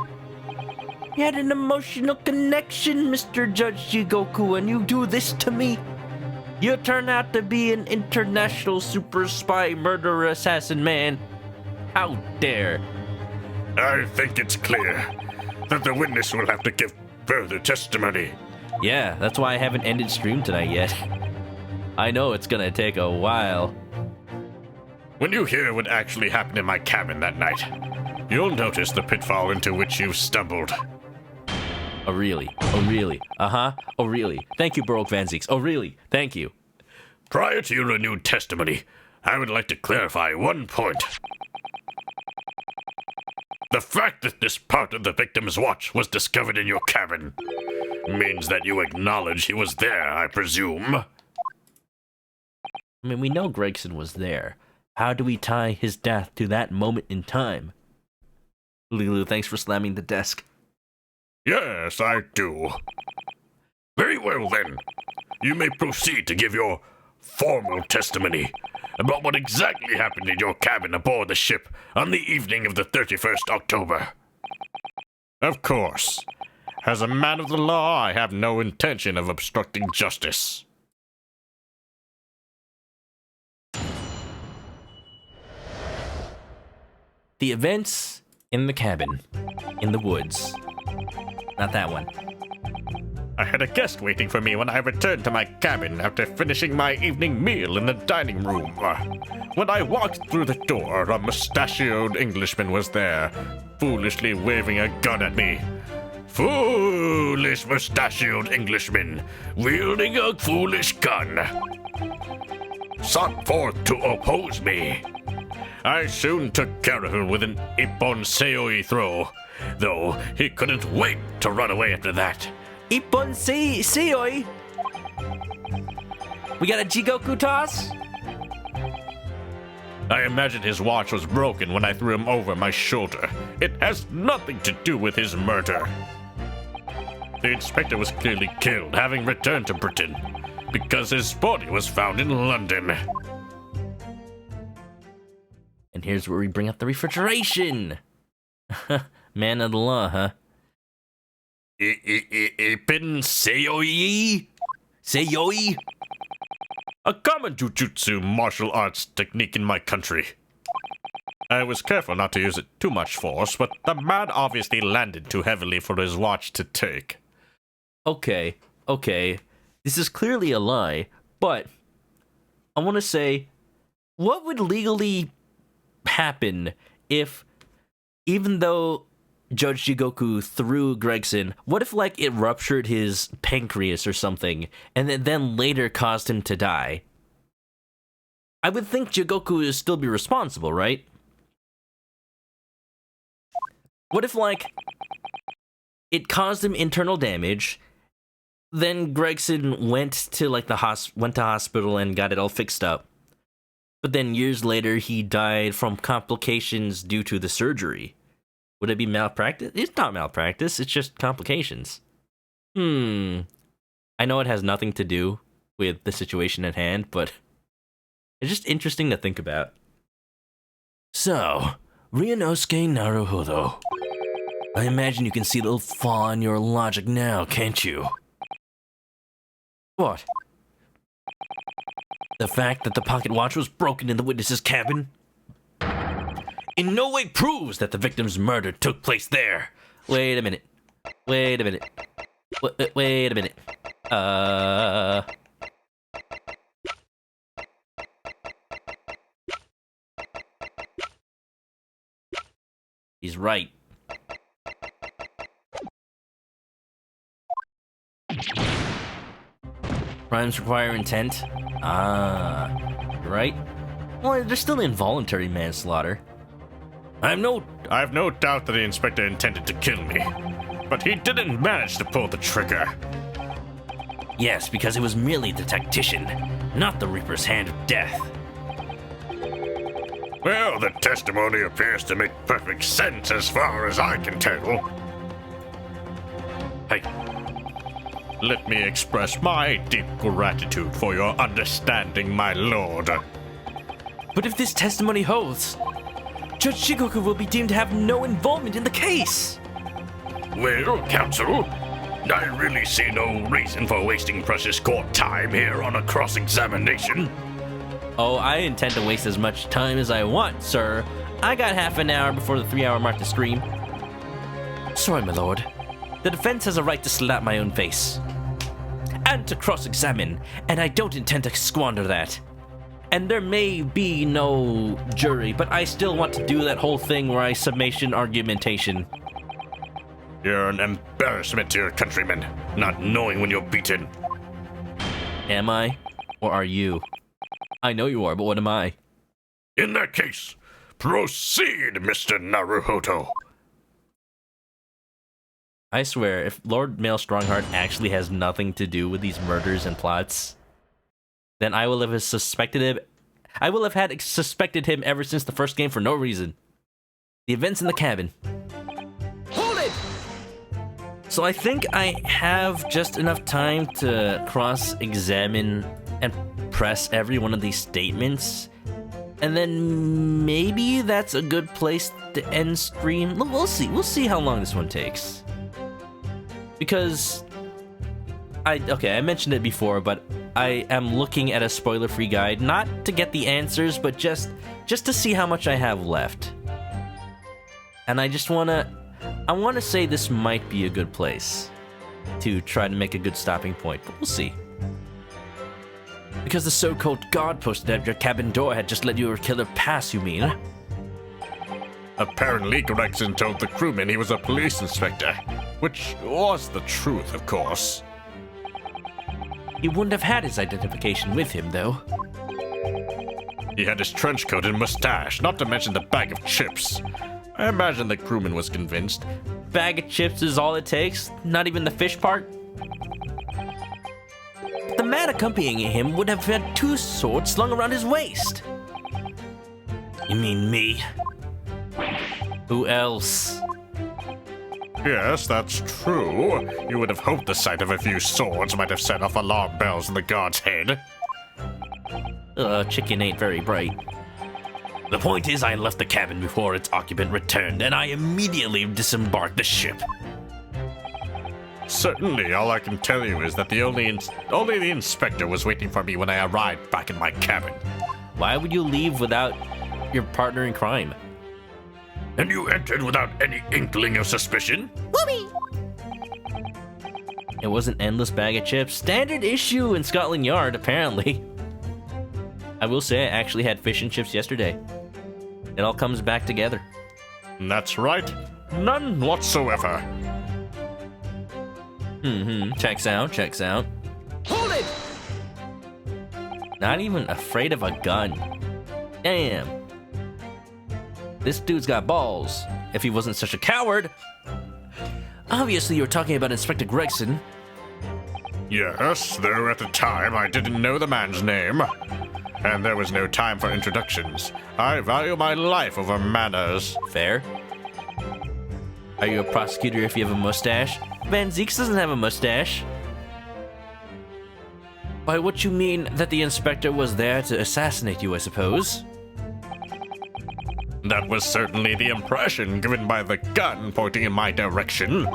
You had an emotional connection, Mr. Judge Jigoku, and you do this to me. You turn out to be an international super spy murderer assassin man. How dare. I think it's clear that the witness will have to give further testimony. Yeah, that's why I haven't ended stream tonight yet. I know it's gonna take a while. When you hear what actually happened in my cabin that night, you'll notice the pitfall into which you've stumbled. Oh, really? Oh, really? Uh-huh. Oh, really? Thank you, Baroque Van Zeeks. Oh, really? Thank you. Prior to your renewed testimony, I would like to clarify one point. The fact that this part of the victim's watch was discovered in your cabin means that you acknowledge he was there, I presume. I mean, we know Gregson was there. How do we tie his death to that moment in time? Lulu, thanks for slamming the desk. Yes, I do. Very well, then. You may proceed to give your formal testimony about what exactly happened in your cabin aboard the ship on the evening of the 31st October. Of course. As a man of the law, I have no intention of obstructing justice. The events in the cabin, in the woods. Not that one. I had a guest waiting for me when I returned to my cabin after finishing my evening meal in the dining room. When I walked through the door, a mustachioed Englishman was there, foolishly waving a gun at me. Foolish mustachioed Englishman, wielding a foolish gun, sought forth to oppose me. I soon took care of him with an ippon seoi throw, though he couldn't wait to run away after that. Ippon seoi. We got a Jigoku toss? I imagine his watch was broken when I threw him over my shoulder. It has nothing to do with his murder. The inspector was clearly killed, having returned to Britain, because his body was found in London. And here's where we bring up the refrigeration. Man of the law, huh? Ippon seoi? Seoi? A common jujutsu martial arts technique in my country. I was careful not to use it too much force, but the man obviously landed too heavily for his watch to take. Okay. This is clearly a lie, but I want to say, what would legally happen if, even though Judge Jigoku threw Gregson, what if, like, it ruptured his pancreas or something, and then later caused him to die? I would think Jigoku would still be responsible, right? What if, like, it caused him internal damage, then Gregson went to, like, went to hospital and got it all fixed up, but then years later he died from complications due to the surgery? Would it be malpractice? It's not malpractice, it's just complications. I know it has nothing to do with the situation at hand, but it's just interesting to think about. So, Ryunosuke Naruhodo. I imagine you can see a little flaw in your logic now, can't you? What? The fact that the pocket watch was broken in the witness's cabin in no way proves that the victim's murder took place there. Wait a minute. Wait a minute. Wait a minute. He's right. Crimes require intent. You're right. Well, there's still involuntary manslaughter. I've no doubt that the inspector intended to kill me, but he didn't manage to pull the trigger. Yes, because it was merely the tactician, not the Reaper's hand of death. Well, the testimony appears to make perfect sense as far as I can tell. Hey, let me express my deep gratitude for your understanding, my lord. But if this testimony holds, Judge Jigoku will be deemed to have no involvement in the case. Well, counsel, I really see no reason for wasting precious court time here on a cross-examination. Oh, I intend to waste as much time as I want, sir. I got half an hour before the 3-hour mark to scream. Sorry, my lord. The defense has a right to slap my own face. And to cross-examine, and I don't intend to squander that. And there may be no jury, but I still want to do that whole thing where I summation argumentation. You're an embarrassment to your countrymen, not knowing when you're beaten. Am I? Or are you? I know you are, but what am I? In that case, proceed, Mr. Naruhodo. I swear, if Lord Male Strongheart actually has nothing to do with these murders and plots, then I will have suspected him. I will have had suspected him ever since the first game for no reason. The events in the cabin. Hold it! So I think I have just enough time to cross-examine and press every one of these statements, and then maybe that's a good place to end stream. We'll see how long this one takes, because I mentioned it before, but I am looking at a spoiler-free guide, not to get the answers, but just to see how much I have left. And I want to say this might be a good place to try to make a good stopping point, but we'll see. Because the so-called guard posted at your cabin door had just let your killer pass, you mean? Apparently, Gregson told the crewman he was a police inspector, which was the truth, of course. He wouldn't have had his identification with him, though. He had his trench coat and mustache, not to mention the bag of chips. I imagine the crewman was convinced. Bag of chips is all it takes? Not even the fish part? The man accompanying him would have had 2 swords slung around his waist. You mean me? Who else? Yes, that's true. You would have hoped the sight of a few swords might have set off alarm bells in the guard's head. Chicken ain't very bright. The point is, I left the cabin before its occupant returned, and I immediately disembarked the ship. Certainly, all I can tell you is that only the inspector was waiting for me when I arrived back in my cabin. Why would you leave without your partner in crime? And you entered without any inkling of suspicion? Whoopee! It was an endless bag of chips. Standard issue in Scotland Yard, apparently. I will say I actually had fish and chips yesterday. It all comes back together. That's right. None whatsoever. Checks out. Hold it! Not even afraid of a gun. Damn. This dude's got balls. If he wasn't such a coward. Obviously, you're talking about Inspector Gregson. Yes, though at the time I didn't know the man's name. And there was no time for introductions. I value my life over manners. Fair. Are you a prosecutor if you have a mustache? Van Zeeks doesn't have a mustache. By what you mean that the inspector was there to assassinate you, I suppose? That was certainly the impression given by the gun pointing in my direction.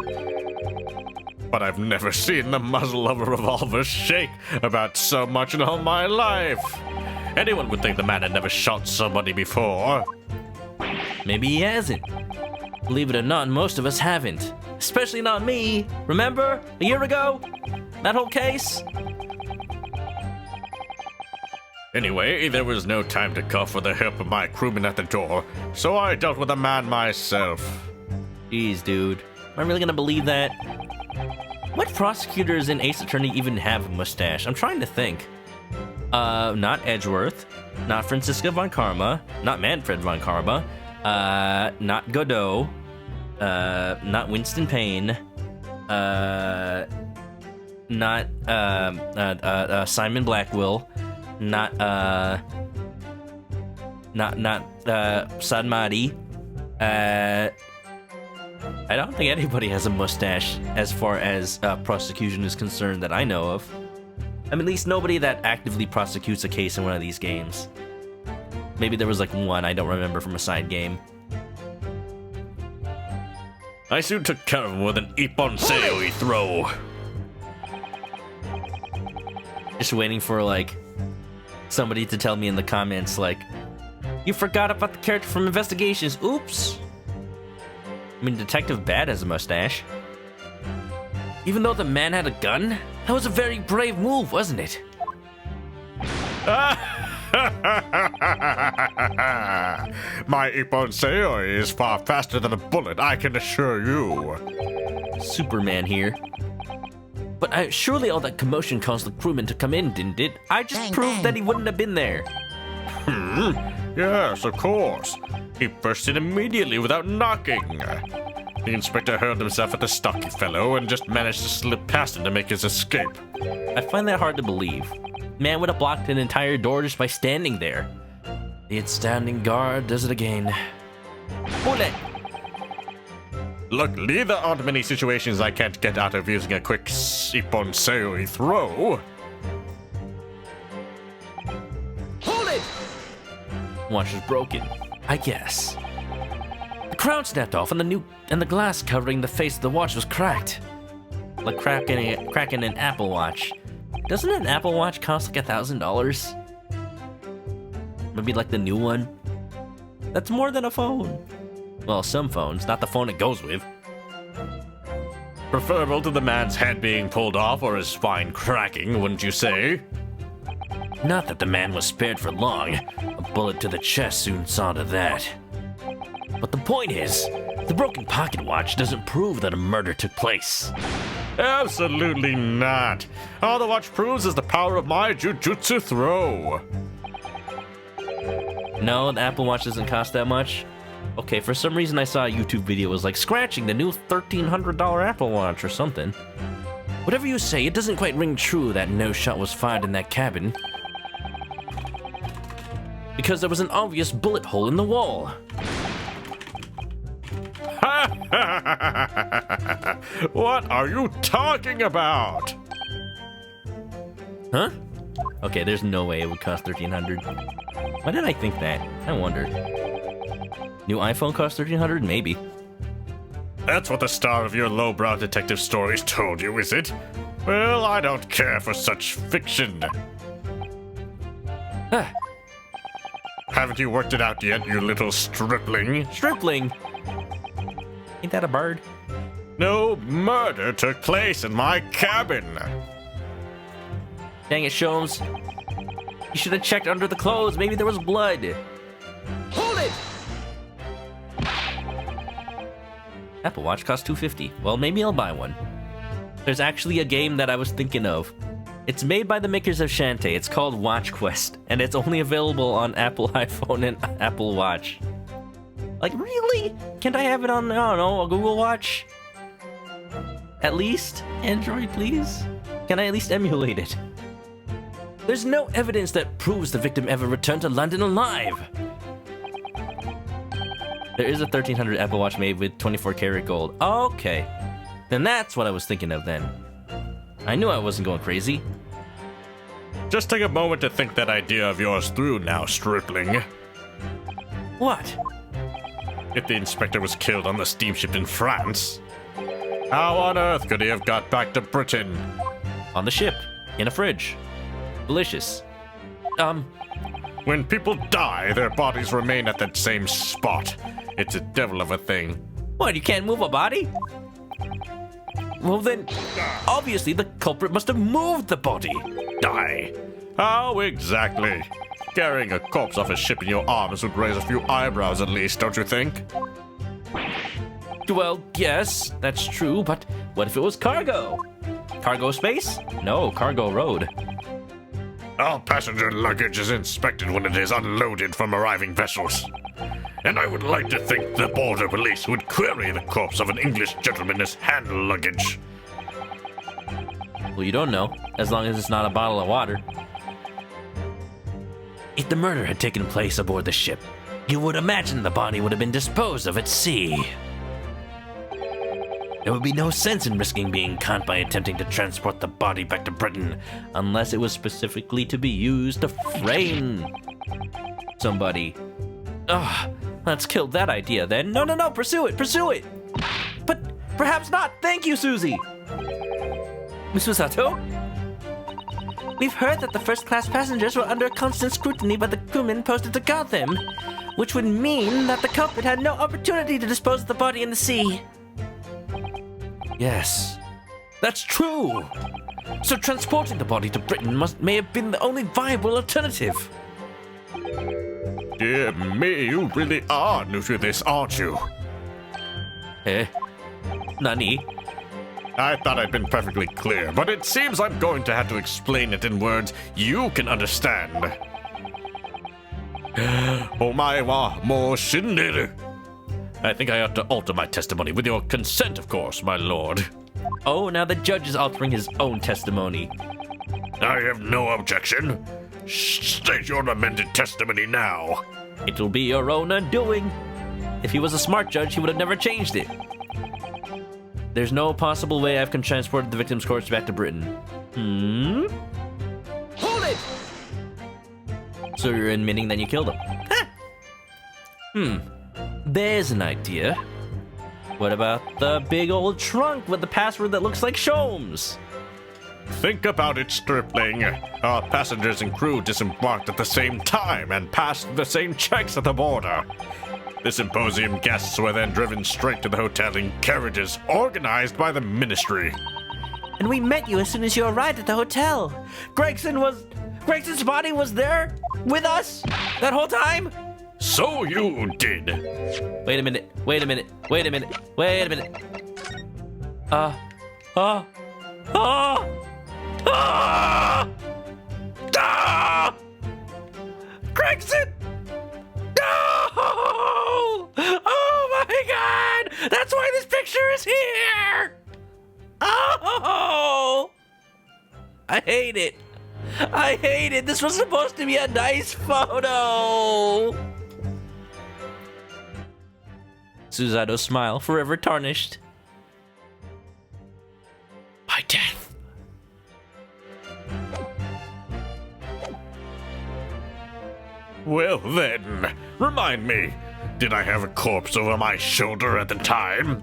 But I've never seen the muzzle of a revolver shake about so much in all my life. Anyone would think the man had never shot somebody before. Maybe he hasn't. Believe it or not, most of us haven't. Especially not me. Remember? A year ago? That whole case? Anyway, there was no time to call for the help of my crewman at the door, so I dealt with the man myself. Jeez, dude. Am I really gonna believe that? What prosecutors in Ace Attorney even have a mustache? I'm trying to think. Not Edgeworth. Not Francisca von Karma. Not Manfred von Karma. Not Godot. Not Winston Payne. Not Simon Blackwell. Not Sadmadi. I don't think anybody has a mustache as far as prosecution is concerned that I know of. I mean, at least nobody that actively prosecutes a case in one of these games. Maybe there was like one I don't remember from a side game. I soon took care of him with an Ippon Seoi throw. Just waiting for like somebody to tell me in the comments like, you forgot about the character from Investigations. Oops. I mean, Detective Bad has a mustache. Even though the man had a gun, that was a very brave move, wasn't it? My Ippon Seoi is far faster than a bullet, I can assure you. Superman here. But surely all that commotion caused the crewman to come in, didn't it? I just Bang, proved bang. that he wouldn't have been there. Yes, of course. He burst in immediately without knocking. The inspector hurled himself at the stocky fellow and just managed to slip past him to make his escape. I find that hard to believe. Man would have blocked an entire door just by standing there. The standing guard does it again. Bullet! Luckily, there aren't many situations I can't get out of using a quick Ippon Seoi throw. Hold it! Watch is broken, I guess. The crown snapped off and the glass covering the face of the watch was cracked. Like cracking an Apple Watch. Doesn't an Apple Watch cost like $1,000? Maybe like the new one? That's more than a phone. Well, some phones, not the phone it goes with. Preferable to the man's head being pulled off or his spine cracking, wouldn't you say? Not that the man was spared for long. A bullet to the chest soon saw to that. But the point is, the broken pocket watch doesn't prove that a murder took place. Absolutely not. All the watch proves is the power of my jujutsu throw. No, the Apple Watch doesn't cost that much. Okay, for some reason I saw a YouTube video was like scratching the new $1,300 Apple Watch or something. Whatever you say, it doesn't quite ring true that no shot was fired in that cabin. Because there was an obvious bullet hole in the wall. What are you talking about? Huh? Okay, there's no way it would cost $1,300. Why did I think that? I wonder. New iPhone costs $1,300? Maybe. That's what the star of your lowbrow detective stories told you, is it? Well, I don't care for such fiction. Ah, Haven't you worked it out yet, you little stripling? stripling! Ain't that a bird? No murder took place in my cabin. Dang it, Sholmes. You should have checked under the clothes. Maybe there was blood. Hold it! Apple Watch costs $250. Well, maybe I'll buy one. There's actually a game that I was thinking of. It's made by the makers of Shantae. It's called Watch Quest, and it's only available on Apple iPhone and Apple Watch. Like, really? Can't I have it on, I don't know, a Google Watch? At least? Android, please? Can I at least emulate it? There's no evidence that proves the victim ever returned to London alive. There is a 1300 Apple Watch made with 24 karat gold. Okay. Then that's what I was thinking of then. I knew I wasn't going crazy. Just take a moment to think that idea of yours through now, stripling. What? If the inspector was killed on the steamship in France, how on earth could he have got back to Britain? On the ship, in a fridge. Delicious. When people die, their bodies remain at that same spot. It's a devil of a thing. What, you can't move a body? Well then, obviously the culprit must have moved the body. Die? How exactly? Carrying a corpse off a ship in your arms would raise a few eyebrows at least, don't you think? Well, yes, that's true, but what if it was cargo? Cargo space? No, cargo road. All passenger luggage is inspected when it is unloaded from arriving vessels. And I would like to think the border police would query the corpse of an English gentleman as hand luggage. Well, you don't know, as long as it's not a bottle of water. If the murder had taken place aboard the ship, you would imagine the body would have been disposed of at sea. There would be no sense in risking being caught by attempting to transport the body back to Britain, unless it was specifically to be used to frame somebody. Ugh, let's kill that idea then. No, pursue it! But perhaps not. Thank you, Susie. Miss Usato? We've heard that the first-class passengers were under constant scrutiny by the crewmen posted to guard them, which would mean that the culprit had no opportunity to dispose of the body in the sea. Yes, that's true. So transporting the body to Britain may have been the only viable alternative. Dear me, you really are new to this, aren't you? Nani? I thought I'd been perfectly clear, but it seems I'm going to have to explain it in words you can understand. Omae wa mou shinderu. I think I ought to alter my testimony, with your consent, of course, my lord. Oh, now the judge is altering his own testimony. I have no objection. State your amended testimony now. It'll be your own undoing. If he was a smart judge, he would have never changed it. There's no possible way I can transport the victim's corpse back to Britain. Hold it! So you're admitting that you killed him? There's an idea. What about the big old trunk with the password that looks like Sholmes? Think about it, stripling. Our passengers and crew disembarked at the same time and passed the same checks at the border. The symposium guests were then driven straight to the hotel in carriages organized by the ministry. And we met you as soon as you arrived at the hotel. Gregson's body was there with us that whole time? So you did. Wait a minute. Gregson! No! Oh my god! That's why this picture is here! Oh! I hate it. This was supposed to be a nice photo. Susato's smile forever tarnished. By death. Well then, remind me, did I have a corpse over my shoulder at the time?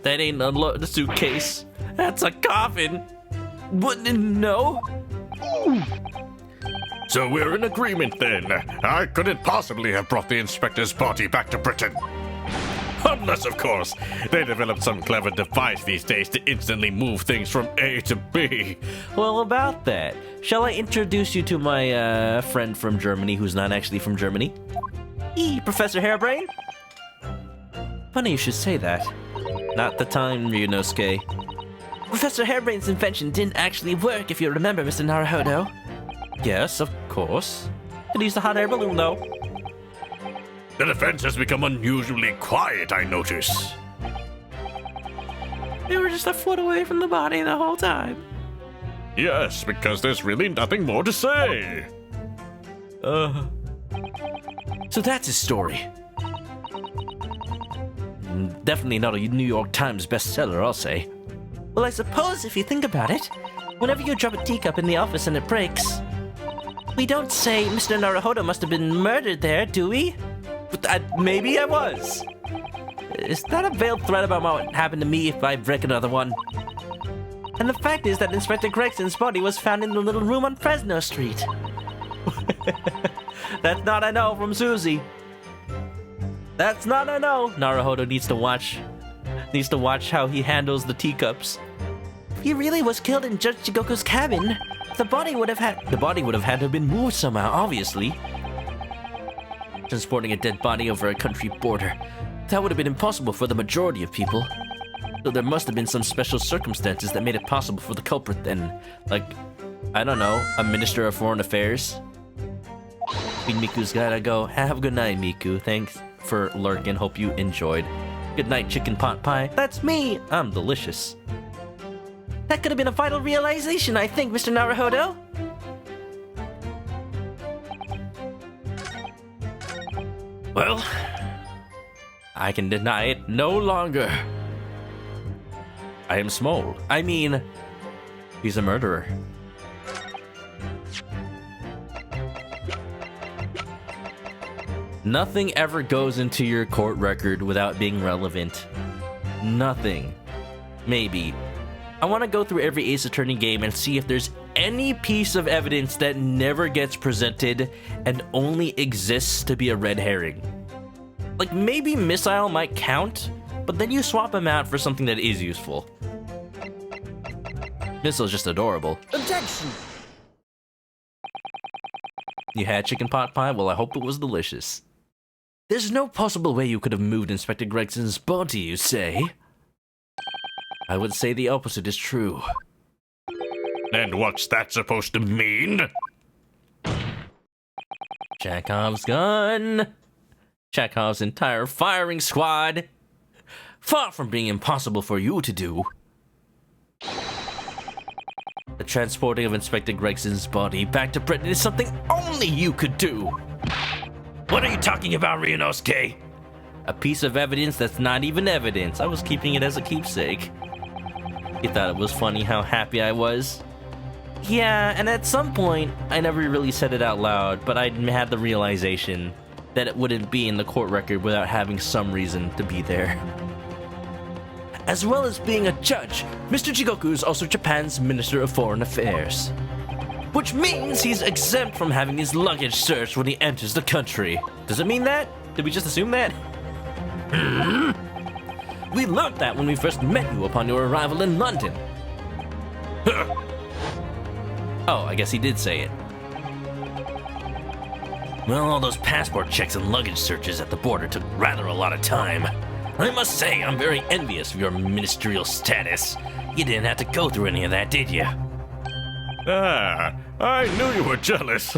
That ain't a suitcase. That's a coffin. What? No? So we're in agreement then. I couldn't possibly have brought the inspector's body back to Britain. Unless, of course, they developed some clever device these days to instantly move things from A to B. Well, about that, shall I introduce you to my friend from Germany who's not actually from Germany? Professor Hairbrain? Funny you should say that. Not the time, Ryunosuke. Professor Hairbrain's invention didn't actually work, if you remember, Mr. Naruhodo. Yes, of course. Could use the hot air balloon, though. The defense has become unusually quiet, I notice. They were just a foot away from the body the whole time. Yes, because there's really nothing more to say. So that's his story. Definitely not a New York Times bestseller, I'll say. Well, I suppose if you think about it, whenever you drop a teacup in the office and it breaks, we don't say Mr. Naruhodo must have been murdered there, do we? But maybe I was. Is that a veiled threat about what happened to me if I break another one? And the fact is that Inspector Gregson's body was found in the little room on Fresno Street. That's not a no from Susie. That's not a no. Naruhodo needs to watch how he handles the teacups. He really was killed in Judge Jigoku's cabin. The body would have had to have been moved somehow, obviously. Transporting a dead body over a country border. That would have been impossible for the majority of people. So there must have been some special circumstances that made it possible for the culprit then. Like, I don't know, a Minister of Foreign Affairs? Queen Miku's gotta go. Have a good night, Miku. Thanks for lurking. Hope you enjoyed. Good night, chicken pot pie. That's me. I'm delicious. That could have been a vital realization, I think, Mr. Naruhodo. Well, I can deny it no longer. I am small. I mean, he's a murderer. Nothing ever goes into your court record without being relevant. Nothing. Maybe. I want to go through every Ace Attorney game and see if there's any piece of evidence that never gets presented and only exists to be a red herring. Like, maybe Missile might count, but then you swap him out for something that is useful. Missile's just adorable. Objection! You had chicken pot pie? Well, I hope it was delicious. There's no possible way you could have moved Inspector Gregson's body, you say? I would say the opposite is true. And what's that supposed to mean? Chekhov's gun. Chekhov's entire firing squad. Far from being impossible for you to do. The transporting of Inspector Gregson's body back to Britain is something only you could do. what are you talking about, Ryunosuke? A piece of evidence that's not even evidence. I was keeping it as a keepsake. You thought it was funny how happy I was? Yeah, and at some point, I never really said it out loud, but I had the realization that it wouldn't be in the court record without having some reason to be there. As well as being a judge, Mr. Jigoku is also Japan's Minister of Foreign Affairs. Which means he's exempt from having his luggage searched when he enters the country. Does it mean that? Did we just assume that? We learned that when we first met you upon your arrival in London. Oh, I guess he did say it. Well, all those passport checks and luggage searches at the border took rather a lot of time. I must say, I'm very envious of your ministerial status. You didn't have to go through any of that, did you? Ah, I knew you were jealous.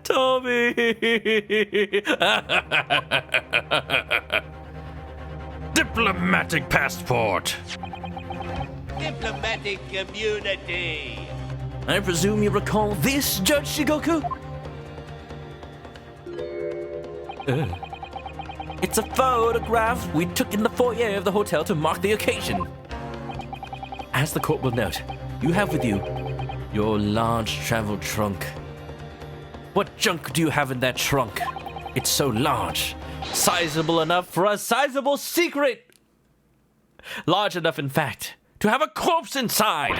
Tommy! Diplomatic passport. Diplomatic community. I presume you recall this, Judge Jigoku? It's a photograph we took in the foyer of the hotel to mark the occasion. As the court will note, you have with you your large travel trunk. What junk do you have in that trunk? It's so large, sizable enough for a sizable secret. Large enough, in fact, to have a corpse inside.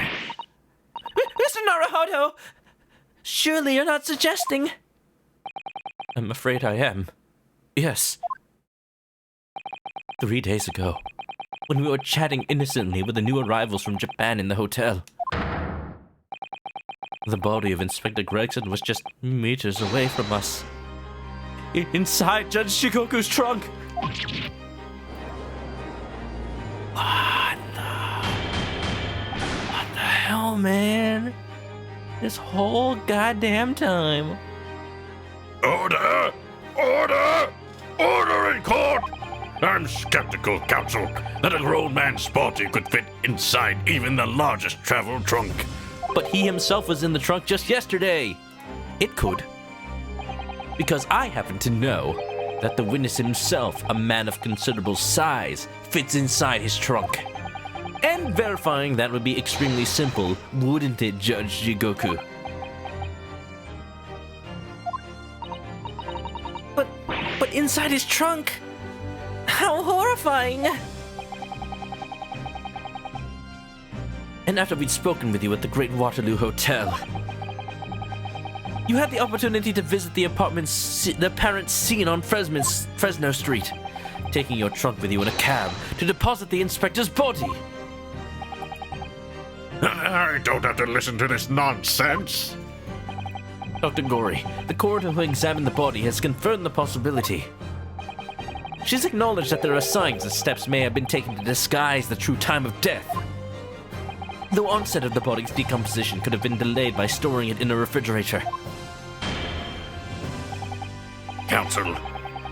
Mr. Naruhodo, surely you're not suggesting... I'm afraid I am. Yes. 3 days ago, when we were chatting innocently with the new arrivals from Japan in the hotel, the body of Inspector Gregson was just meters away from us. Inside Judge Jigoku's trunk. What the hell, man? This whole goddamn time. Order! Order! Order in court! I'm skeptical, counsel, that a grown man's body could fit inside even the largest travel trunk. But he himself was in the trunk just yesterday. It could. Because I happen to know that the witness himself, a man of considerable size, fits inside his trunk. And verifying that would be extremely simple, wouldn't it, Judge Jigoku? But inside his trunk? How horrifying! And after we'd spoken with you at the Great Waterloo Hotel, you had the opportunity to visit the apparent scene on Fresno Street, taking your trunk with you in a cab to deposit the inspector's body. I don't have to listen to this nonsense. Dr. Gory, the coroner who examined the body has confirmed the possibility. She's acknowledged that there are signs that steps may have been taken to disguise the true time of death. The onset of the body's decomposition could have been delayed by storing it in a refrigerator. Counsel,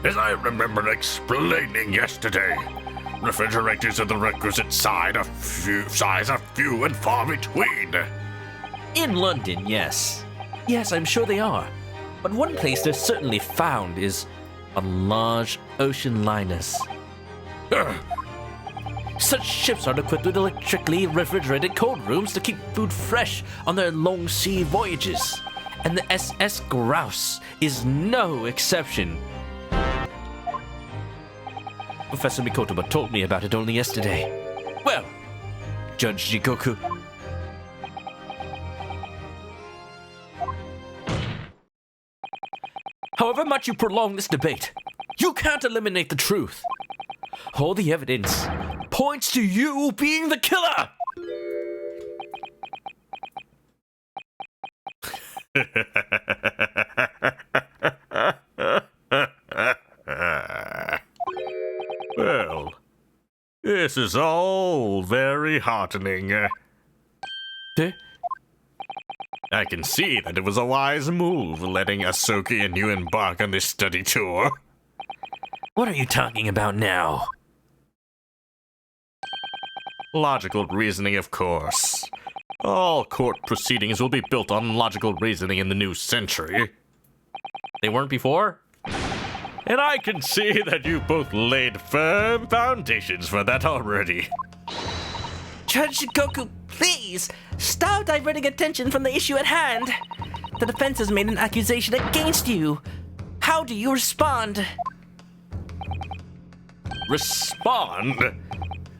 as I remember explaining yesterday, refrigerators of the requisite size are few and far between. In London, yes. Yes, I'm sure they are. But one place they're certainly found is on large ocean liners. Such ships are equipped with electrically refrigerated cold rooms to keep food fresh on their long sea voyages. And the SS Grouse is no exception. Professor Mikotoba told me about it only yesterday. Well, Judge Jigoku. However much you prolong this debate, you can't eliminate the truth. All the evidence points to you being the killer! Well, this is all very heartening. I can see that it was a wise move letting Asoki and you embark on this study tour. What are you talking about now? Logical reasoning, of course. All court proceedings will be built on logical reasoning in the new century. They weren't before? And I can see that you both laid firm foundations for that already. Judge Jigoku, please, stop diverting attention from the issue at hand. The defense has made an accusation against you. How do you respond? Respond?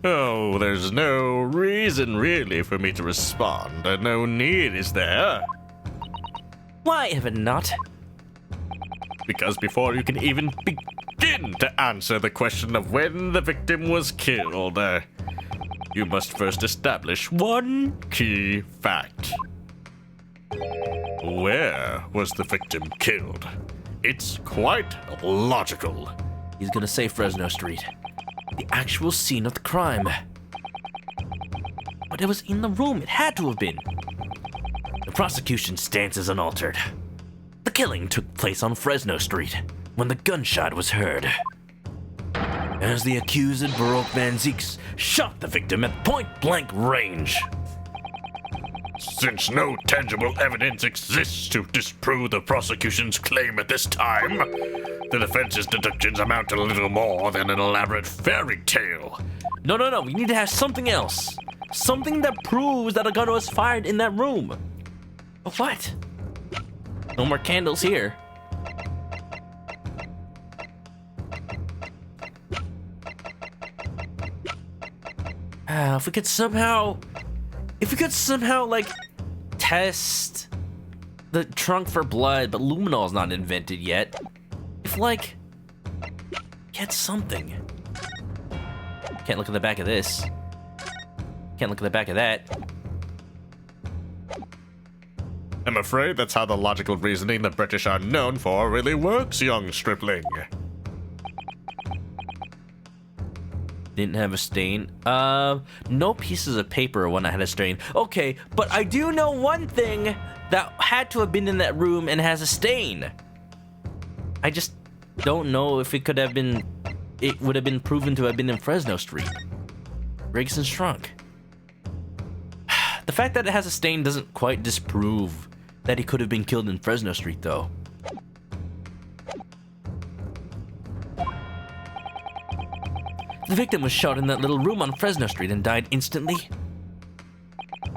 Oh, there's no reason really for me to respond. No need, is there? Why, even not? Because before you can even begin to answer the question of when the victim was killed, you must first establish one key fact. Where was the victim killed? It's quite logical. He's gonna say Fresno Street. The actual scene of the crime. But it was in the room, it had to have been. The prosecution's stance is unaltered. The killing took place on Fresno Street, when the gunshot was heard. As the accused Baroque Van Zeeks shot the victim at point-blank range. Since no tangible evidence exists to disprove the prosecution's claim at this time, the defense's deductions amount to little more than an elaborate fairy tale. No, we need to have something else. Something that proves that a gun was fired in that room. But what? No more candles here. If we could somehow, like, test the trunk for blood, but luminol's not invented yet. If, like, get something. Can't look at the back of this. Can't look at the back of that. I'm afraid that's how the logical reasoning the British are known for really works, young stripling. Didn't have a stain. No pieces of paper when I had a stain. Okay, but I do know one thing that had to have been in that room and has a stain. I just don't know if it could have been... It would have been proven to have been in Fresno Street. Gregson's trunk. The fact that it has a stain doesn't quite disprove that he could have been killed in Fresno Street, though. The victim was shot in that little room on Fresno Street and died instantly.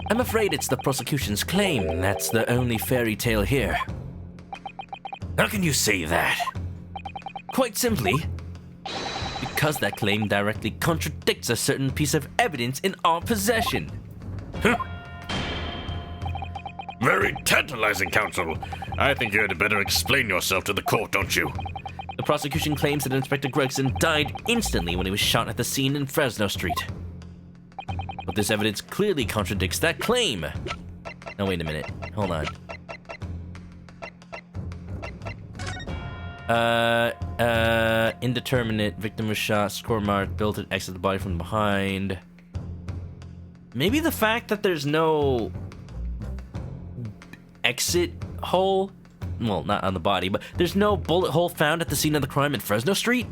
I'm afraid it's the prosecution's claim that's the only fairy tale here. How can you say that? quite simply, because that claim directly contradicts a certain piece of evidence in our possession. Very tantalizing, counsel. I think you had better explain yourself to the court, don't you? The prosecution claims that Inspector Gregson died instantly when he was shot at the scene in Fresno Street. But this evidence clearly contradicts that claim. Now wait a minute. Hold on. Indeterminate. Victim was shot. Score marked. Built to exit the body from behind. Maybe the fact that there's no exit hole, well, not on the body, but there's no bullet hole found at the scene of the crime in Fresno Street?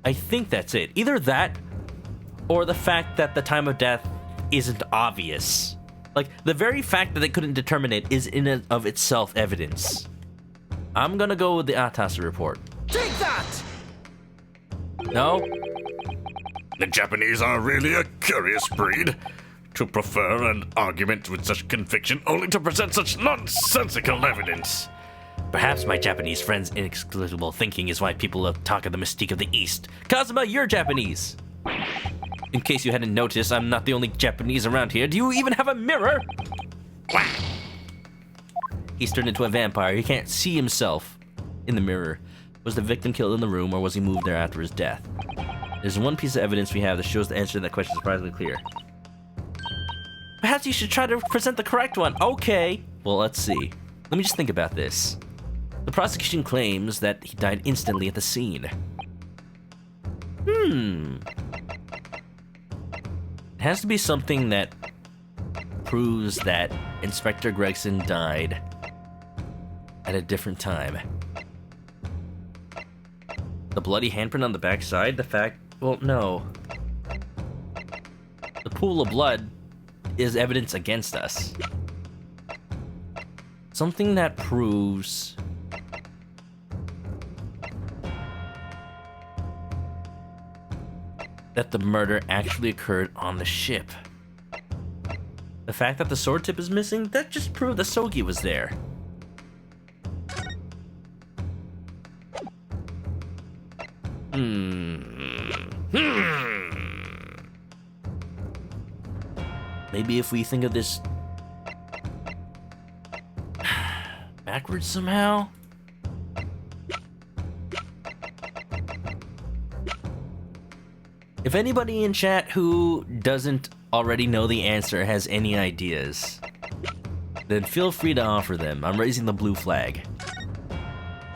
I think that's it. Either that, or the fact that the time of death isn't obvious. Like, the very fact that they couldn't determine it is in and of itself evidence. I'm gonna go with the autopsy report. Take that! No? The Japanese are really a curious breed. To prefer an argument with such conviction only to present such nonsensical evidence. Perhaps my Japanese friend's inexplicable thinking is why people talk of the mystique of the East. Kazuma, you're Japanese! In case you hadn't noticed, I'm not the only Japanese around here. Do you even have a mirror? He's turned into a vampire. He can't see himself in the mirror. Was the victim killed in the room, or was he moved there after his death? There's one piece of evidence we have that shows the answer to that question is surprisingly clear. Perhaps you should try to present the correct one. Okay. Well, let's see. Let me just think about this. The prosecution claims that he died instantly at the scene. It has to be something that proves that Inspector Gregson died at a different time. The bloody handprint on the backside, the fact... Well, no. The pool of blood is evidence against us. Something that proves... that the murder actually occurred on the ship. The fact that the sword tip is missing, that just proved that Sogi was there. Maybe if we think of this backwards somehow? If anybody in chat who doesn't already know the answer has any ideas, then feel free to offer them. I'm raising the blue flag.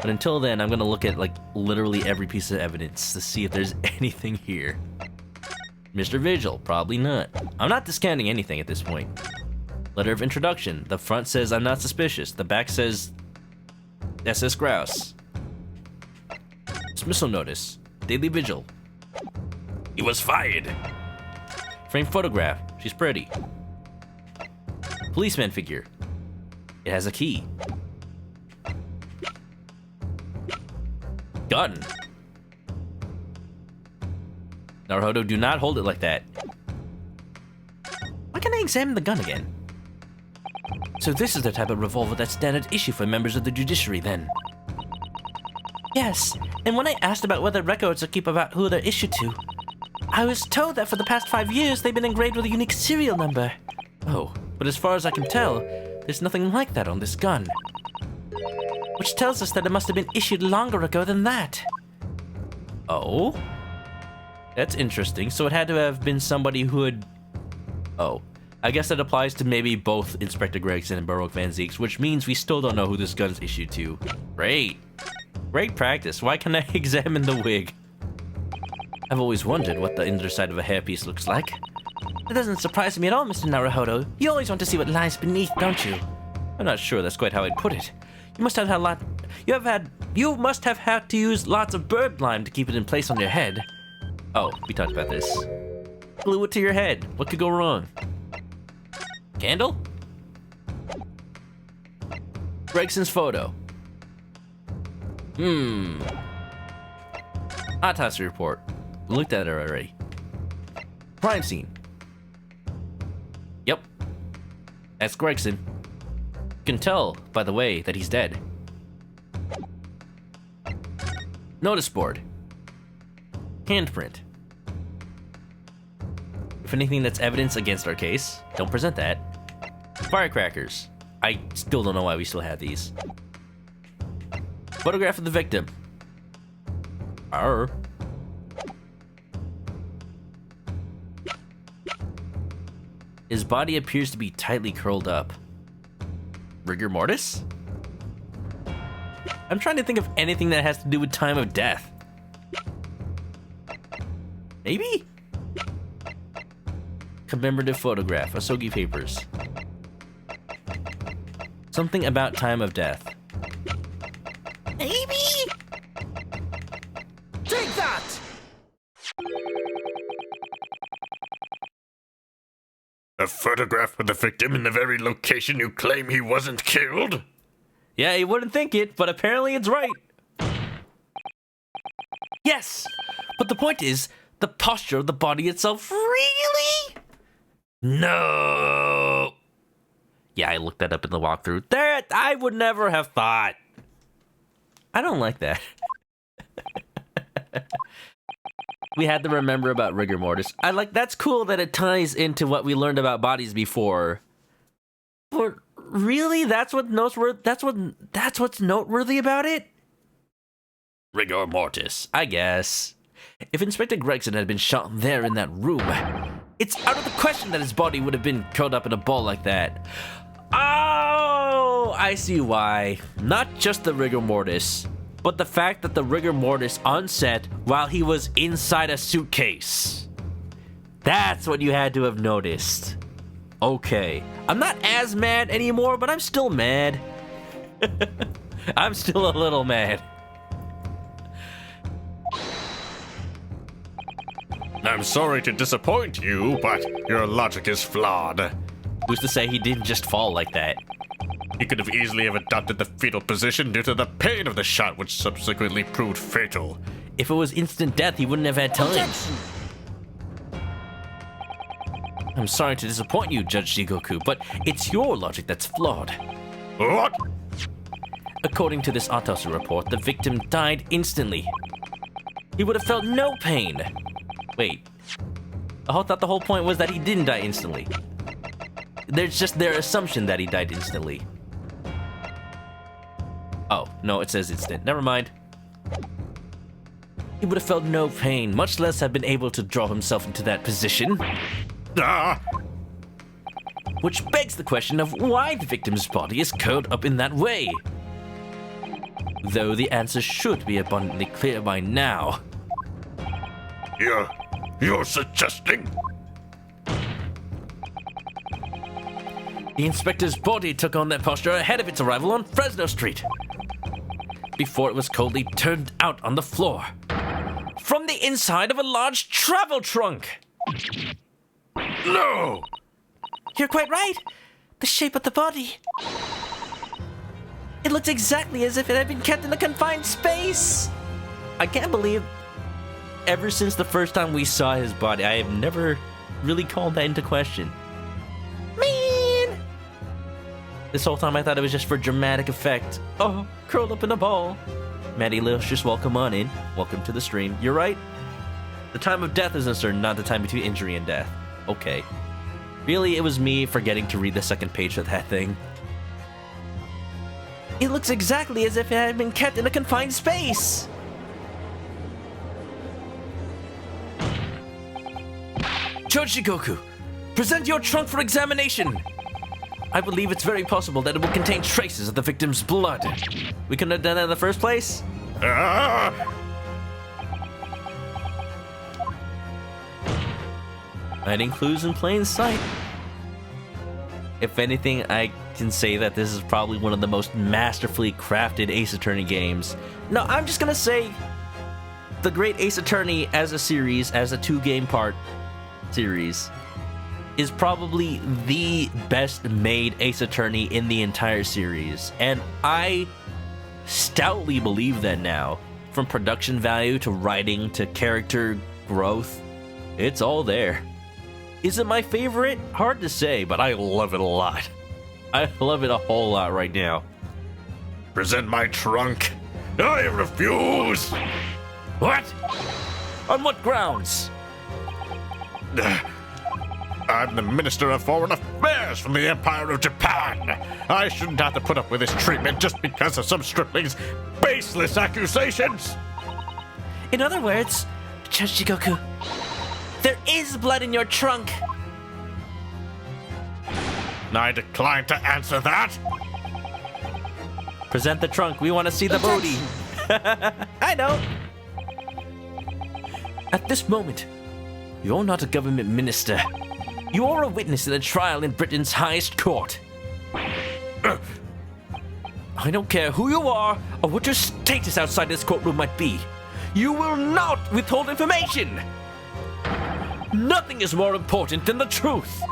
But until then, I'm gonna look at like literally every piece of evidence to see if there's anything here. Mr. Vigil, probably not. I'm not discounting anything at this point. Letter of introduction. The front says I'm not suspicious. The back says SS Grouse. Dismissal notice. Daily Vigil. He was fired. Frame photograph. She's pretty. Policeman figure. It has a key. Gun. Naruhodo, do not hold it like that. Why can't I examine the gun again? So this is the type of revolver that's standard issue for members of the judiciary, then? Yes, and when I asked about whether records are kept about who they're issued to, I was told that for the past 5 years they've been engraved with a unique serial number. Oh, but as far as I can tell, there's nothing like that on this gun. Which tells us that it must have been issued longer ago than that. Oh? That's interesting. So it had to have been somebody who had... Oh. I guess that applies to maybe both Inspector Gregson and Baroque Van Zeeks, which means we still don't know who this gun's issued to. Great. Great practice. Why can't I examine the wig? I've always wondered what the underside of a hairpiece looks like. That doesn't surprise me at all, Mr. Naruhodo. You always want to see what lies beneath, don't you? I'm not sure that's quite how I'd put it. You must have had you must have had to use lots of bird lime to keep it in place on your head. Oh, we talked about this. Glue it to your head. What could go wrong? Candle? Gregson's photo. Autopsy report. We looked at it already. Crime scene. Yep. That's Gregson. You can tell by the way that he's dead. Notice board. Handprint. If anything that's evidence against our case, don't present that. Firecrackers. I still don't know why we still have these. Photograph of the victim. Arr. His body appears to be tightly curled up. Rigor mortis? I'm trying to think of anything that has to do with time of death. Maybe? Commemorative photograph, Asogi papers. Something about time of death. Maybe? Take that! A photograph of the victim in the very location you claim he wasn't killed? Yeah, you wouldn't think it, but apparently it's right. Yes! But the point is, the posture of the body itself really? No! Yeah, I looked that up in the walkthrough. There, I would never have thought. I don't like that. We had to remember about rigor mortis. That's cool that it ties into what we learned about bodies before. But really, that's what's noteworthy about it? Rigor mortis, I guess. If Inspector Gregson had been shot there in that room, it's out of the question that his body would have been curled up in a ball like that. Oh, I see why. Not just the rigor mortis, but the fact that the rigor mortis on set while he was inside a suitcase. That's what you had to have noticed. Okay, I'm not as mad anymore, but I'm still mad. I'm still a little mad. I'm sorry to disappoint you, but your logic is flawed. Who's to say he didn't just fall like that? He could have easily have adopted the fetal position due to the pain of the shot, which subsequently proved fatal. If it was instant death, he wouldn't have had time. Objection. I'm sorry to disappoint you, Judge Jigoku, but it's your logic that's flawed. What? According to this autopsy report, the victim died instantly. He would have felt no pain. Wait, I thought the whole point was that he didn't die instantly. There's just their assumption that he died instantly. Oh, no, it says instant. Never mind. He would have felt no pain, much less have been able to draw himself into that position. Ah! Which begs the question of why the victim's body is curled up in that way. Though the answer should be abundantly clear by now. You're suggesting? The inspector's body took on that posture ahead of its arrival on Fresno Street, before it was coldly turned out on the floor, from the inside of a large travel trunk. No! You're quite right. The shape of the body. It looks exactly as if it had been kept in a confined space. I can't believe ever since the first time we saw his body, I have never really called that into question. Man! This whole time I thought it was just for dramatic effect. Oh, curled up in a ball. Maddie Lilcious, welcome on in. Welcome to the stream. You're right. The time of death is uncertain, not the time between injury and death. Okay. Really, it was me forgetting to read the second page of that thing. It looks exactly as if it had been kept in a confined space. Judge Jigoku, present your trunk for examination. I believe it's very possible that it will contain traces of the victim's blood. We couldn't have done that in the first place? Ah! Hiding clues in plain sight. If anything, I can say that this is probably one of the most masterfully crafted Ace Attorney games. No, I'm just gonna say the Great Ace Attorney as a series, as a 2-game part series, is probably the best made Ace Attorney in the entire series. And I stoutly believe that now. From production value to writing to character growth, it's all there. Is it my favorite? Hard to say, but I love it a lot. I love it a whole lot right now. Present my trunk. I refuse! What? On what grounds? I'm the Minister of Foreign Affairs from the Empire of Japan. I shouldn't have to put up with this treatment just because of some stripling's baseless accusations. In other words, Judge Jigoku, there is blood in your trunk. I decline to answer that. Present the trunk. We want to see the booty. I know. At this moment, you're not a government minister. You are a witness in a trial in Britain's highest court. I don't care who you are or what your status outside this courtroom might be. You will not withhold information. Nothing is more important than the truth.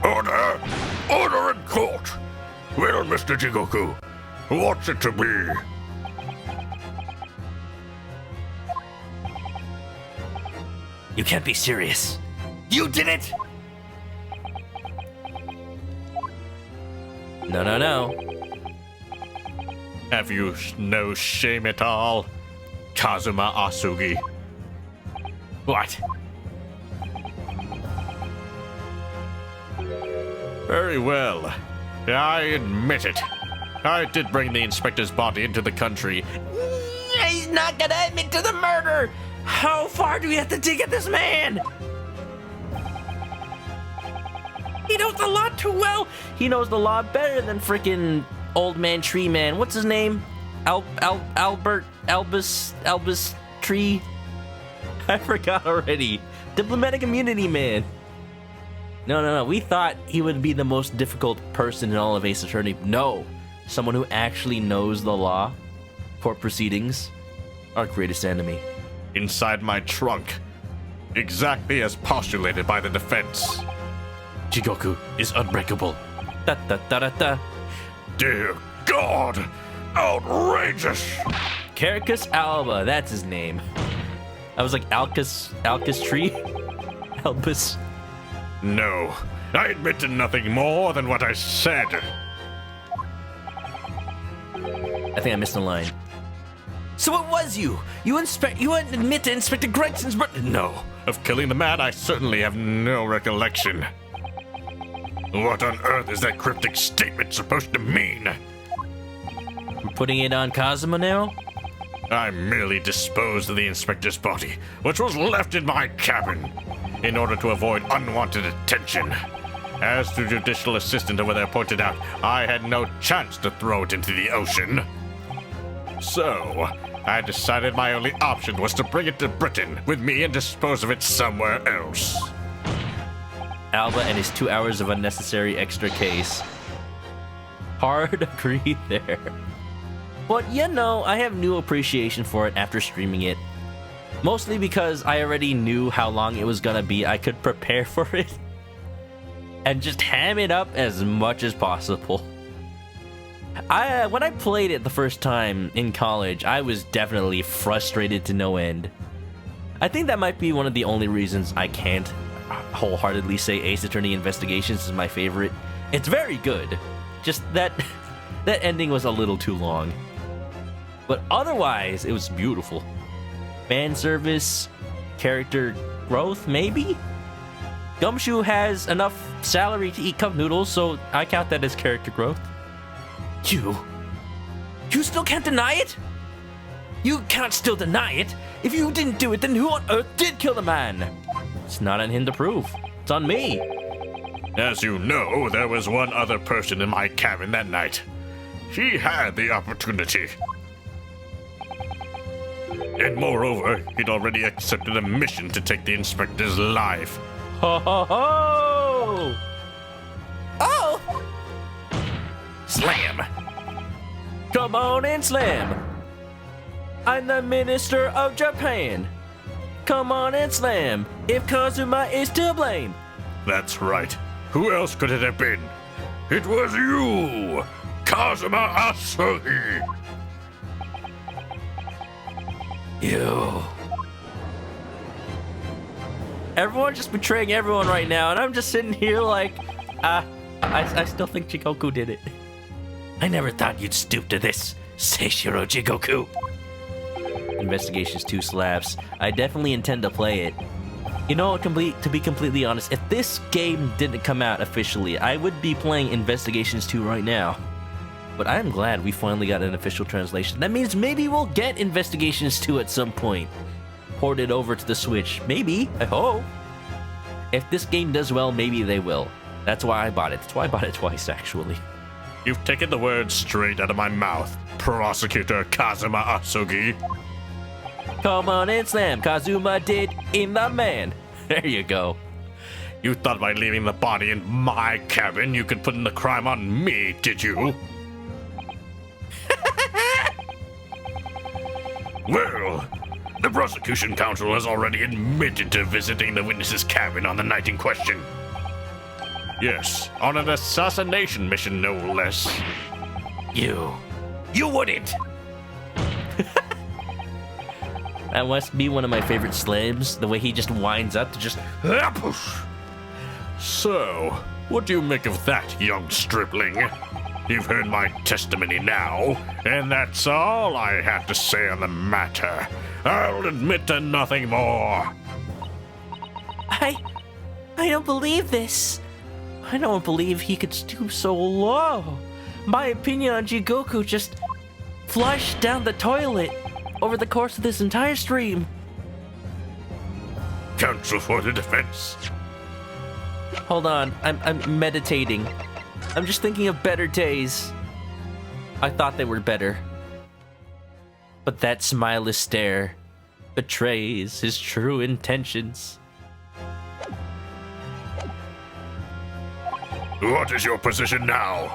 Order! Order in court! Well, Mr. Jigoku, what's it to be? You can't be serious. You did it! No. Have you no shame at all, Kazuma Asugi? What? Very well. I admit it. I did bring the inspector's body into the country. He's not gonna admit to the murder! How far do we have to dig at this man? He knows the law too well. He knows the law better than frickin' old man tree man. What's his name? Albus Tree? I forgot already. Diplomatic immunity man. No. We thought he would be the most difficult person in all of Ace Attorney. No. Someone who actually knows the law. Court proceedings. Our greatest enemy. Inside my trunk. Exactly as postulated by the defense. Jigoku is unbreakable. Da. Dear God! Outrageous! Caracus Alba, that's his name. I was like Alcus Tree? Albus. No, I admit to nothing more than what I said. I think I missed a line. So it was you! You admit to Inspector Gregson's murder? No, of killing the man I certainly have no recollection. What on earth is that cryptic statement supposed to mean? I'm putting it on Kazuma now? I merely disposed of the inspector's body, which was left in my cabin, in order to avoid unwanted attention. As the judicial assistant over there pointed out, I had no chance to throw it into the ocean. So, I decided my only option was to bring it to Britain with me and dispose of it somewhere else. Alba and his 2 hours of unnecessary extra case. Hard agree there. But I have new appreciation for it after streaming it. Mostly because I already knew how long it was gonna be. I could prepare for it. And just ham it up as much as possible. When I played it the first time in college, I was definitely frustrated to no end. I think that might be one of the only reasons I can't wholeheartedly say Ace Attorney Investigations is my favorite. It's very good. Just that ending was a little too long. But otherwise, it was beautiful. Fan service, character growth, maybe? Gumshoe has enough salary to eat cup noodles, so I count that as character growth. You still can't deny it? You can't still deny it. If you didn't do it, then who on earth did kill the man? It's not on him to prove. It's on me. As you know, there was one other person in my cabin that night. He had the opportunity. And moreover, he'd already accepted a mission to take the inspector's life. Ho ho ho! Oh! Slam! Come on and slam! I'm the Minister of Japan. Come on and slam if Kazuma is to blame. That's right. Who else could it have been? It was you, Kazuma Asugi. You. Everyone's just betraying everyone right now, and I'm just sitting here like, I still think Jigoku did it. I never thought you'd stoop to this, Seishiro Jigoku. Investigations 2 slaps. I definitely intend to play it. You know, to be completely honest, if this game didn't come out officially, I would be playing Investigations 2 right now. But I'm glad we finally got an official translation. That means maybe we'll get Investigations 2 at some point. Ported over to the Switch. Maybe. I hope. If this game does well, maybe they will. That's why I bought it. That's why I bought it twice, actually. You've taken the words straight out of my mouth, Prosecutor Kazuma Asugi. Come on and slam, Kazuma did in the man. There you go. You thought by leaving the body in my cabin you could put in the crime on me, did you? Well, the prosecution counsel has already admitted to visiting the witness's cabin on the night in question. Yes, on an assassination mission, no less. You wouldn't. That must be one of my favorite slams. The way he just winds up to just... So, what do you make of that, young stripling? You've heard my testimony now, and that's all I have to say on the matter. I'll admit to nothing more. I don't believe this. I don't believe he could stoop so low. My opinion on Jigoku just flushed down the toilet over the course of this entire stream. Counsel for the defense. Hold on, I'm meditating. I'm just thinking of better days. I thought they were better. But that smileless stare betrays his true intentions. What is your position now?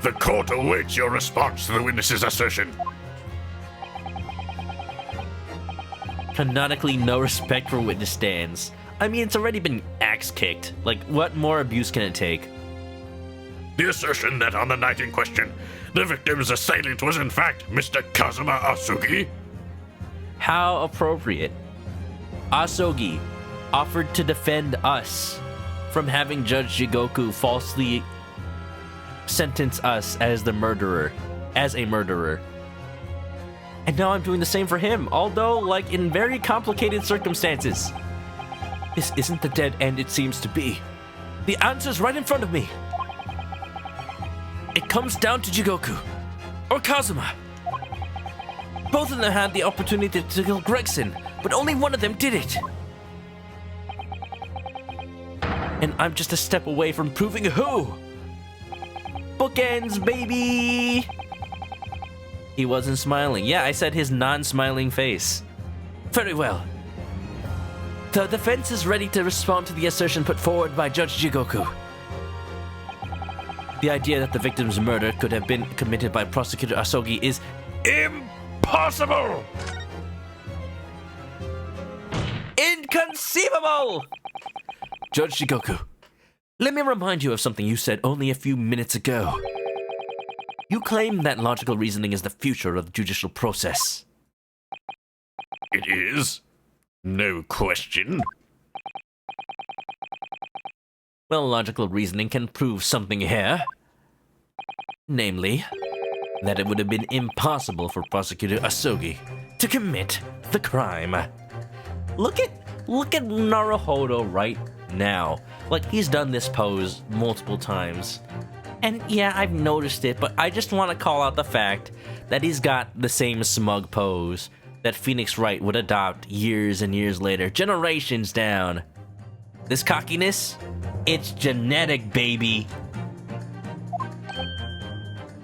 The court awaits your response to the witness's assertion. Canonically, no respect for witness stands. I mean, it's already been axe-kicked. Like, what more abuse can it take? The assertion that on the night in question, the victim's assailant was in fact Mr. Kazuma Asugi? How appropriate. Asogi offered to defend us from having Judge Jigoku falsely sentence us as a murderer. And now I'm doing the same for him, although, like, in very complicated circumstances. This isn't the dead end it seems to be. The answer's right in front of me. It comes down to Jigoku, or Kazuma. Both of them had the opportunity to kill Gregson, but only one of them did it. And I'm just a step away from proving who. Bookends, baby! He wasn't smiling. Yeah, I said his non-smiling face. Very well. The defense is ready to respond to the assertion put forward by Judge Jigoku. The idea that the victim's murder could have been committed by Prosecutor Asogi is impossible! Inconceivable! Judge Jigoku, let me remind you of something you said only a few minutes ago. You claim that logical reasoning is the future of the judicial process. It is. No question. Well, logical reasoning can prove something here. Namely, that it would have been impossible for Prosecutor Asogi to commit the crime. Look at Naruhodo right now. Like, he's done this pose multiple times. And yeah, I've noticed it, but I just want to call out the fact that he's got the same smug pose that Phoenix Wright would adopt years and years later, generations down. This cockiness, it's genetic, baby.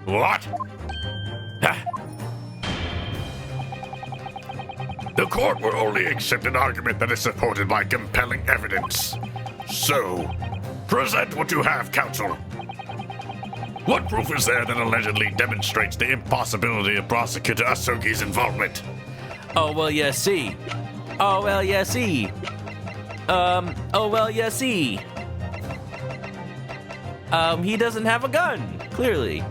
What? Ha. The court will only accept an argument that is supported by compelling evidence. So, present what you have, counsel. What proof is there that allegedly demonstrates the impossibility of Prosecutor Asogi's involvement? Oh, well, you see. Oh, well, you see. He doesn't have a gun, clearly.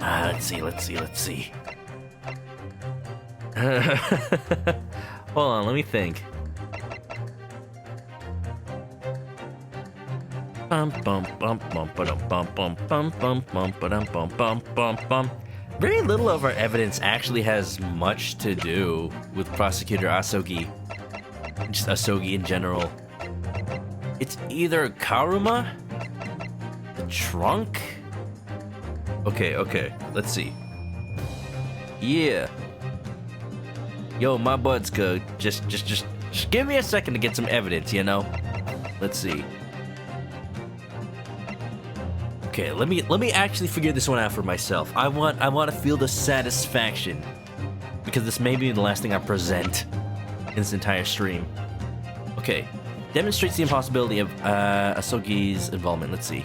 Let's see. Hold on, let me think. Bum bum bum bum bum bum bum bum bum bum bum bum bum bum. Very little of our evidence actually has much to do with Prosecutor Asogi. Just Asogi in general. It's either Karuma, the trunk. Okay, let's see. Yeah. Yo, my bud's good. Just give me a second to get some evidence, you know? Let's see. Okay, let me actually figure this one out for myself. I want to feel the satisfaction, because this may be the last thing I present in this entire stream. Okay, demonstrates the impossibility of Asogi's involvement. Let's see.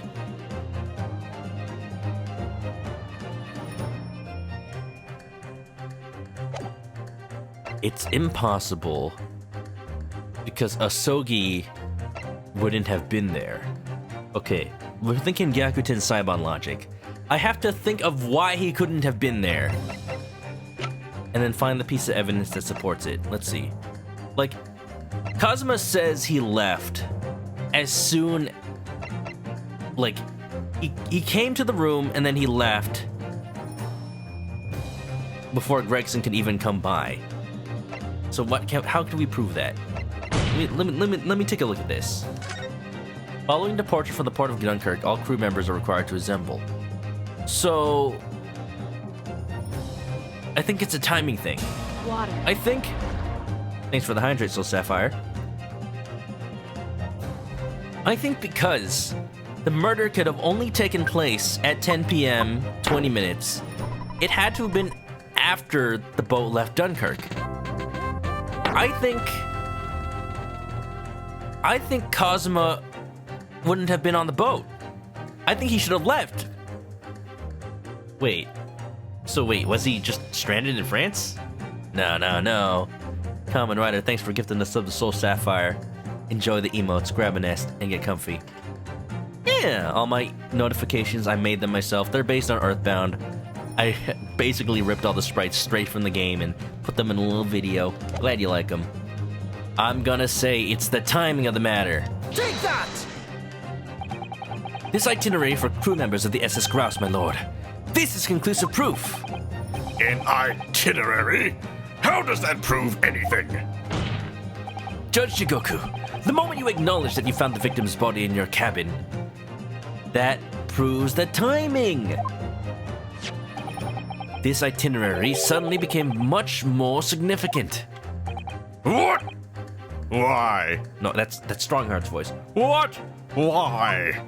It's impossible because Asogi wouldn't have been there. Okay, we're thinking Gyakuten Saiban logic. I have to think of why he couldn't have been there. And then find the piece of evidence that supports it. Let's see. Like, Kazuma says he left as soon... Like, he came to the room and then he left before Gregson could even come by. So how can we prove that? Let me take a look at this. Following departure from the port of Dunkirk, all crew members are required to assemble. So I think it's a timing thing. Water. I think. Thanks for the hydrate, Soul Sapphire. I think because the murder could have only taken place at 10 p.m. 20 minutes, it had to have been after the boat left Dunkirk. I think Kazuma wouldn't have been on the boat. I think he should have left. Wait. So wait, was he just stranded in France? No. Kamen Rider, thanks for gifting the sub to Soul Sapphire. Enjoy the emotes, grab a nest, and get comfy. Yeah, all my notifications, I made them myself. They're based on Earthbound. I basically ripped all the sprites straight from the game and put them in a little video. Glad you like them. I'm gonna say it's the timing of the matter. Take that! This itinerary for crew members of the SS Grouse, my lord. This is conclusive proof. An itinerary? How does that prove anything? Judge Jigoku, the moment you acknowledge that you found the victim's body in your cabin, that proves the timing. This itinerary suddenly became much more significant. What? Why? No, that's Strongheart's voice. What? Why?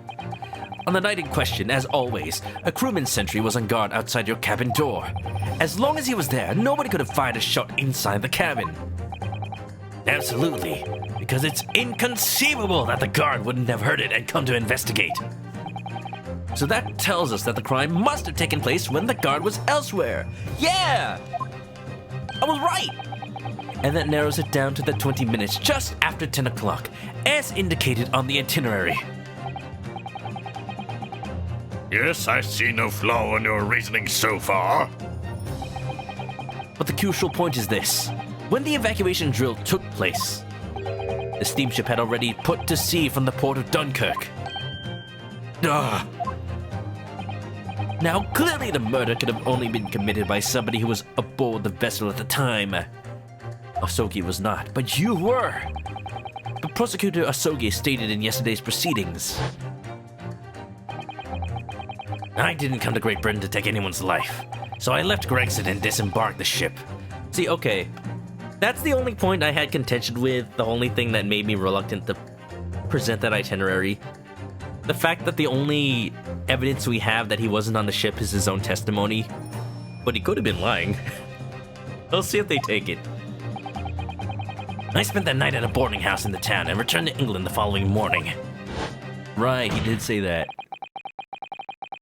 On the night in question, as always, a crewman sentry was on guard outside your cabin door. As long as he was there, nobody could have fired a shot inside the cabin. Absolutely, because it's inconceivable that the guard wouldn't have heard it and come to investigate. So that tells us that the crime must have taken place when the guard was elsewhere. Yeah! I was right! And that narrows it down to the 20 minutes just after 10 o'clock, as indicated on the itinerary. Yes, I see no flaw in your reasoning so far. But the crucial point is this. When the evacuation drill took place, the steamship had already put to sea from the port of Dunkirk. Now, clearly the murder could have only been committed by somebody who was aboard the vessel at the time. Asogi was not, but you were. The prosecutor Asogi stated in yesterday's proceedings. I didn't come to Great Britain to take anyone's life, so I left Gregson and disembarked the ship. See, okay, that's the only point I had contention with, the only thing that made me reluctant to present that itinerary. The fact that the only evidence we have that he wasn't on the ship is his own testimony, but he could have been lying. We'll see if they take it. I spent that night at a boarding house in the town and returned to England the following morning. Right, he did say that.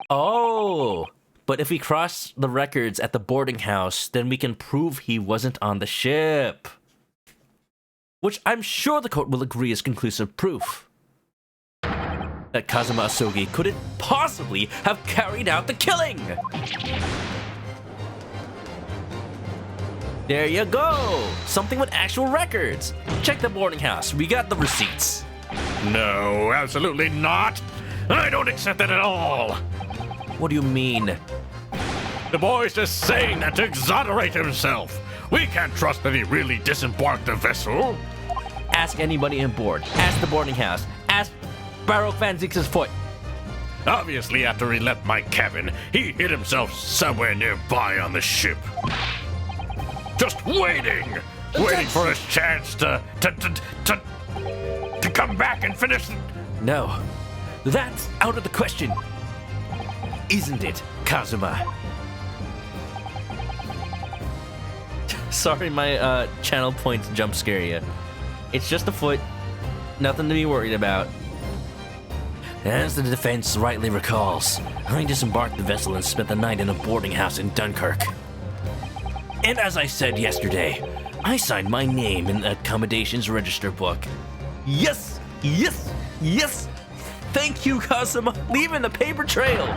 Oh, but if we cross the records at the boarding house, then we can prove he wasn't on the ship. Which I'm sure the court will agree is conclusive proof that Kazuma Asogi couldn't possibly have carried out the killing. There you go. Something with actual records. Check the boarding house. We got the receipts. No, absolutely not. I don't accept that at all. What do you mean? The boy's just saying that to exonerate himself. We can't trust that he really disembarked the vessel. Ask anybody on board. Ask the boarding house. Ask Baroque Van Zix's foot. Obviously, after he left my cabin, he hid himself somewhere nearby on the ship. Just waiting for his chance to come back and finish. No, that's out of the question. Isn't it, Kazuma? Sorry, my channel points jump scare you. It's just a foot. Nothing to be worried about. As the defense rightly recalls, I disembarked the vessel and spent the night in a boarding house in Dunkirk. And as I said yesterday, I signed my name in the accommodations register book. Yes! Yes! Yes! Thank you, Kazuma, leaving the paper trail.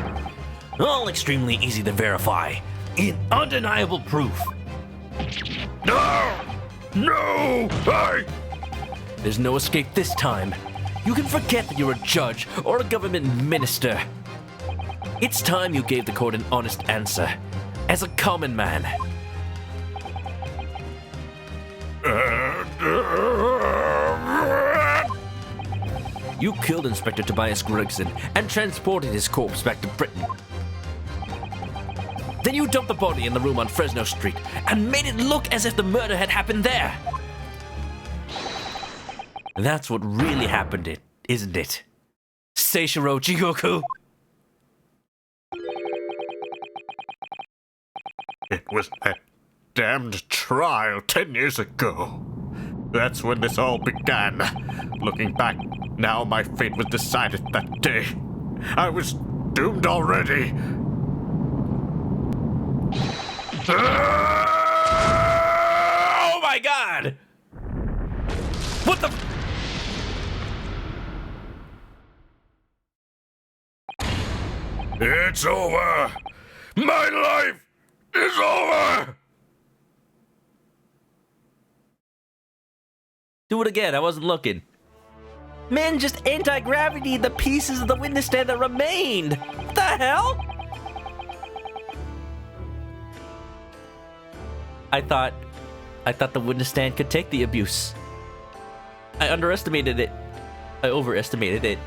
All extremely easy to verify. In undeniable proof. No! No! There's no escape this time. You can forget that you're a judge or a government minister. It's time you gave the court an honest answer. As a common man. You killed Inspector Tobias Gregson and transported his corpse back to Britain. Then you dumped the body in the room on Fresno Street and made it look as if the murder had happened there. That's what really happened, isn't it? Seishiro Jigoku. It was that damned trial 10 years ago. That's when this all began. Looking back, now my fate was decided that day. I was doomed already. Oh my god! What the... It's over! My life is over! Do it again, I wasn't looking. Man, just anti-gravity the pieces of the witness stand that remained! What the hell? I thought the witness stand could take the abuse. I underestimated it. I overestimated it.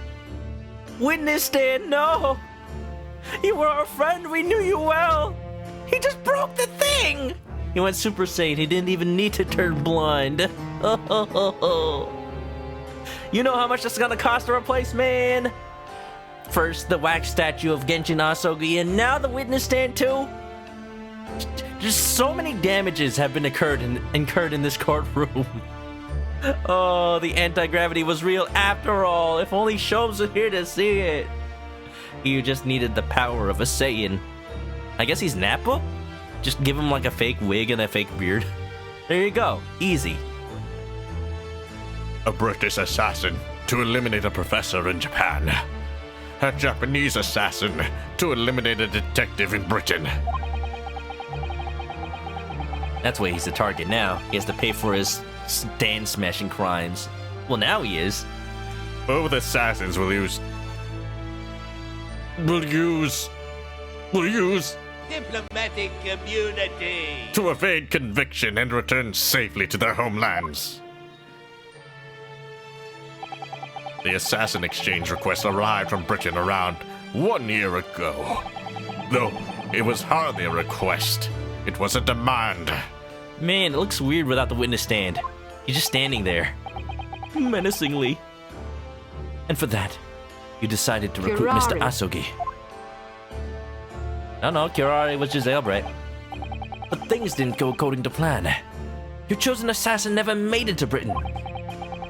Witness stand, no! You were our friend, we knew you well! He just broke the thing! He went Super Saiyan, he didn't even need to turn blind. You know how much this is gonna cost to replace, man? First, the wax statue of Genshin Asogi, and now the witness stand too? Just so many damages have been incurred in this courtroom. Oh, the anti-gravity was real after all. If only Shomes was here to see it. You just needed the power of a Saiyan. I guess he's Nappa? Just give him like a fake wig and a fake beard. There you go. Easy. A British assassin to eliminate a professor in Japan. A Japanese assassin to eliminate a detective in Britain. That's why he's the target now. He has to pay for his stand smashing crimes. Well, now he is. Both assassins will use Diplomatic community. to evade conviction and return safely to their homelands. The assassin exchange request arrived from Britain around 1 year ago. Though it was hardly a request, it was a demand. Man, it looks weird without the witness stand. He's just standing there. Menacingly. And for that, you decided to recruit Mr. Asogi. No, Kirari was just Albright. But things didn't go according to plan. Your chosen assassin never made it to Britain.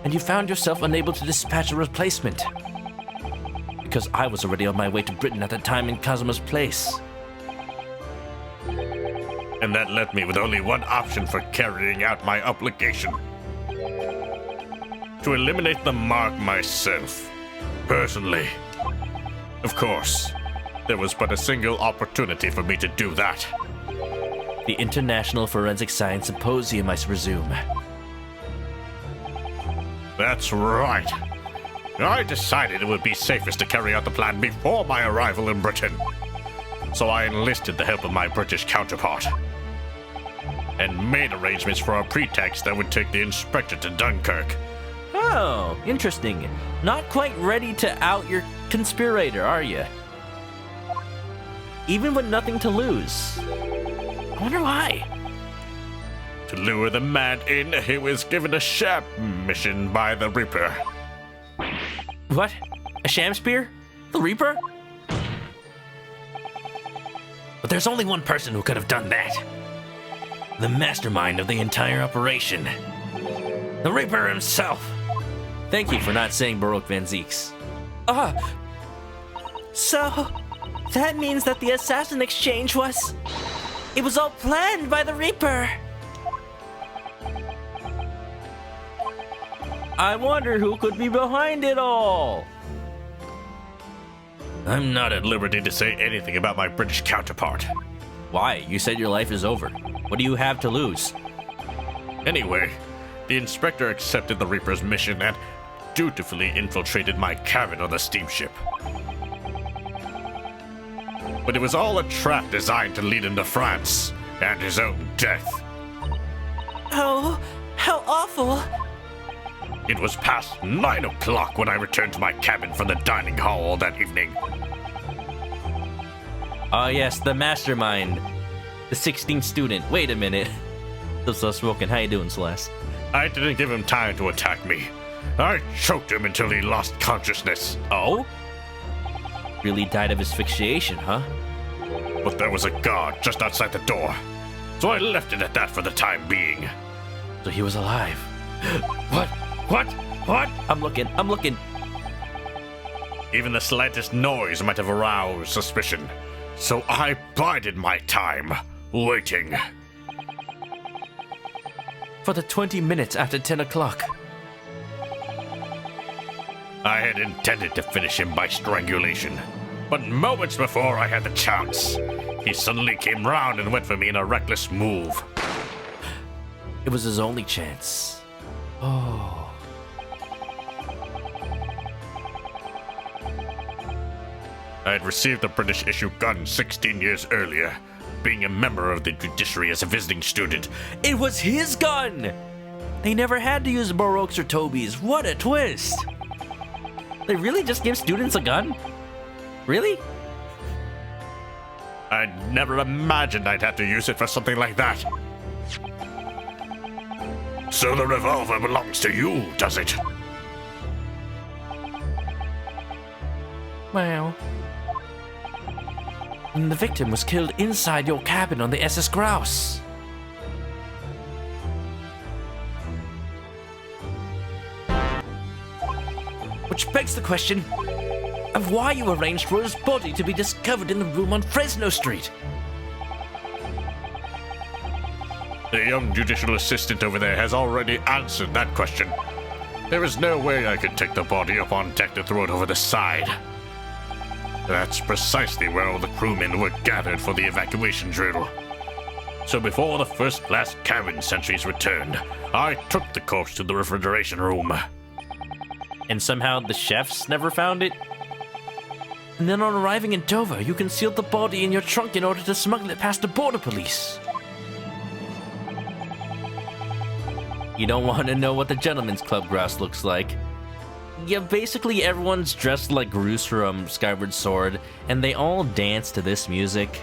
And you found yourself unable to dispatch a replacement. Because I was already on my way to Britain at the time in Kazuma's place. And that left me with only one option for carrying out my obligation. To eliminate the mark myself. Personally. Of course, there was but a single opportunity for me to do that. The International Forensic Science Symposium, I presume. That's right. I decided it would be safest to carry out the plan before my arrival in Britain. So I enlisted the help of my British counterpart and made arrangements for a pretext that would take the inspector to Dunkirk. Oh, interesting. Not quite ready to out your conspirator, are you? Even with nothing to lose. I wonder why. To lure the man in, he was given a sham mission by the Reaper. What? A sham spear? The Reaper? But there's only one person who could have done that. The mastermind of the entire operation. The Reaper himself. Thank you for not saying Baroque Van Zeeks. So, that means that the assassin exchange was... It was all planned by the Reaper. I wonder who could be behind it all. I'm not at liberty to say anything about my British counterpart. Why? You said your life is over. What do you have to lose? Anyway, the inspector accepted the Reaper's mission and dutifully infiltrated my cabin on the steamship. But it was all a trap designed to lead him to France and his own death. Oh, how awful. It was past 9 o'clock when I returned to my cabin from the dining hall that evening. Ah, yes, the mastermind. The 16th student. Wait a minute. Still smoking. How you doing, Celeste? I didn't give him time to attack me. I choked him until he lost consciousness. Oh? Really died of asphyxiation, huh? But there was a guard just outside the door, so I left it at that for the time being. So he was alive. What? I'm looking. Even the slightest noise might have aroused suspicion, so I bided my time, waiting. For the 20 minutes after 10 o'clock. I had intended to finish him by strangulation, but moments before I had the chance, he suddenly came round and went for me in a reckless move. It was his only chance. Oh. I had received a British-issue gun 16 years earlier, being a member of the judiciary as a visiting student. It was his gun! They never had to use Baroques or Tobys. What a twist! They really just give students a gun? Really? I never imagined I'd have to use it for something like that. So the revolver belongs to you, does it? Well... And the victim was killed inside your cabin on the SS Grouse. Which begs the question of why you arranged for his body to be discovered in the room on Fresno Street. The young judicial assistant over there has already answered that question. There is no way I could take the body up on deck to throw it over the side. That's precisely where all the crewmen were gathered for the evacuation drill. So before the first-class cabin sentries returned, I took the corpse to the refrigeration room. And somehow the chefs never found it? And then on arriving in Dover, you concealed the body in your trunk in order to smuggle it past the border police. You don't want to know what the Gentleman's Club grouse looks like. Yeah, basically everyone's dressed like Groose from Skyward Sword, and they all dance to this music.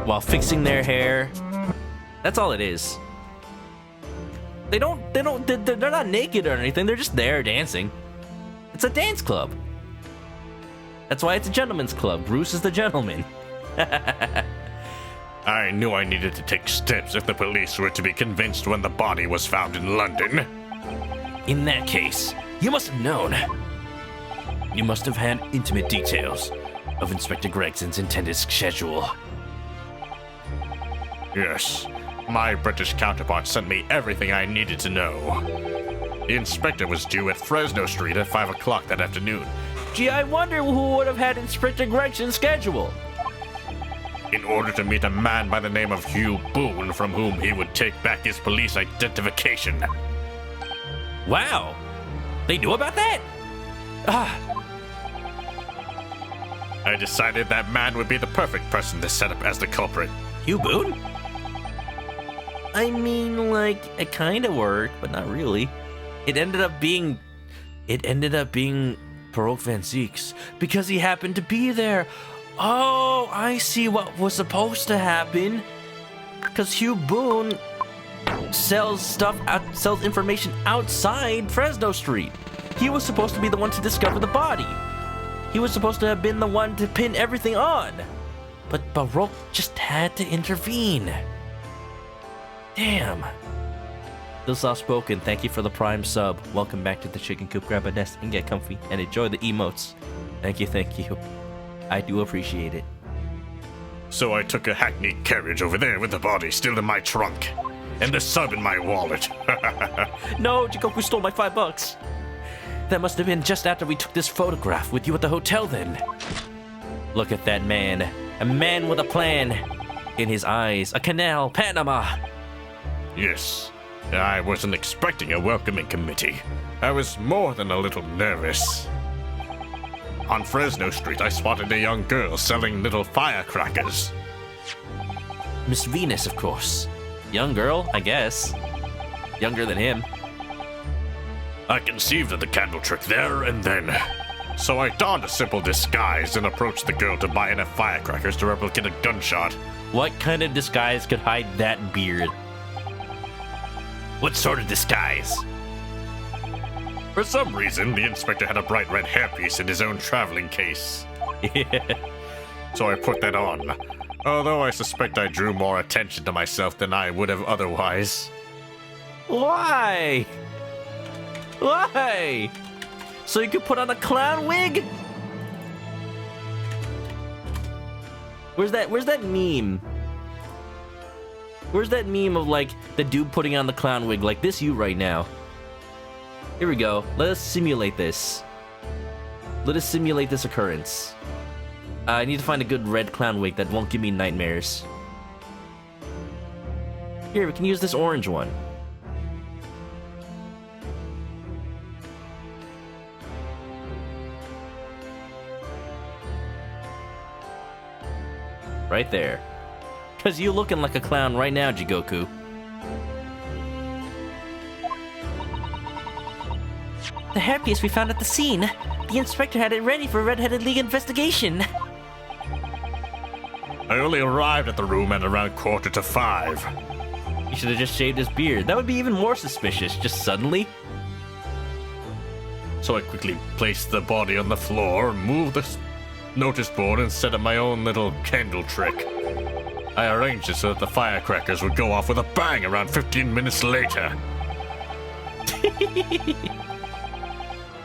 While fixing their hair. That's all it is. They're not naked or anything, they're just there dancing. It's a dance club. That's why it's a gentleman's club. Bruce is the gentleman. I knew I needed to take steps if the police were to be convinced when the body was found in London. In that case, you must have known. You must have had intimate details of Inspector Gregson's intended schedule. Yes, my British counterpart sent me everything I needed to know. The inspector was due at Fresno Street at 5 o'clock that afternoon. Gee, I wonder who would have had Inspector Gregson's schedule. in order to meet a man by the name of Hugh Boone, from whom he would take back his police identification. Wow. They knew about that? I decided that man would be the perfect person to set up as the culprit. Hugh Boone? I mean, like, it kind of worked, but not really. It ended up being Baroque Van Zieks because he happened to be there. Oh, I see what was supposed to happen. Because Hugh Boone sells information outside Fresno Street. He was supposed to be the one to discover the body. He was supposed to have been the one to pin everything on. But Baroque just had to intervene. Damn. Still soft spoken. Thank you for the Prime sub. Welcome back to the Chicken Coop. Grab a nest and get comfy and enjoy the emotes. Thank you, thank you. I do appreciate it. So I took a hackneyed carriage over there with the body still in my trunk, and the sub in my wallet. No, Jigoku stole my $5. That must have been just after we took this photograph with you at the hotel then. Look at that man. A man with a plan. In his eyes, a canal, Panama. Yes, I wasn't expecting a welcoming committee. I was more than a little nervous. On Fresno Street, I spotted a young girl selling little firecrackers. Miss Venus, of course. Young girl, I guess. Younger than him. I conceived of the candle trick there and then. So I donned a simple disguise and approached the girl to buy enough firecrackers to replicate a gunshot. What kind of disguise could hide that beard? What sort of disguise? For some reason, the inspector had a bright red hairpiece in his own traveling case. So I put that on. Although I suspect I drew more attention to myself than I would have otherwise. Why? Why? So you could put on a clown wig? Where's that meme? Where's that meme of, like, the dude putting on the clown wig? Like, this you right now. Here we go. Let us simulate this. Let us simulate this occurrence. I need to find a good red clown wig that won't give me nightmares. Here, we can use this orange one. Right there. Because you looking like a clown right now, Jigoku. The hairpiece we found at the scene. The inspector had it ready for a Red-Headed League investigation. I only arrived at the room at around 4:45. He should have just shaved his beard. That would be even more suspicious, just suddenly. So I quickly placed the body on the floor, moved the notice board, and set up my own little candle trick. I arranged it so that the firecrackers would go off with a bang around 15 minutes later.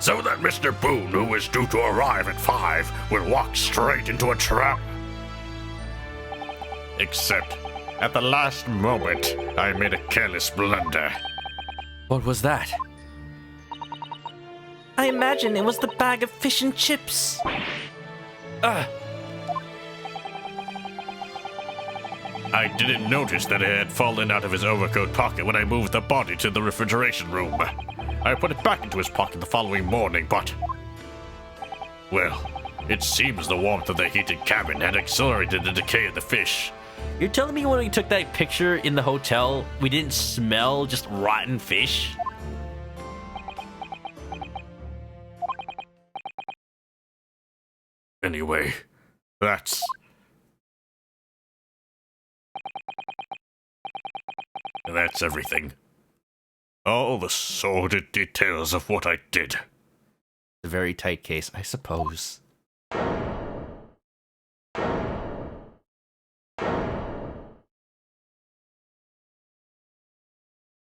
So that Mr. Boone, who was due to arrive at 5, would walk straight into a trap. Except, at the last moment, I made a careless blunder. What was that? I imagine it was the bag of fish and chips. I didn't notice that it had fallen out of his overcoat pocket when I moved the body to the refrigeration room. I put it back into his pocket the following morning, but... well, it seems the warmth of the heated cabin had accelerated the decay of the fish. You're telling me when we took that picture in the hotel, we didn't smell just rotten fish? Anyway, that's everything. All the sordid details of what I did. A very tight case, I suppose.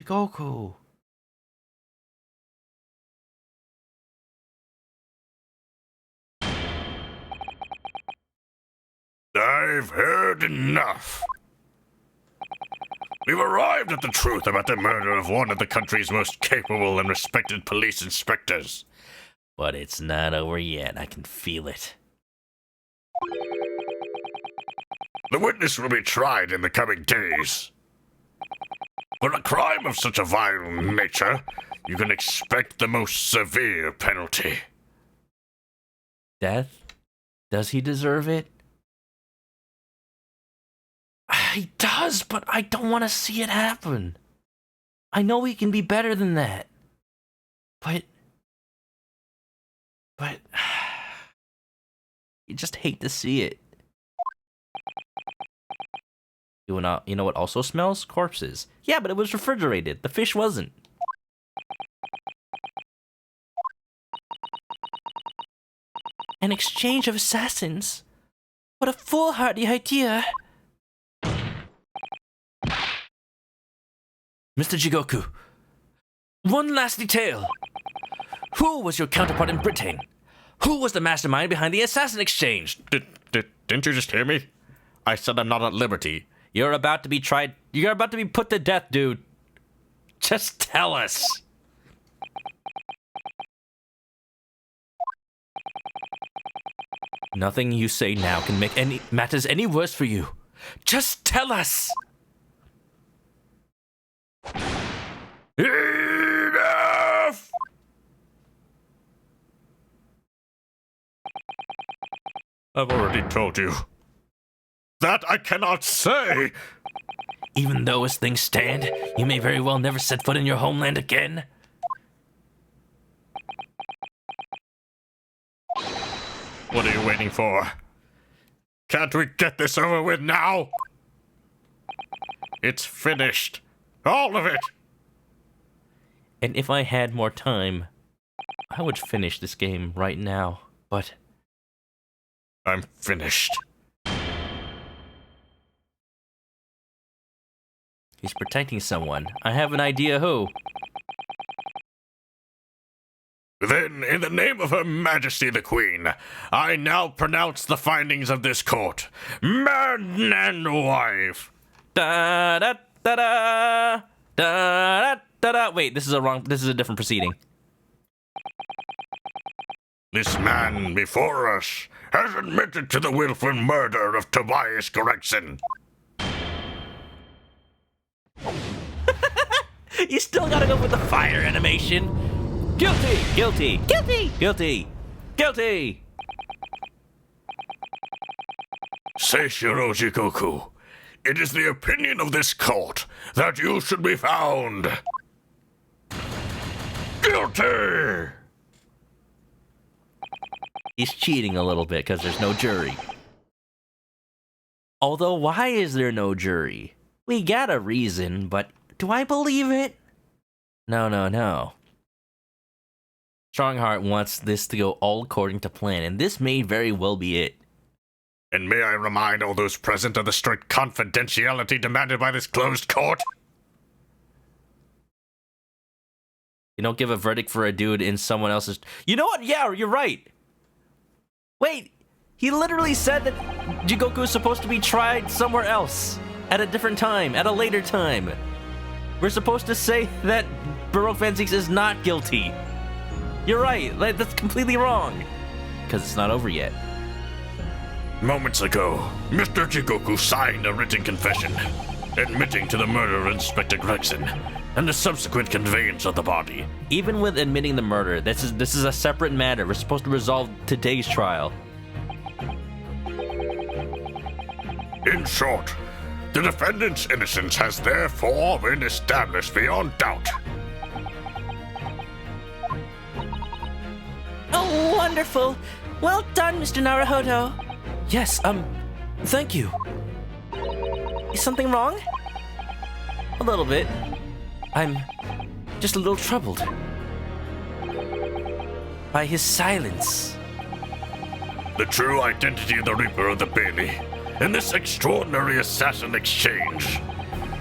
Jigoku. I've heard enough. We've arrived at the truth about the murder of one of the country's most capable and respected police inspectors. But it's not over yet, I can feel it. The witness will be tried in the coming days. For a crime of such a vile nature, you can expect the most severe penalty. Death? Does he deserve it? He does, but I don't want to see it happen. I know he can be better than that. But you just hate to see it. You know what also smells? Corpses. Yeah, but it was refrigerated. The fish wasn't. An exchange of assassins? What a foolhardy idea! Mr. Jigoku, one last detail. Who was your counterpart in Britain? Who was the mastermind behind the assassin exchange? Didn't you just hear me? I said I'm not at liberty. You're about to be tried. You're about to be put to death, dude. Just tell us. Nothing you say now can make matters any worse for you. Just tell us. Enough! I've already told you. That I cannot say! Even though as things stand, you may very well never set foot in your homeland again. What are you waiting for? Can't we get this over with now? It's finished. All of it! And if I had more time, I would finish this game right now, but I'm finished. he's protecting someone. I have an idea who. Then, in the name of Her Majesty the Queen, I now pronounce the findings of this court. Man and wife. Da da da da da da da. Wait, this is a different proceeding. This man before us has admitted to the willful murder of Tobias Gregson. You still gotta go with the fire animation. Guilty! Guilty! Guilty! Guilty! Guilty! Seishiro Jigoku, it is the opinion of this court that you should be found guilty! He's cheating a little bit because there's no jury. Although, why is there no jury? We got a reason, but do I believe it? No. Strongheart wants this to go all according to plan, and this may very well be it. And may I remind all those present of the strict confidentiality demanded by this closed court? You don't give a verdict for a dude in someone else's... You know what? Yeah, you're right. Wait, he literally said that Jigoku is supposed to be tried somewhere else. At a different time, at a later time. We're supposed to say that Baroque Fan6 is not guilty. You're right, that's completely wrong. Because it's not over yet. Moments ago, Mr. Jigoku signed a written confession, admitting to the murder of Inspector Gregson, and the subsequent conveyance of the body. Even with admitting the murder, this is a separate matter. We're supposed to resolve today's trial. In short, the defendant's innocence has therefore been established beyond doubt. Oh, wonderful. Well done, Mr. Naruhodo. Yes, thank you. Is something wrong? A little bit. I'm just a little troubled by his silence. The true identity of the Reaper of the Bailey in this extraordinary assassin exchange.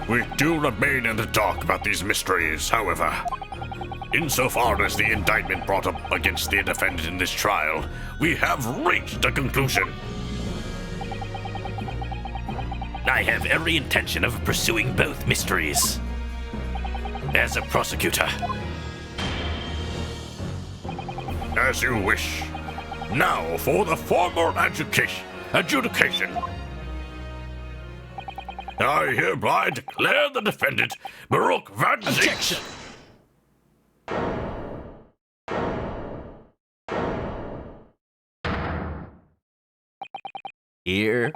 We do remain in the dark about these mysteries, however. Insofar as the indictment brought up against the defendant in this trial, we have reached a conclusion. I have every intention of pursuing both mysteries. As a prosecutor. As you wish. Now for the formal adjudication. I hereby declare the defendant, Baruch Van Zix. Objection! Here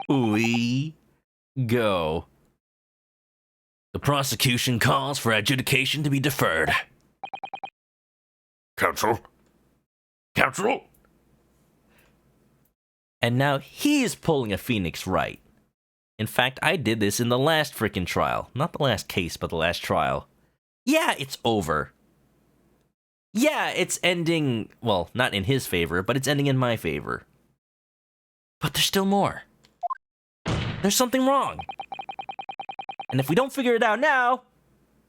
we go. The prosecution calls for adjudication to be deferred. Counsel? Counsel? And now he's pulling a Phoenix Wright. In fact, I did this in the last frickin' trial. Not the last case, but the last trial. Yeah, it's over. Yeah, it's ending, well, not in his favor, but it's ending in my favor. But there's still more. There's something wrong. And if we don't figure it out now,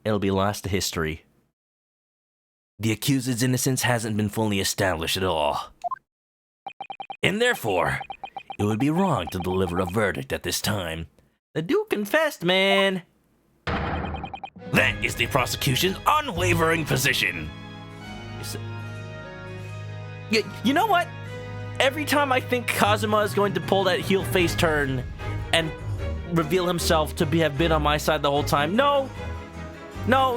it'll be lost to history. The accused's innocence hasn't been fully established at all. And therefore, it would be wrong to deliver a verdict at this time. The dude confessed, man. That is the prosecution's unwavering position. You know what? Every time I think Kazuma is going to pull that heel face turn and reveal himself to have been on my side the whole time, no,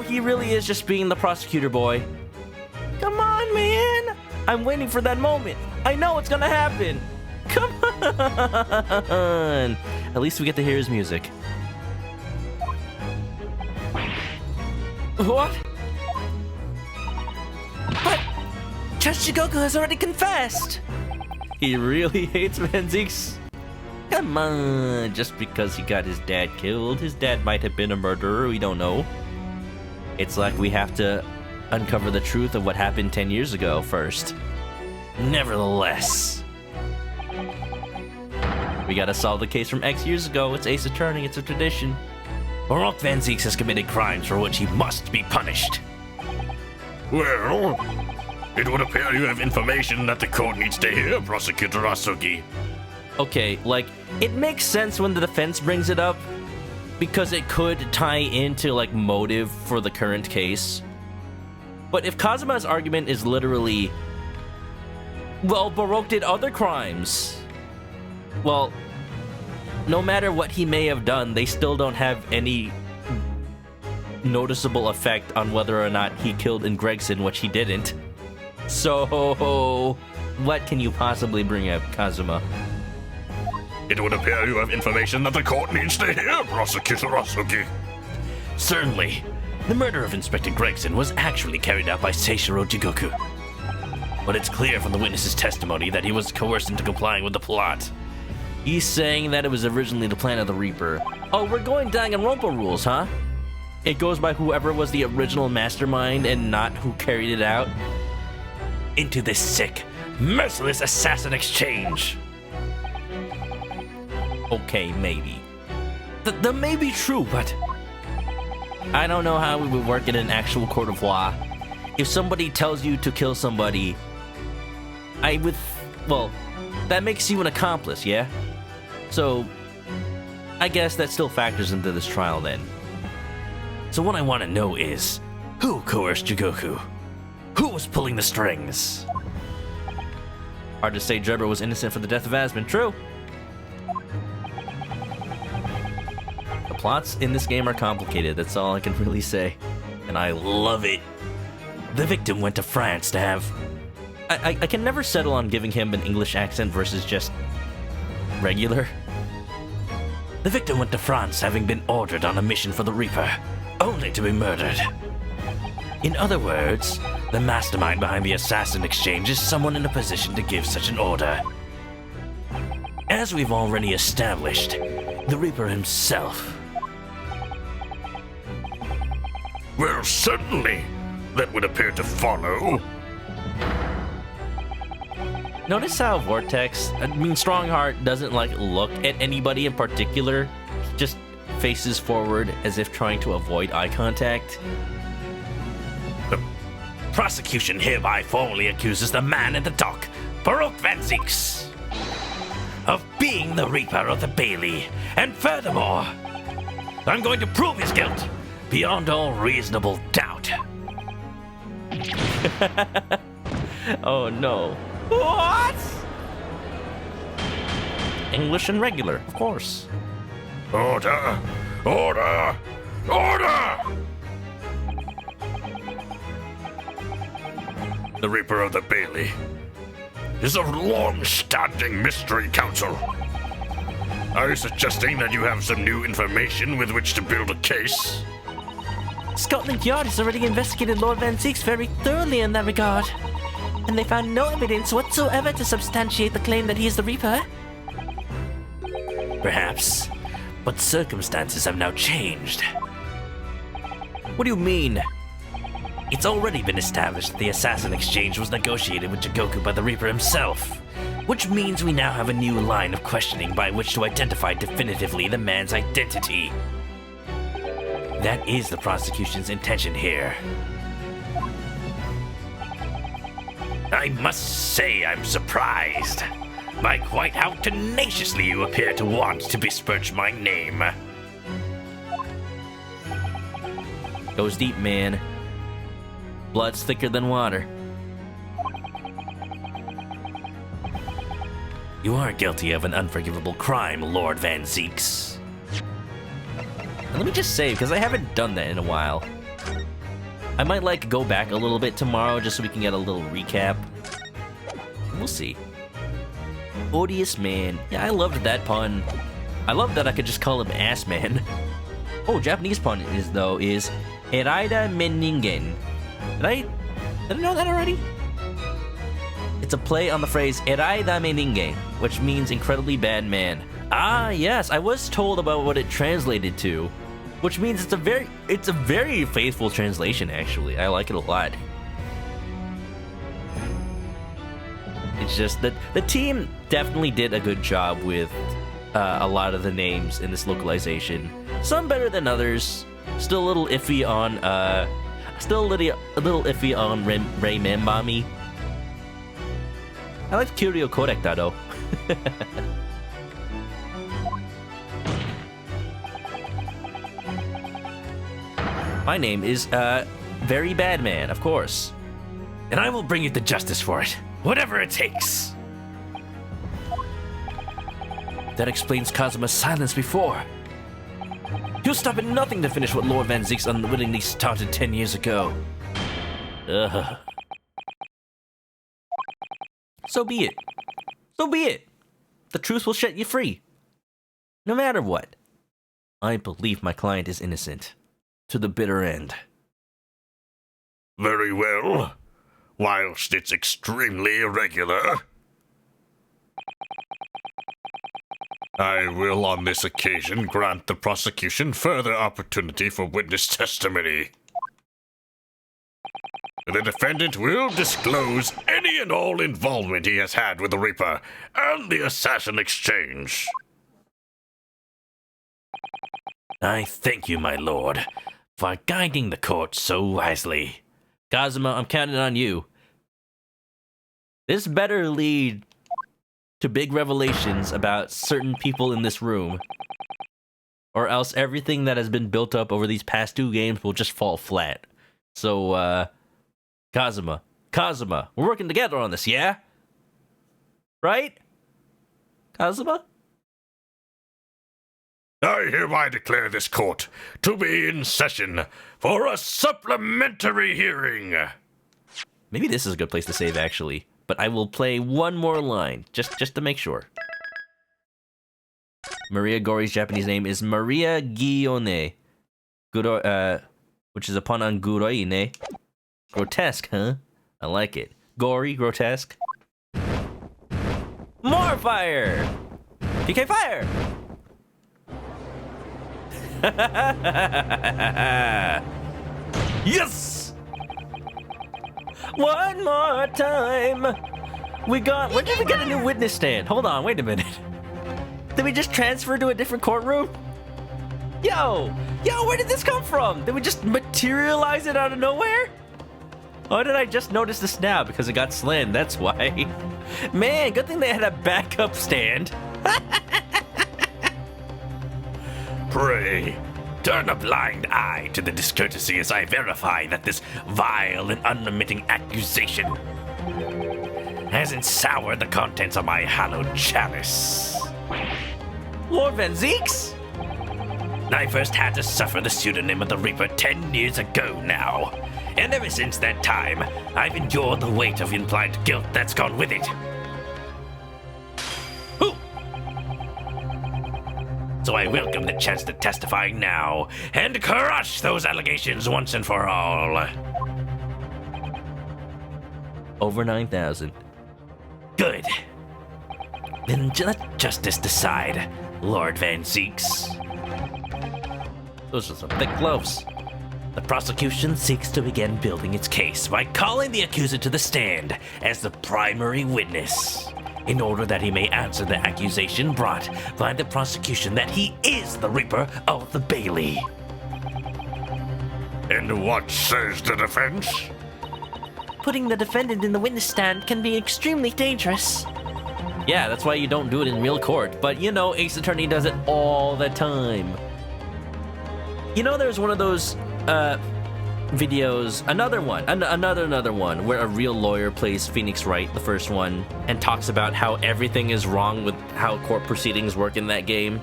he really is just being the prosecutor boy. Come on, man. I'm waiting for that moment. I know it's gonna happen. Come on. At least we get to hear his music. What? But Judge Jigoku has already confessed. He really hates Van Zix. Come on, just because he got his dad killed, his dad might have been a murderer, we don't know. It's like we have to uncover the truth of what happened 10 years ago first. Nevertheless, we gotta solve the case from X years ago. It's Ace Attorney, it's a tradition. Baruch Van Zix has committed crimes for which he must be punished. Well, it would appear you have information that the court needs to hear, Prosecutor Asugi. Okay, like, it makes sense when the defense brings it up, because it could tie into, like, motive for the current case. But if Kazuma's argument is literally, well, Baruch did other crimes, well, no matter what he may have done, they still don't have any noticeable effect on whether or not he killed in Gregson, which he didn't. So, what can you possibly bring up, Kazuma? It would appear you have information that the court needs to hear, Prosecutor Asugi. Certainly, the murder of Inspector Gregson was actually carried out by Seishiro Jigoku. But it's clear from the witness's testimony that he was coerced into complying with the plot. He's saying that it was originally the plan of the Reaper. Oh, we're going Danganronpa rules, huh? It goes by whoever was the original mastermind and not who carried it out? Into this sick, merciless assassin exchange. Okay, maybe. That may be true, but I don't know how it would work in an actual court of law. If somebody tells you to kill somebody, well, that makes you an accomplice, yeah? So, I guess that still factors into this trial then. So what I want to know is, who coerced Jigoku? Who was pulling the strings? Hard to say Drebber was innocent for the death of Asmund, true. The plots in this game are complicated, that's all I can really say. And I love it. The victim went to France to have... I can never settle on giving him an English accent versus just regular. The victim went to France having been ordered on a mission for the Reaper, only to be murdered. In other words, the mastermind behind the assassin exchange is someone in a position to give such an order. As we've already established, the Reaper himself. Well, certainly, that would appear to follow. Notice how Strongheart doesn't like look at anybody in particular, he just faces forward as if trying to avoid eye contact. The prosecution hereby formally accuses the man in the dock, Baruch Van Zix, of being the Reaper of the Bailey, and furthermore, I'm going to prove his guilt beyond all reasonable doubt. Oh no. What? English and regular, of course. Order! Order! Order! The Reaper of the Bailey is a long-standing mystery council. Are you suggesting that you have some new information with which to build a case? Scotland Yard has already investigated Lord Van Zeeks very thoroughly in that regard, and they found no evidence whatsoever to substantiate the claim that he is the Reaper. Perhaps, but circumstances have now changed. What do you mean? It's already been established that the assassin exchange was negotiated with Jigoku by the Reaper himself, which means we now have a new line of questioning by which to identify definitively the man's identity. That is the prosecution's intention here. I must say I'm surprised by quite how tenaciously you appear to want to besmirch my name. Goes deep, man. Blood's thicker than water. You are guilty of an unforgivable crime, Lord Van Zeeks. And let me just say, because I haven't done that in a while, I might like go back a little bit tomorrow just so we can get a little recap. We'll see. Odious man. Yeah, I loved that pun. I love that I could just call him Ass Man. Oh, Japanese pun is Eraida Meningen. Did I know that already? It's a play on the phrase Eraida Meningen, which means incredibly bad man. Ah, yes, I was told about what it translated to, which means it's a very faithful translation, actually. I like it a lot. It's just that the team definitely did a good job with a lot of the names in this localization. Some better than others. Still a little iffy on Rei Membami. I like Kiryu Korekta though. My name is Very Bad Man, of course. And I will bring you to justice for it, whatever it takes. That explains Kazuma's silence before. He'll stop at nothing to finish what Lord Van Zeeks unwittingly started 10 years ago. Ugh. So be it. So be it. The truth will set you free. No matter what. I believe my client is innocent. To the bitter end. Very well. Whilst it's extremely irregular, I will on this occasion grant the prosecution further opportunity for witness testimony. The defendant will disclose any and all involvement he has had with the Reaper and the assassin exchange. I thank you, my lord, for guiding the court so wisely. Kazuma, I'm counting on you. This better lead to big revelations about certain people in this room. Or else everything that has been built up over these past 2 games will just fall flat. So, Kazuma, we're working together on this, yeah? Right? Kazuma? I hereby declare this court to be in session for a supplementary hearing. Maybe this is a good place to save, actually. But I will play one more line, just to make sure. Maria Gori's Japanese name is Maria Gione. Which is a pun on Guroine. Grotesque, huh? I like it. Gory, grotesque. More fire! PK fire! Yes! One more time! Where did we get a new witness stand? Hold on, wait a minute. Did we just transfer to a different courtroom? Yo, where did this come from? Did we just materialize it out of nowhere? Or did I just notice this now because it got slammed? That's why. Man, good thing they had a backup stand. Pray, turn a blind eye to the discourtesy as I verify that this vile and unremitting accusation hasn't soured the contents of my hallowed chalice. Lord Van Zeeks? I first had to suffer the pseudonym of the Reaper 10 years ago now. And ever since that time, I've endured the weight of implied guilt that's gone with it. Whew. So I welcome the chance to testify now and crush those allegations once and for all. Over 9,000. Good. Then let justice decide, Lord Van Zeeks. Those are some thick gloves. The prosecution seeks to begin building its case by calling the accuser to the stand as the primary witness, in order that he may answer the accusation brought by the prosecution that he is the Reaper of the Bailey. And what says the defense? Putting the defendant in the witness stand can be extremely dangerous. Yeah, that's why you don't do it in real court. But you know, Ace Attorney does it all the time. You know, there's one of those videos, another one, where a real lawyer plays Phoenix Wright, the first one, and talks about how everything is wrong with how court proceedings work in that game.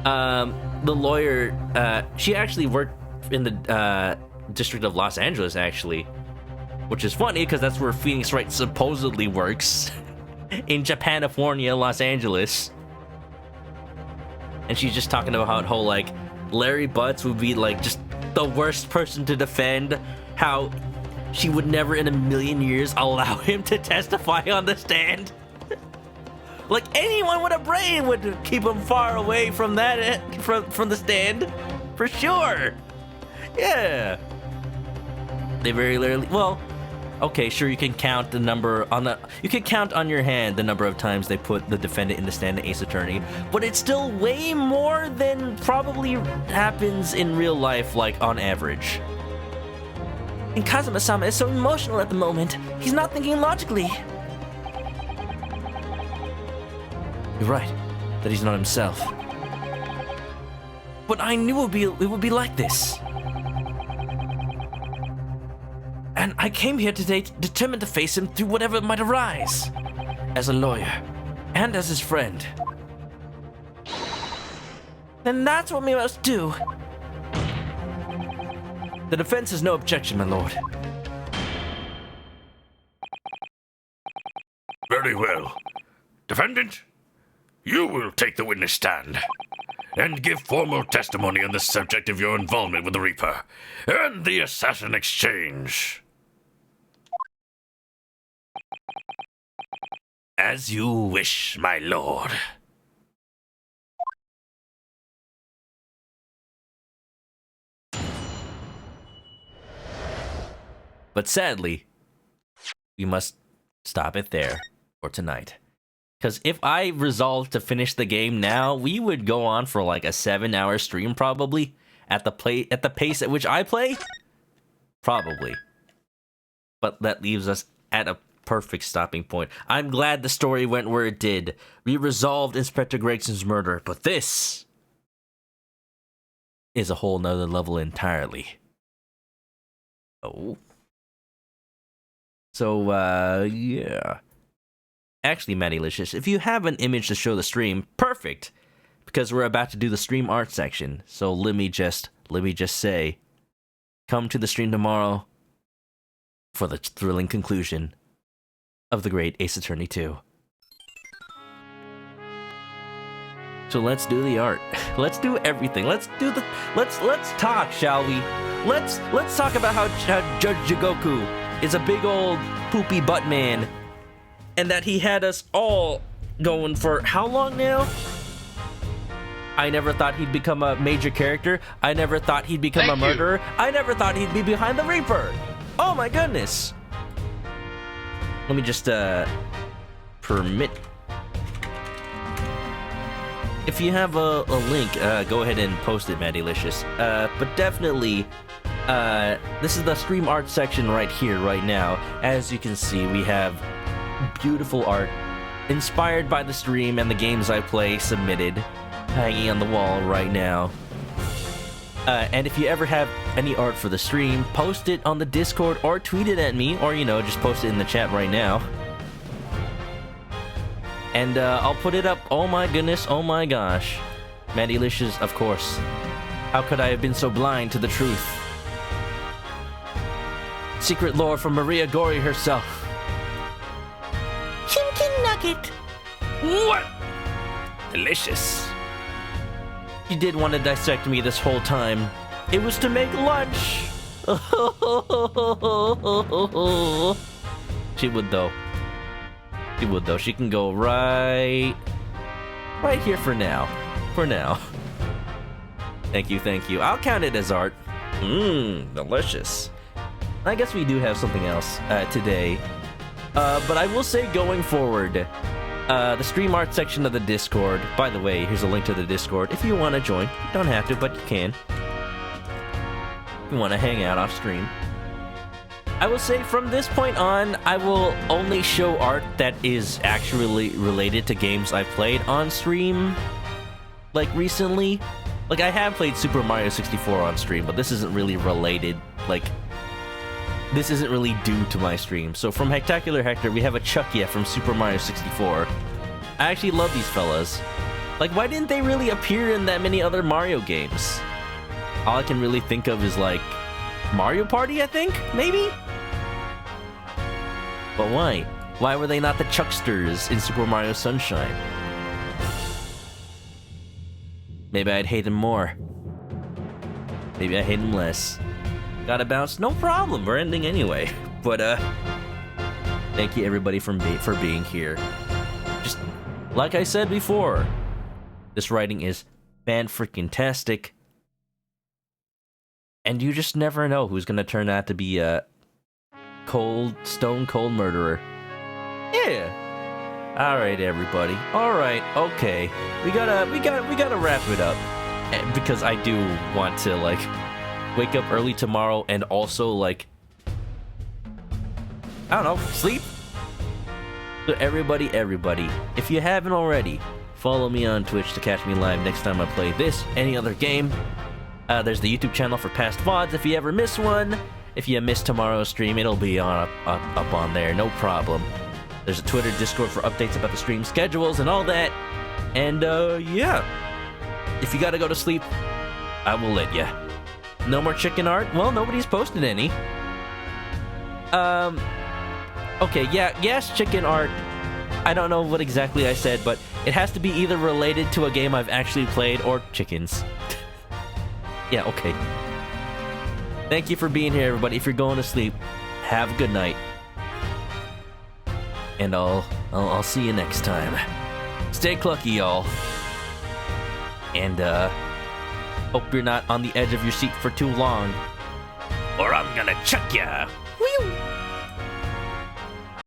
The lawyer, she actually worked in the District of Los Angeles, actually, which is funny because that's where Phoenix Wright supposedly works, in Japanifornia, Los Angeles. And she's just talking about how like Larry Butts would be like just the worst person to defend, how she would never in a million years allow him to testify on the stand. Like anyone with a brain would keep him far away from that, from the stand, for sure. Yeah. They very rarely, well, okay, sure, you can count the number on the, you can count on your hand the number of times they put the defendant in the stand, the Ace Attorney, but it's still way more than probably happens in real life, like on average. And Kazuma-sama is so emotional at the moment. He's not thinking logically. You're right, that he's not himself. But I knew it would be like this. And I came here today determined to face him through whatever might arise. As a lawyer, and as his friend. Then that's what we must do. The defense has no objection, my lord. Very well. Defendant, you will take the witness stand and give formal testimony on the subject of your involvement with the Reaper and the assassin exchange. As you wish, my lord. But sadly, we must stop it there for tonight. Because if I resolved to finish the game now, we would go on for like a 7-hour stream probably. At the pace at which I play? Probably. But that leaves us at a perfect stopping point. I'm glad the story went where it did. We resolved Inspector Gregson's murder, but this is a whole nother level entirely. Oh. So, yeah. Actually, Maddylicious, if you have an image to show the stream, perfect! Because we're about to do the stream art section. So let me just say, come to the stream tomorrow for the thrilling conclusion of the great Ace Attorney 2. So let's do the art. Let's do everything. Let's talk, shall we? Let's talk about how Judge Jigoku is a big old poopy butt man, and that he had us all going for how long now? I never thought he'd become a major character. I never thought he'd become a murderer. I never thought he'd be behind the Reaper. Oh my goodness. Let me just permit. If you have a link, go ahead and post it, Maddylicious. But definitely, this is the stream art section right here, right now. As you can see, we have beautiful art inspired by the stream and the games I play submitted, hanging on the wall right now. And if you ever have any art for the stream, post it on the Discord or tweet it at me, or, you know, just post it in the chat right now. And I'll put it up. Oh my goodness, oh my gosh. Mandylicious, of course. How could I have been so blind to the truth? Secret lore from Maria Gori herself. Chimkin Nugget. What? Delicious. She did want to dissect me this whole time. It was to make lunch. She would though. She would though. She can go right here for now. For now. Thank you, thank you. I'll count it as art. Mmm, delicious. I guess we do have something else today. But I will say going forward, the stream art section of the Discord. By the way, here's a link to the Discord if you want to join. You don't have to, but you can. If you want to hang out off stream. I will say from this point on, I will only show art that is actually related to games I've played on stream. Like recently. Like I have played Super Mario 64 on stream, but this isn't really related. Like, this isn't really due to my stream. So from Hectacular Hector, we have a Chuckia from Super Mario 64. I actually love these fellas. Like, why didn't they really appear in that many other Mario games? All I can really think of is, like, Mario Party, I think? Maybe? But why? Why were they not the Chucksters in Super Mario Sunshine? Maybe I'd hate him more. Maybe I hate him less. Gotta bounce? No problem, we're ending anyway. But, thank you everybody for being here. Just, like I said before, this writing is fan-freaking-tastic. And you just never know who's gonna turn out to be a stone-cold murderer. Yeah. Alright, everybody. Alright, okay. We gotta wrap it up. Because I do want to, like, wake up early tomorrow and also, like, I don't know, sleep? So everybody, if you haven't already, follow me on Twitch to catch me live next time I play this, any other game. There's the YouTube channel for past VODs if you ever miss one. If you miss tomorrow's stream, it'll be up on there, no problem. There's a Twitter, Discord for updates about the stream schedules and all that. And, yeah. If you gotta go to sleep, I will let ya. No more chicken art? Well, nobody's posted any. Okay, yeah, yes, chicken art. I don't know what exactly I said, but it has to be either related to a game I've actually played or chickens. Yeah, okay. Thank you for being here, everybody. If you're going to sleep, have a good night. And I'll see you next time. Stay clucky, y'all. And, hope you're not on the edge of your seat for too long. Or I'm gonna chuck ya. Whew.